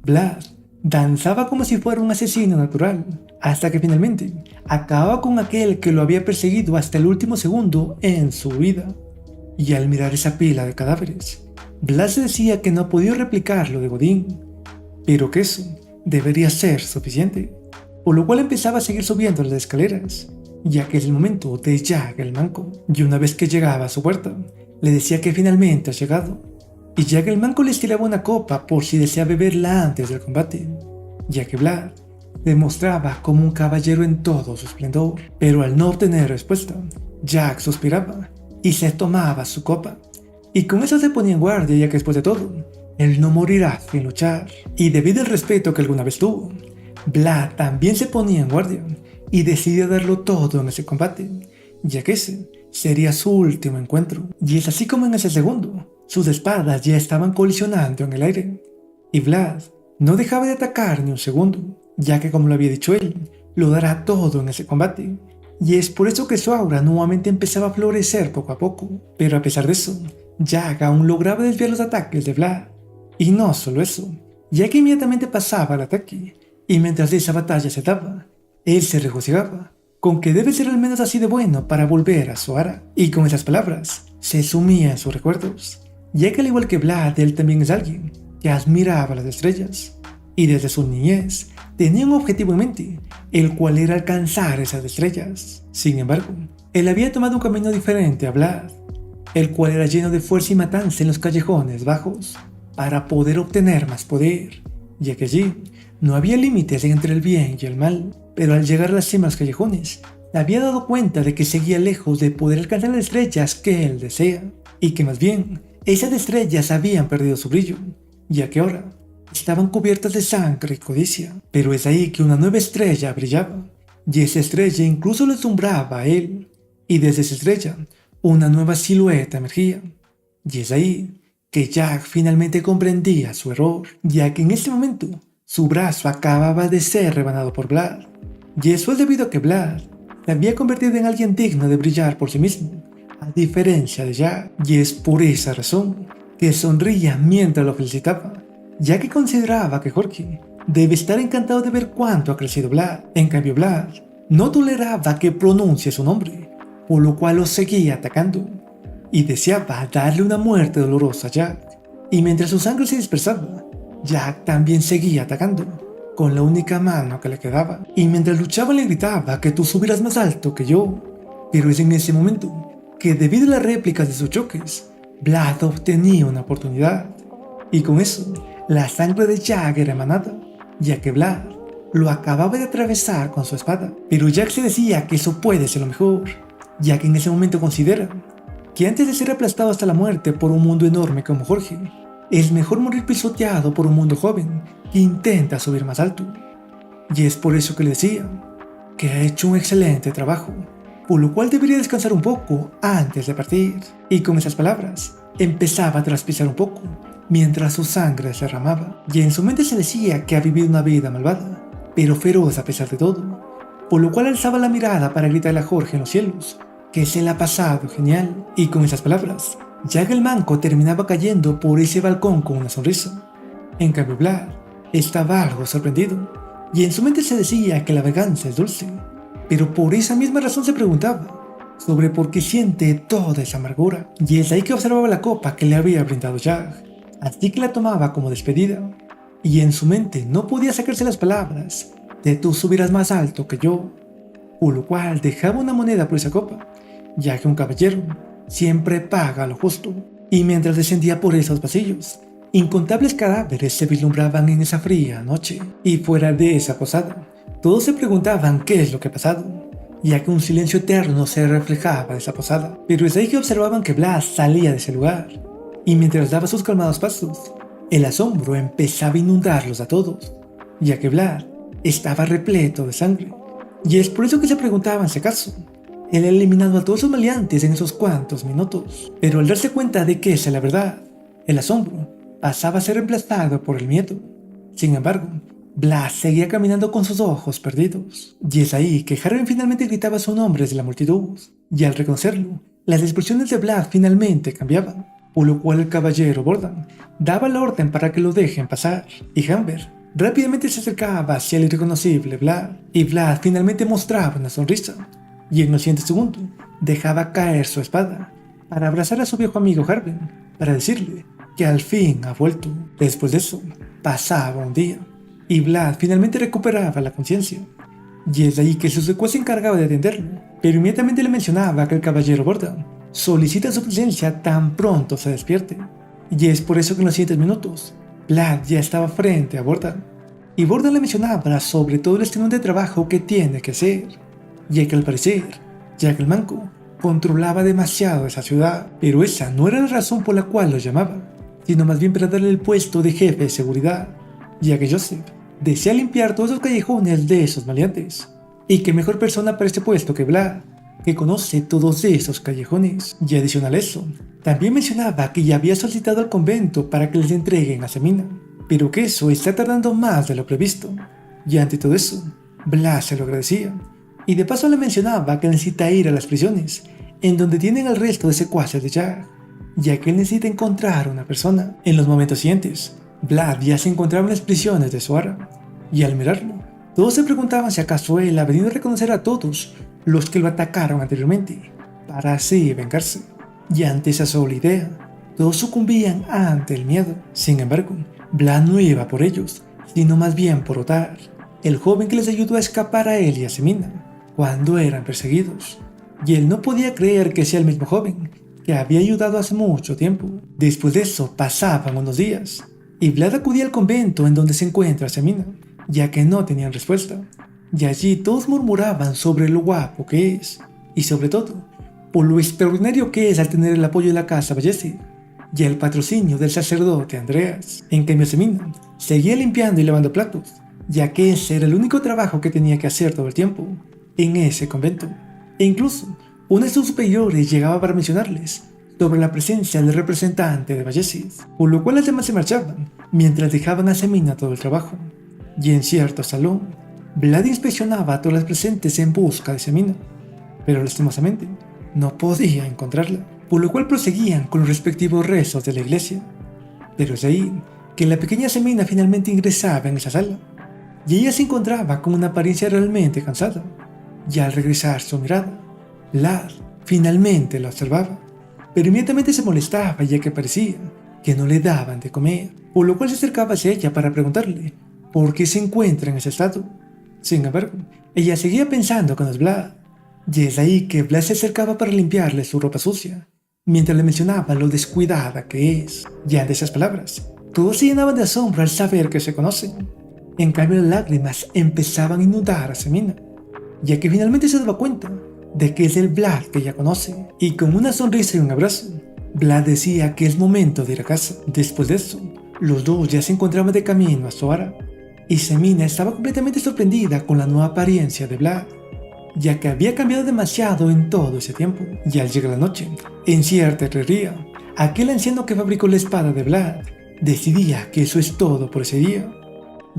Vlad danzaba como si fuera un asesino natural, hasta que finalmente acababa con aquel que lo había perseguido hasta el último segundo en su vida. Y al mirar esa pila de cadáveres, Vlad se decía que no podía replicar lo de Godín, pero que eso debería ser suficiente, por lo cual empezaba a seguir subiendo las escaleras, ya que es el momento de Jack el Manco. Y una vez que llegaba a su puerta, le decía que finalmente ha llegado, y Jack el Manco le estiraba una copa por si desea beberla antes del combate, ya que Vlad demostraba como un caballero en todo su esplendor. Pero al no obtener respuesta, Jack suspiraba y se tomaba su copa, y con eso se ponía en guardia, ya que después de todo, él no morirá sin luchar. Y debido al respeto que alguna vez tuvo, Vlad también se ponía en guardia y decidió darlo todo en ese combate, ya que ese sería su último encuentro. Y es así como en ese segundo, sus espadas ya estaban colisionando en el aire, y Vlad no dejaba de atacar ni un segundo, ya que como lo había dicho él, lo dará todo en ese combate. Y es por eso que su aura nuevamente empezaba a florecer poco a poco. Pero a pesar de eso, Jack aún lograba desviar los ataques de Vlad. Y no solo eso, ya que inmediatamente pasaba al ataque, y mientras esa batalla se daba, él se regocijaba con que debe ser al menos así de bueno para volver a Zoara. Y con esas palabras, se sumía en sus recuerdos, ya que al igual que Vlad, él también es alguien que admiraba las estrellas, y desde su niñez tenía un objetivo en mente, el cual era alcanzar esas estrellas. Sin embargo, él había tomado un camino diferente a Vlad, el cual era lleno de fuerza y matanza en los callejones bajos, para poder obtener más poder, ya que allí no había límites entre el bien y el mal. Pero al llegar a las cimas callejones, había dado cuenta de que seguía lejos de poder alcanzar las estrellas que él desea, y que más bien esas estrellas habían perdido su brillo, ya que ahora estaban cubiertas de sangre y codicia. Pero es ahí que una nueva estrella brillaba, y esa estrella incluso lo deslumbraba a él, y desde esa estrella una nueva silueta emergía. Y es ahí que Jack finalmente comprendía su error, ya que en ese momento su brazo acababa de ser rebanado por Vlad, y eso es debido a que Vlad se había convertido en alguien digno de brillar por sí mismo, a diferencia de Jack. Y es por esa razón que sonría mientras lo felicitaba, ya que consideraba que Jorge debe estar encantado de ver cuánto ha crecido Vlad. En cambio, Vlad no toleraba que pronuncie su nombre, por lo cual lo seguía atacando, y deseaba darle una muerte dolorosa a Jack. Y mientras su sangre se dispersaba, Jack también seguía atacando, con la única mano que le quedaba, y mientras luchaba le gritaba que tú subirás más alto que yo. Pero es en ese momento que, debido a las réplicas de sus choques, Vlad obtenía una oportunidad, y con eso la sangre de Jack era emanada, ya que Vlad lo acababa de atravesar con su espada. Pero Jack se decía que eso puede ser lo mejor, ya que en ese momento considera que antes de ser aplastado hasta la muerte por un mundo enorme como Jorge, es mejor morir pisoteado por un mundo joven que intenta subir más alto. Y es por eso que le decía que ha hecho un excelente trabajo, por lo cual debería descansar un poco antes de partir. Y con esas palabras, empezaba a traspizar un poco, mientras su sangre se derramaba, y en su mente se decía que ha vivido una vida malvada, pero feroz a pesar de todo, por lo cual alzaba la mirada para gritarle a Jorge en los cielos, que se la ha pasado genial. Y con esas palabras, Jack el manco terminaba cayendo por ese balcón con una sonrisa. En cambio Vlad estaba algo sorprendido, y en su mente se decía que la venganza es dulce, pero por esa misma razón se preguntaba sobre por qué siente toda esa amargura. Y es ahí que observaba la copa que le había brindado Jack, así que la tomaba como despedida, y en su mente no podía sacarse las palabras de tú subirás más alto que yo, por lo cual dejaba una moneda por esa copa, ya que un caballero siempre paga lo justo. Y mientras descendía por esos pasillos, incontables cadáveres se vislumbraban en esa fría noche, y fuera de esa posada, todos se preguntaban qué es lo que ha pasado, ya que un silencio eterno se reflejaba de esa posada. Pero es ahí que observaban que Blas salía de ese lugar, y mientras daba sus calmados pasos, el asombro empezaba a inundarlos a todos, ya que Vlad estaba repleto de sangre. Y es por eso que se preguntaban si acaso él ha eliminado a todos sus maleantes en esos cuantos minutos. Pero al darse cuenta de que esa es la verdad, el asombro pasaba a ser reemplazado por el miedo. Sin embargo, Vlad seguía caminando con sus ojos perdidos. Y es ahí que Harvin finalmente gritaba su nombre desde la multitud. Y al reconocerlo, las expresiones de Vlad finalmente cambiaban, por lo cual el caballero Borden daba la orden para que lo dejen pasar. Y Humber rápidamente se acercaba hacia el irreconocible Vlad, y Vlad finalmente mostraba una sonrisa, y en los siguientes segundos dejaba caer su espada para abrazar a su viejo amigo Harvin, para decirle que al fin ha vuelto. Después de eso, pasaba un día, y Vlad finalmente recuperaba la conciencia, y es de ahí que su secuaz se encargaba de atenderlo, pero inmediatamente le mencionaba que el caballero Borden solicita su presencia tan pronto se despierte, y es por eso que en los siguientes minutos Vlad ya estaba frente a Borden, y Borden le mencionaba sobre todo el extenuante de trabajo que tiene que hacer, ya que al parecer Jack el manco controlaba demasiado esa ciudad. Pero esa no era la razón por la cual lo llamaba, sino más bien para darle el puesto de jefe de seguridad, ya que Joseph desea limpiar todos los callejones de esos maleantes, y qué mejor persona para este puesto que Vlad, que conoce todos esos callejones. Y adicional a eso, también mencionaba que ya había solicitado al convento para que les entreguen a Semina, pero que eso está tardando más de lo previsto. Y ante todo eso, Vlad se lo agradecía, y de paso le mencionaba que necesita ir a las prisiones, en donde tienen al resto de secuaces de Jack, ya que él necesita encontrar a una persona. En los momentos siguientes, Vlad ya se encontraba en las prisiones de Zoara, y al mirarlo, todos se preguntaban si acaso él ha venido a reconocer a todos los que lo atacaron anteriormente, para así vengarse. Y ante esa sola idea, todos sucumbían ante el miedo. Sin embargo, Vlad no iba por ellos, sino más bien por Otar, el joven que les ayudó a escapar a él y a Semina cuando eran perseguidos. Y él no podía creer que sea el mismo joven que había ayudado hace mucho tiempo. Después de eso pasaban unos días, y Vlad acudía al convento en donde se encuentra Semina, ya que no tenían respuesta. Y allí todos murmuraban sobre lo guapo que es, y sobre todo, por lo extraordinario que es al tener el apoyo de la casa Vallese y el patrocinio del sacerdote Andreas. En cambio Semina seguía limpiando y lavando platos, ya que ese era el único trabajo que tenía que hacer todo el tiempo en ese convento. E incluso uno de sus superiores llegaba para mencionarles sobre la presencia del representante de Vallese, por lo cual las demás se marchaban mientras dejaban a Semina todo el trabajo. Y en cierto salón, Vlad inspeccionaba a todas las presentes en busca de Semina, pero lastimosamente no podía encontrarla, por lo cual proseguían con los respectivos rezos de la iglesia. Pero es ahí que la pequeña Semina finalmente ingresaba en esa sala, y ella se encontraba con una apariencia realmente cansada, y al regresar su mirada, Vlad finalmente la observaba, pero inmediatamente se molestaba ya que parecía que no le daban de comer, por lo cual se acercaba hacia ella para preguntarle por qué se encuentra en ese estado. Sin embargo, ella seguía pensando con Vlad, y es ahí que Vlad se acercaba para limpiarle su ropa sucia, mientras le mencionaba lo descuidada que es. Y ante esas palabras, todos se llenaban de asombro al saber que se conocen, En cambio, las lágrimas empezaban a inundar a Semina, ya que finalmente se daba cuenta de que es el Vlad que ella conoce, y con una sonrisa y un abrazo, Vlad decía que es momento de ir a casa. Después de eso, los dos ya se encontraban de camino a Zoara, y Semina estaba completamente sorprendida con la nueva apariencia de Vlad, ya que había cambiado demasiado en todo ese tiempo. Y al llegar la noche, en cierta herrería, aquel anciano que fabricó la espada de Vlad decidía que eso es todo por ese día.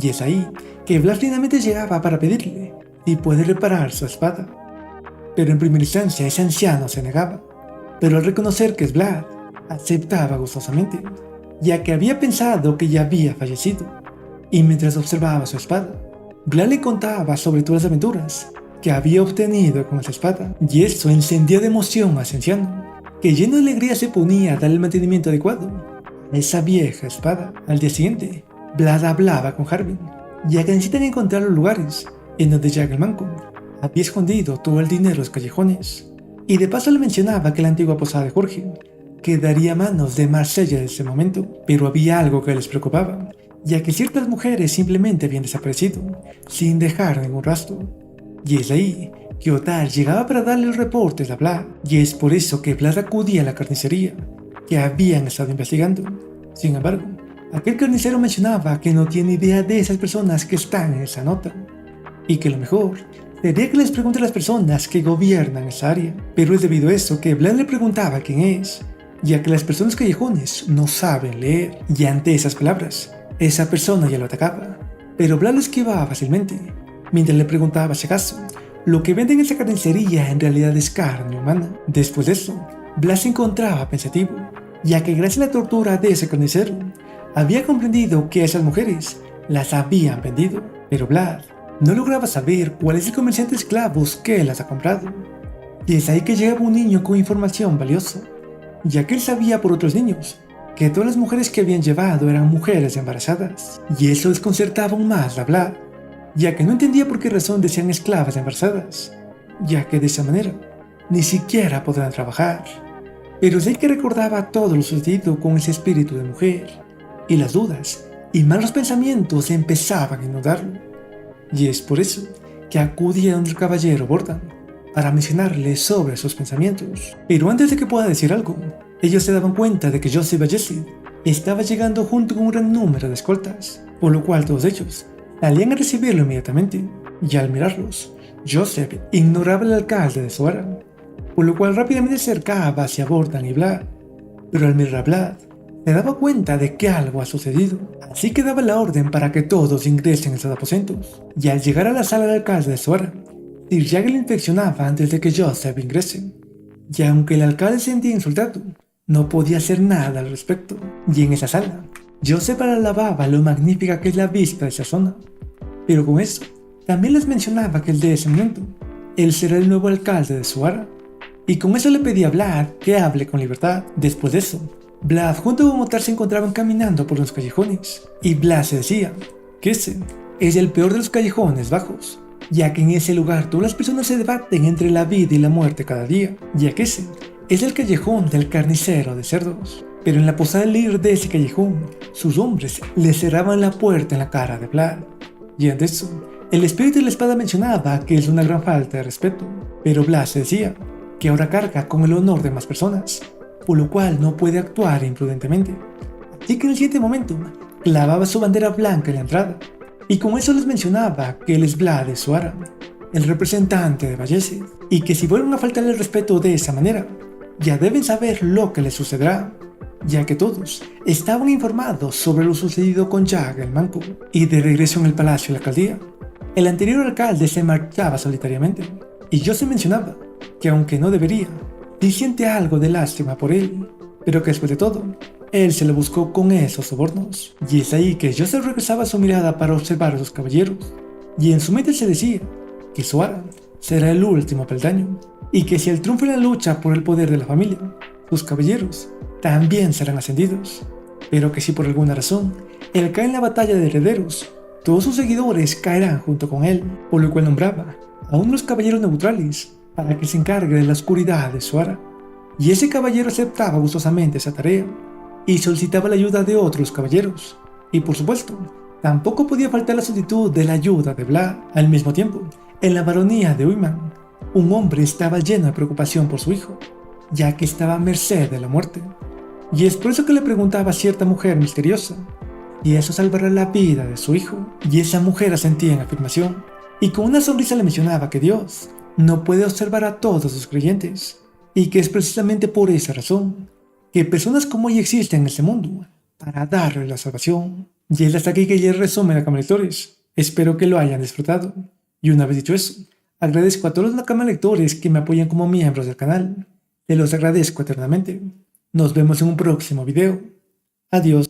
Y es ahí que Vlad finalmente llegaba para pedirle si puede reparar su espada. Pero en primera instancia ese anciano se negaba, pero al reconocer que es Vlad, aceptaba gustosamente, ya que había pensado que ya había fallecido. Y mientras observaba su espada, Vlad le contaba sobre todas las aventuras que había obtenido con esa espada, y eso encendía de emoción a ese anciano, que lleno de alegría se ponía a dar el mantenimiento adecuado a esa vieja espada. Al día siguiente, Vlad hablaba con Harbin, ya que necesitan encontrar los lugares en donde Jack el Manco había escondido todo el dinero en los callejones, y de paso le mencionaba que la antigua posada de Jorge quedaría a manos de Marsella en ese momento. Pero había algo que les preocupaba, ya que ciertas mujeres simplemente habían desaparecido sin dejar ningún rastro. Y es ahí que Otar llegaba para darle los reportes a Vlad, y es por eso que Vlad acudía a la carnicería que habían estado investigando. Sin embargo, aquel carnicero mencionaba que no tiene idea de esas personas que están en esa nota, y que lo mejor sería que les pregunte a las personas que gobiernan esa área. Pero es debido a eso que Vlad le preguntaba quién es, ya que las personas callejones no saben leer, y ante esas palabras, esa persona ya lo atacaba, pero Vlad lo esquivaba fácilmente, mientras le preguntaba si acaso lo que venden en esa carnicería en realidad es carne humana. Después de eso, Vlad se encontraba pensativo, ya que gracias a la tortura de ese carnicero, había comprendido que esas mujeres las habían vendido, pero Vlad no lograba saber cuál es el comerciante de esclavos que las ha comprado. Y es ahí que llegaba un niño con información valiosa, ya que él sabía por otros niños que todas las mujeres que habían llevado eran mujeres embarazadas, y eso desconcertaba aún más a Vlad, ya que no entendía por qué razón decían esclavas embarazadas, ya que de esa manera ni siquiera podrán trabajar. Pero es ahí que recordaba todo lo sucedido con ese espíritu de mujer, y las dudas y malos pensamientos empezaban a inundarlo. Y es por eso que acudía a donde el caballero Borden para mencionarle sobre sus pensamientos. Pero antes de que pueda decir algo, ellos se daban cuenta de que Joseph Bayezid estaba llegando junto con un gran número de escoltas, por lo cual todos ellos salían a recibirlo inmediatamente. Y al mirarlos, Joseph ignoraba al alcalde de Zoara, por lo cual rápidamente se acercaba hacia Borden y Vlad. Pero al mirar a Vlad, se daba cuenta de que algo ha sucedido, así que daba la orden para que todos ingresen en sus aposentos. Y al llegar a la sala del alcalde de Zoara, Sir Jack le inspeccionaba antes de que Joseph ingrese. Y aunque el alcalde se sentía insultado, no podía hacer nada al respecto. Y en esa sala, Joseph alababa lo magnífica que es la vista de esa zona. Pero con eso, también les mencionaba que desde ese momento, él será el nuevo alcalde de Zoara. Y con eso le pedía a Vlad que hable con libertad. Después de eso, Vlad junto con Otar se encontraban caminando por los callejones, y Vlad se decía que ese es el peor de los callejones bajos, ya que en ese lugar todas las personas se debaten entre la vida y la muerte cada día, ya que ese es el callejón del carnicero de cerdos. Pero en la posada del líder de ese callejón, sus hombres le cerraban la puerta en la cara de Vlad, y ante eso, el espíritu de la espada mencionaba que es una gran falta de respeto, pero Vlad se decía que ahora carga con el honor de más personas, por lo cual no puede actuar imprudentemente. Así que en el siguiente momento, clavaba su bandera blanca en la entrada, y con eso les mencionaba que él es Vlad de Zoara, el representante de Bayezid, y que si vuelven a faltarle el respeto de esa manera, ya deben saber lo que les sucederá, ya que todos estaban informados sobre lo sucedido con Jack el Manco. Y de regreso en el palacio de la alcaldía, el anterior alcalde se marchaba solitariamente, y Joseph mencionaba que aunque no debería, sí siente algo de lástima por él, pero que después de todo, él se lo buscó con esos sobornos. Y es ahí que Joseph regresaba su mirada para observar a sus caballeros, y en su mente se decía que Zoara será el último peldaño, y que si él triunfa en la lucha por el poder de la familia, sus caballeros también serán ascendidos, pero que si por alguna razón él cae en la batalla de herederos, todos sus seguidores caerán junto con él, por lo cual nombraba a uno de los caballeros neutrales para que se encargue de la oscuridad de Zoara. Y ese caballero aceptaba gustosamente esa tarea y solicitaba la ayuda de otros caballeros, y por supuesto, Tampoco podía faltar la solicitud de la ayuda de Vlad. Al mismo tiempo, en la baronía de Uyman, un hombre estaba lleno de preocupación por su hijo, ya que estaba a merced de la muerte. Y es por eso que le preguntaba a cierta mujer misteriosa si eso salvará la vida de su hijo. Y esa mujer asentía en afirmación, y con una sonrisa le mencionaba que Dios no puede observar a todos sus creyentes, y que es precisamente por esa razón que personas como ella existen en este mundo, para darle la salvación. Y es hasta aquí que ya el resumen de Cama Lectores. Espero que lo hayan disfrutado. Y una vez dicho eso, agradezco a todos los Cama Lectores que me apoyan como miembros del canal. Te los agradezco eternamente. Nos vemos en un próximo video. Adiós.